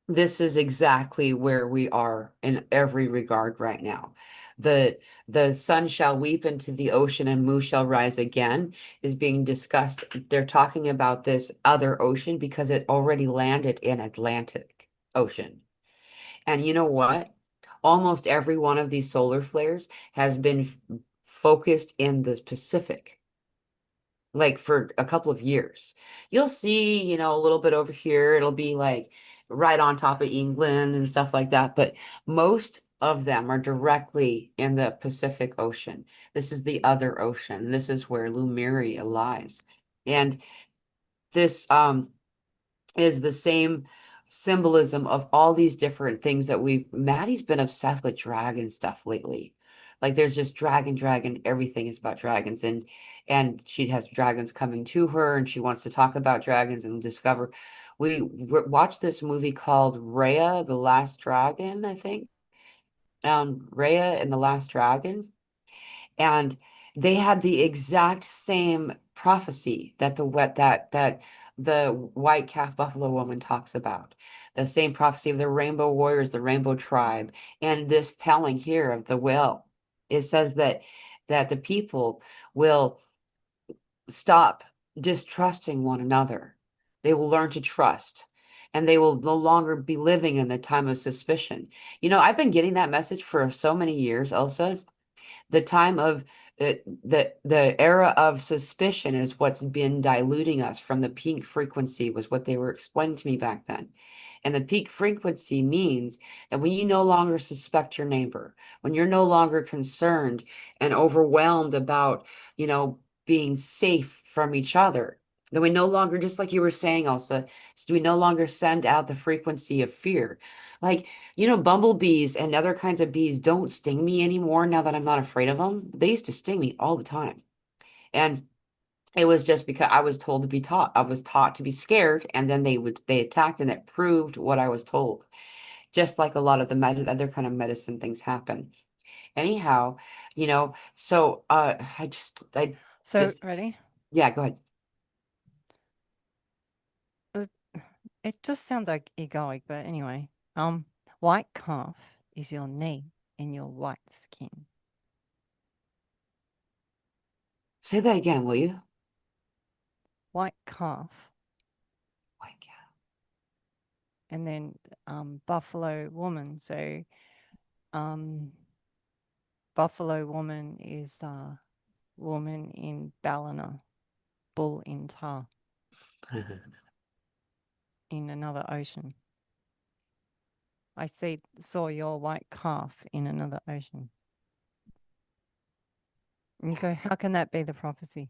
this is exactly where we are in every regard right now. The the sun shall weep into the ocean and Mu shall rise again is being discussed. They're talking about this other ocean because it already landed in Atlantic Ocean. And you know what? Almost every one of these solar flares has been focused in the Pacific like for a couple of years. You'll see, a little bit over here, it'll be like right on top of England and stuff like that, but most of them are directly in the Pacific Ocean. This is the other ocean. This is where Lemuria lies. And this is the same symbolism of all these different things that Maddie's been obsessed with dragon stuff lately. Like there's just dragon, everything is about dragons and she has dragons coming to her and she wants to talk about dragons and discover. We watched this movie called Raya, the Last Dragon, I think. Raya and the Last Dragon. And they had the exact same prophecy that the white calf buffalo woman talks about. The same prophecy of the rainbow warriors, the rainbow tribe, and this telling here of the will. It says that the people will stop distrusting one another. They will learn to trust. And they will no longer be living in the time of suspicion. I've been getting that message for so many years, Elsa. The time of the era of suspicion is what's been diluting us from the peak frequency was what they were explaining to me back then. And the peak frequency means that when you no longer suspect your neighbor, when you're no longer concerned and overwhelmed about, being safe from each other, then we no longer, just like you were saying, Elsa, we no longer send out the frequency of fear. Like, bumblebees and other kinds of bees don't sting me anymore now that I'm not afraid of them. They used to sting me all the time. And it was just because I was told to be taught. I was taught to be scared, and then they attacked, and it proved what I was told. Just like a lot of the other kind of medicine things happen. Anyhow, so I So just ready? yeah, go ahead. Uh, It just sounds like egoic, but anyway. White calf. is your knee in your white skin. Say that again, will you? White calf, White cat. and then buffalo woman. So um, buffalo woman is woman in Ballina, bull in tar in another ocean. I saw your white calf in another ocean. And you go, how can that be the prophecy?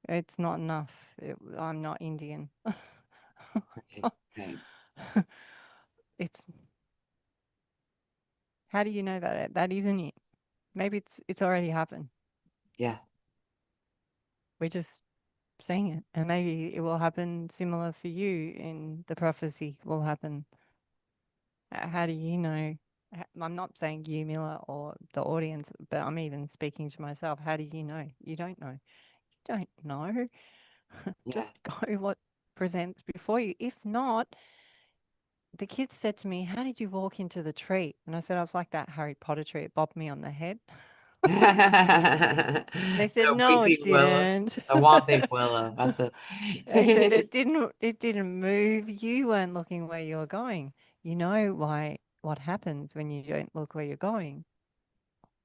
It's not enough. I'm not Indian. Right, right. It's how do you know that that isn't it? Maybe it's already happened. Yeah. We're just seeing it, and maybe it will happen similar for you. In the prophecy will happen. How do you know? I'm not saying you, Miller, or the audience, but I'm even speaking to myself. How do you know? You don't know. You don't know. Yeah. Just go what presents before you. If not, the kids said to me, "How did you walk into the tree?" And I said, "I was like that Harry Potter tree. It bopped me on the head." They said, The "No, it weeping willow. didn't." The whomping willow. That's a I said, "It didn't move. You weren't looking where you were going. You know why what happens when you don't look where you're going."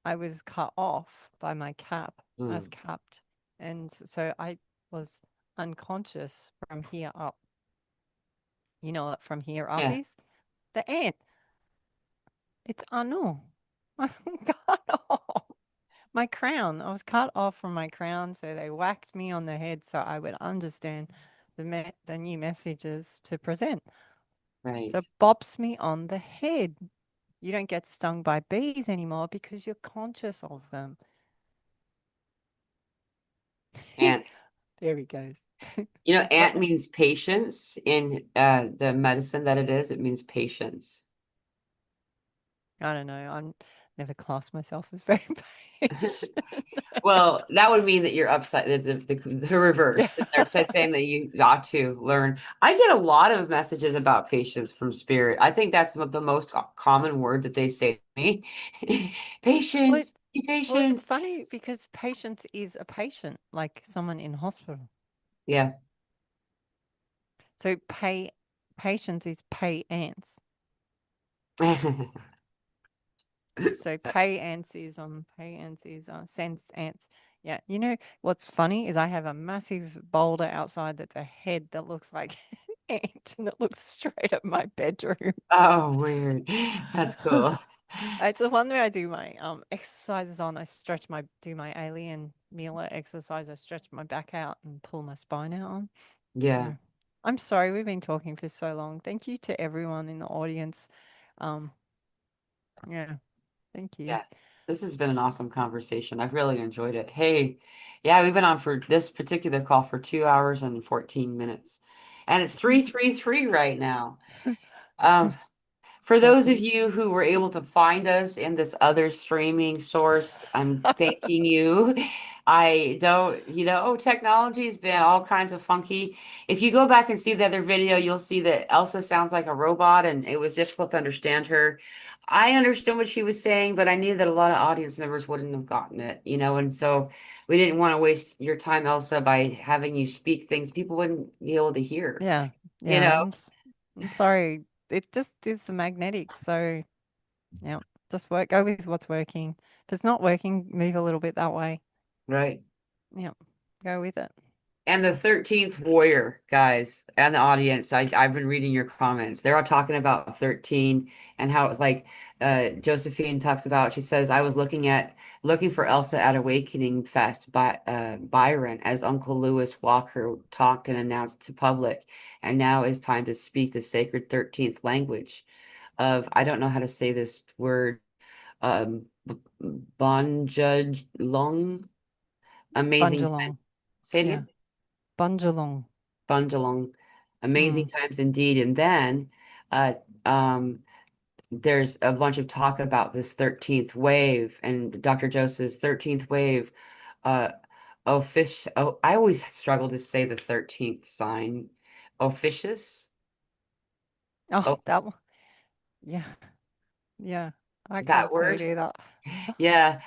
I was cut off by my cap. I was Hmm. capped. And so I was unconscious from here up. You know what from here up Yeah. is? The ant. It's Anu. I'm cut off. My crown. I was cut off from my crown, so they whacked me on the head so I would understand the new messages to present. So Right. it bops me on the head. You don't get stung by bees anymore because you're conscious of them. And There he goes. ant What? means patience in the medicine that it is. It means patience. I don't know. I'm never classed myself as very patient. Well, that would mean that you're upside the Yeah. reverse. They're saying that you got to learn. I get a lot of messages about patience from spirit. I think that's the most common word that they say to me. Well, Patience, be well, it's patient. funny because patience is a patient, like someone in hospital. Yeah. So patience is pay ants. So pay ants is sense ants. Yeah. You know what's funny is I have a massive boulder outside that's a head that looks like an ant and it looks straight at my bedroom. Oh, weird. That's cool. It's the one where I do my exercises on. I do my alien Mila exercise. I stretch my back out and pull my spine out on. Yeah. Yeah. I'm sorry we've been talking for so long. Thank you to everyone in the audience. Um, yeah, thank you. Yeah. This has been an awesome conversation. I've really enjoyed it. Hey, yeah, we've been on for this particular call for 2 hours and 14 minutes. And it's 3:33 right now. Um, For those of Awesome. you who were able to find us in this other streaming source, I'm thanking you. I don't, technology's been all kinds of funky. If you go back and see the other video, you'll see that Elsa sounds like a robot and it was difficult to understand her. I understood what she was saying, but I knew that a lot of audience members wouldn't have gotten it, and so we didn't want to waste your time, Elsa, by having you speak things people wouldn't be able to hear, Yeah, you yeah. know, I'm sorry. It just is the magnetic. So yeah, just go with what's working. If it's not working, move a little bit that way. right? Yeah, go with it. And the 13th warrior, guys, and the audience, I've been reading your comments. They're all talking about 13 and how it's like Josephine talks about, she says, I was looking for Elsa at Awakening Fest by Byron as Uncle Lewis Walker talked and announced to public. And now is time to speak the sacred 13th language of, I don't know how to say this word, Bonjudlong. Amazing time. Bunjalong. Say it Yeah, again. Bunjalong. Bundalong. Amazing Mm. times indeed. And then uh, um, there's a bunch of talk about this 13th wave and Dr. Joseph's 13th wave. Uh, I always struggle to say the 13th sign. Officious. Oh, Oh, that one. Yeah, yeah. I That can't see it word. either. Yeah.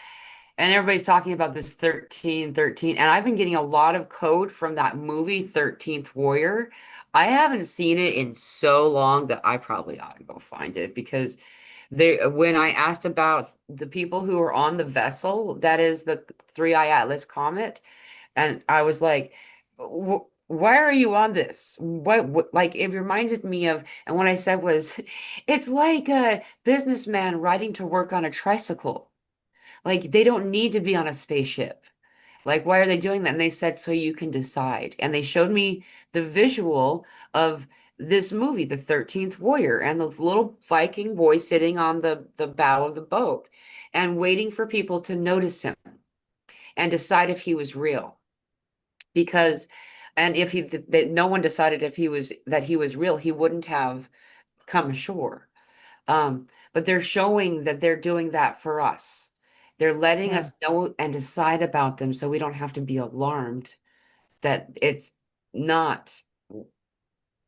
And everybody's talking about this 1313. And I've been getting a lot of code from that movie, 13th Warrior. I haven't seen it in so long that I probably ought to go find it because when I asked about the people who are on the vessel, that is the Three Eye Atlas Comet, and I was like, why are you on this? What, like, it reminded me of, and what I said was, it's like a businessman riding to work on a tricycle. Like, they don't need to be on a spaceship. Like, why are they doing that? And they said, so you can decide. And they showed me the visual of this movie, The 13th Warrior, and the little Viking boy sitting on the bow of the boat and waiting for people to notice him and decide if he was real. Because, and if that no one decided if he was real, he wouldn't have come ashore. But they're showing that they're doing that for us. They're letting Yeah. us know and decide about them so we don't have to be alarmed that it's not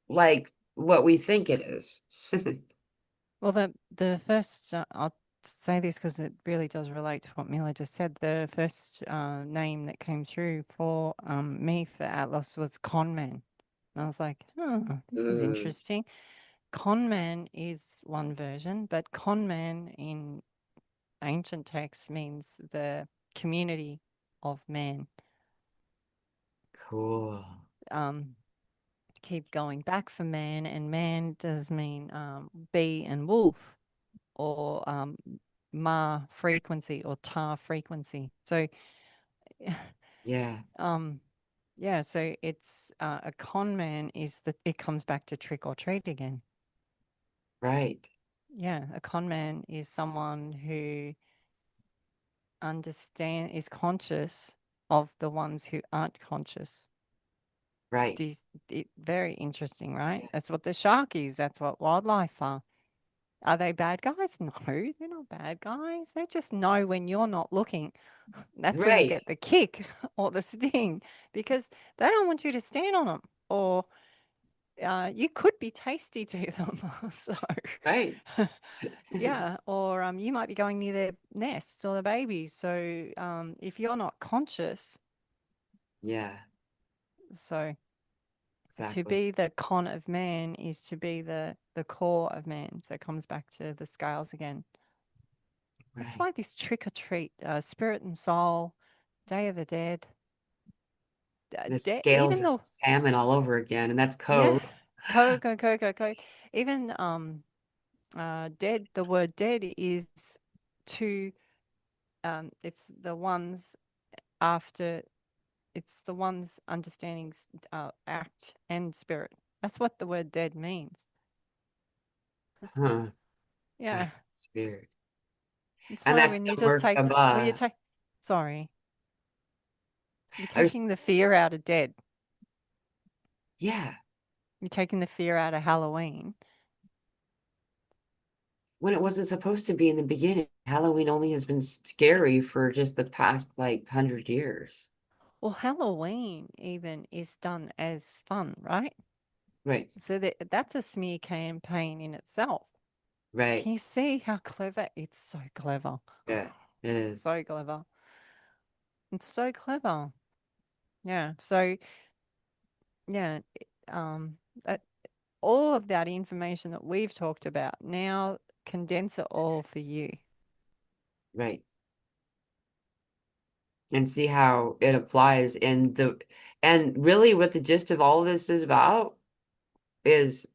like what we think it is. Well, the first I'll say this because it really does relate to what Mila just said. The first name that came through for me for Atlas was Conman. And I was like, oh, this is Mm, interesting. Conman is one version, but Conman in ancient texts means the community of man. cool. Um, Keep going back for man, and man does mean bee and wolf, or ma frequency or tar frequency. So, Yeah, um, yeah, so it's a con man is that it comes back to trick or treat again. right, Yeah, a con man is someone who is conscious of the ones who aren't conscious. right, These, very interesting, right? That's what the shark is. That's what wildlife are. Are they bad guys? No, they're not bad guys. They just know when you're not looking. That's when you right, get the kick or the sting because they don't want you to stand on them, or you could be tasty to them. So, right. yeah, or you might be going near their nests or the babies. So, if you're not conscious, Yeah, so to exactly. be the con of man is to be the core of man. So it comes back to the scales again. That's Right. why this trick or treat, spirit and soul, Day of the Dead, The even scales of though, salmon all over again, and that's yeah, code. co. Even dead. The word dead is to it's the ones after. It's the ones understanding act and spirit. That's what the word dead means. Huh. Yeah, That spirit. it's And like that's when the you just take when you Merkaba. take. Sorry, you're I was, taking the fear out of dead. yeah. You're taking the fear out of Halloween. When it wasn't supposed to be in the beginning. Halloween only has been scary for just the past like 100 years. Well, Halloween even is done as fun, right? Right, So that's a smear campaign in itself. right. Can you see how clever? It's so clever. Yeah, it It's is. so clever. It's so clever. Yeah. So yeah, that, all of that information that we've talked about now, condense it all for you. Right. And see how it applies and really what the gist of all of this is about is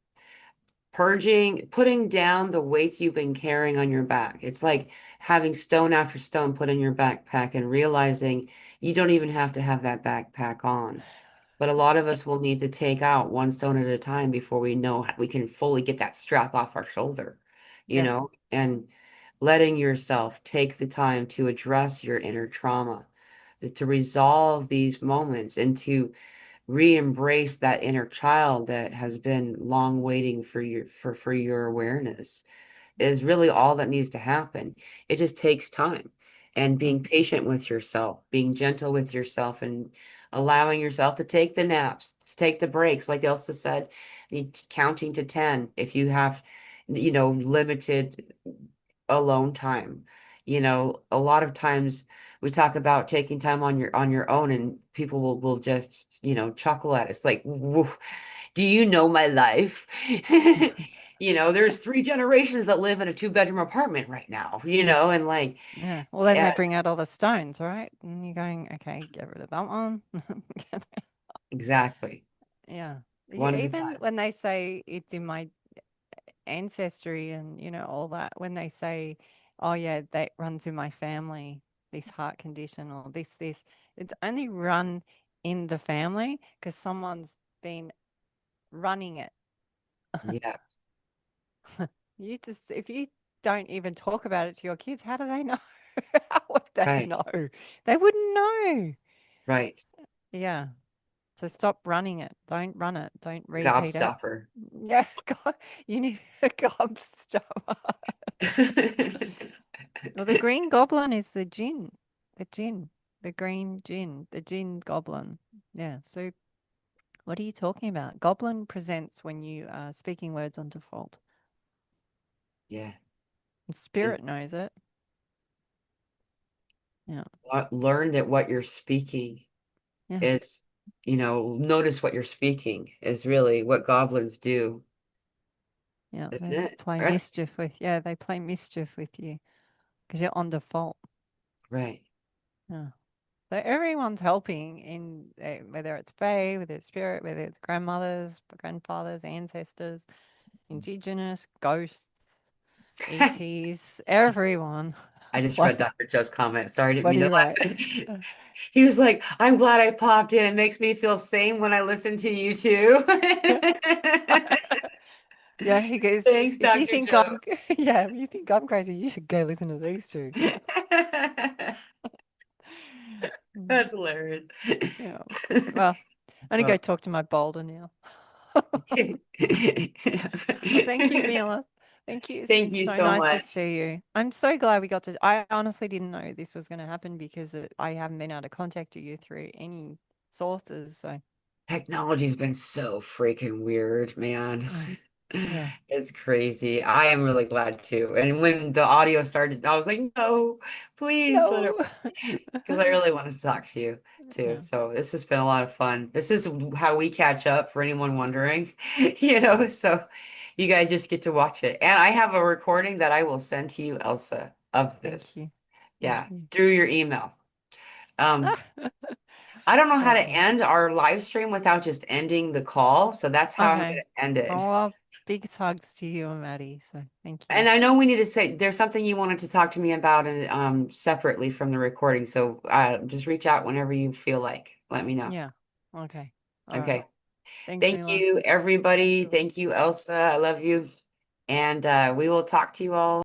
purging, putting down the weights you've been carrying on your back. It's like having stone after stone put in your backpack and realizing you don't even have to have that backpack on. But a lot of us will need to take out one stone at a time before we know we can fully get that strap off our shoulder, Yeah. and letting yourself take the time to address your inner trauma, to resolve these moments and to re-embrace that inner child that has been long waiting for your awareness is really all that needs to happen. It just takes time and Mm. being patient with yourself, being gentle with yourself, and allowing yourself to take the naps, to take the breaks, like Elsa said, counting to 10. If you have, limited alone time. A lot of times we talk about taking time on your own, and people will just, chuckle at us like, "Woo, do you know my life?" There's three generations that live in a two-bedroom apartment right now, and like, Yeah. Well, then they yeah, bring out all the stones, right? And you're going, okay, get rid of that one. exactly. Yeah. One at a Even time. when they say it's in my ancestry and, all that, when they say, oh, yeah, that runs in my family, this heart condition or this, it's only run in the family because someone's been running it. Yeah, If you don't even talk about it to your kids, how do they know? How would they right, know? They wouldn't know. right. Yeah. So stop running it. Don't run it. Don't repeat it. Gobstopper. Yeah, God, you need a gobstopper. Well, the green goblin is the jinn, the green jinn, the jinn goblin. Yeah. So what are you talking about? Goblin presents when you are speaking words on default. Yeah. And And spirit knows it. Yeah. learn that what you're speaking Yeah. is, notice what you're speaking is really what goblins do, Yeah. isn't They it? play Right. mischief with, yeah, they play mischief with you because you're on default. Right. Yeah. So everyone's helping in whether it's fae, whether it's spirit, whether it's grandmothers, grandfathers, ancestors, indigenous, ghosts, ETs, everyone. I just What read Dr. Joe's comment. Sorry, I didn't what mean do to you write? laugh. He was like, I'm glad I popped in. It makes me feel sane when I listen to you too. Yeah, he goes, Thanks, if you Dr. think Joe. I'm yeah, if you think I'm crazy, you should go listen to these two. Mm, That's hilarious. yeah. Well, I'm gonna go Well, talk to my boulder now. Well, thank you, thank Mila. Thank you. It's been you so so nice to much. see you. I'm so glad we got to. I honestly didn't know this was going to happen because I haven't been able to contact you through any sources. So, Technology's been so freaking weird, man. mm, yeah. It's crazy. I am really glad too. And when the audio started, I was like, no, please let it, No. because I really wanted to talk to you too. Yeah. So this has been a lot of fun. This is how we catch up for anyone wondering, so you guys just get to watch it. And I have a recording that I will send to you, Elsa, of Thank this. you. Thank Yeah, you. through your email. Um, I don't know how to Oh, end our live stream without just ending the call, so that's how I'm going okay. to end Oh, it. well, big hugs to you and Maddie. So, thank you. And I know we need to say there's something you wanted to talk to me about and separately from the recording. So just reach out whenever you feel like. Let me know. Yeah. Okay. All right. Okay. Thanks, Thank Mila. you, Thanks, everybody. everyone. Thank you, Elsa. I love you. And we will talk to you all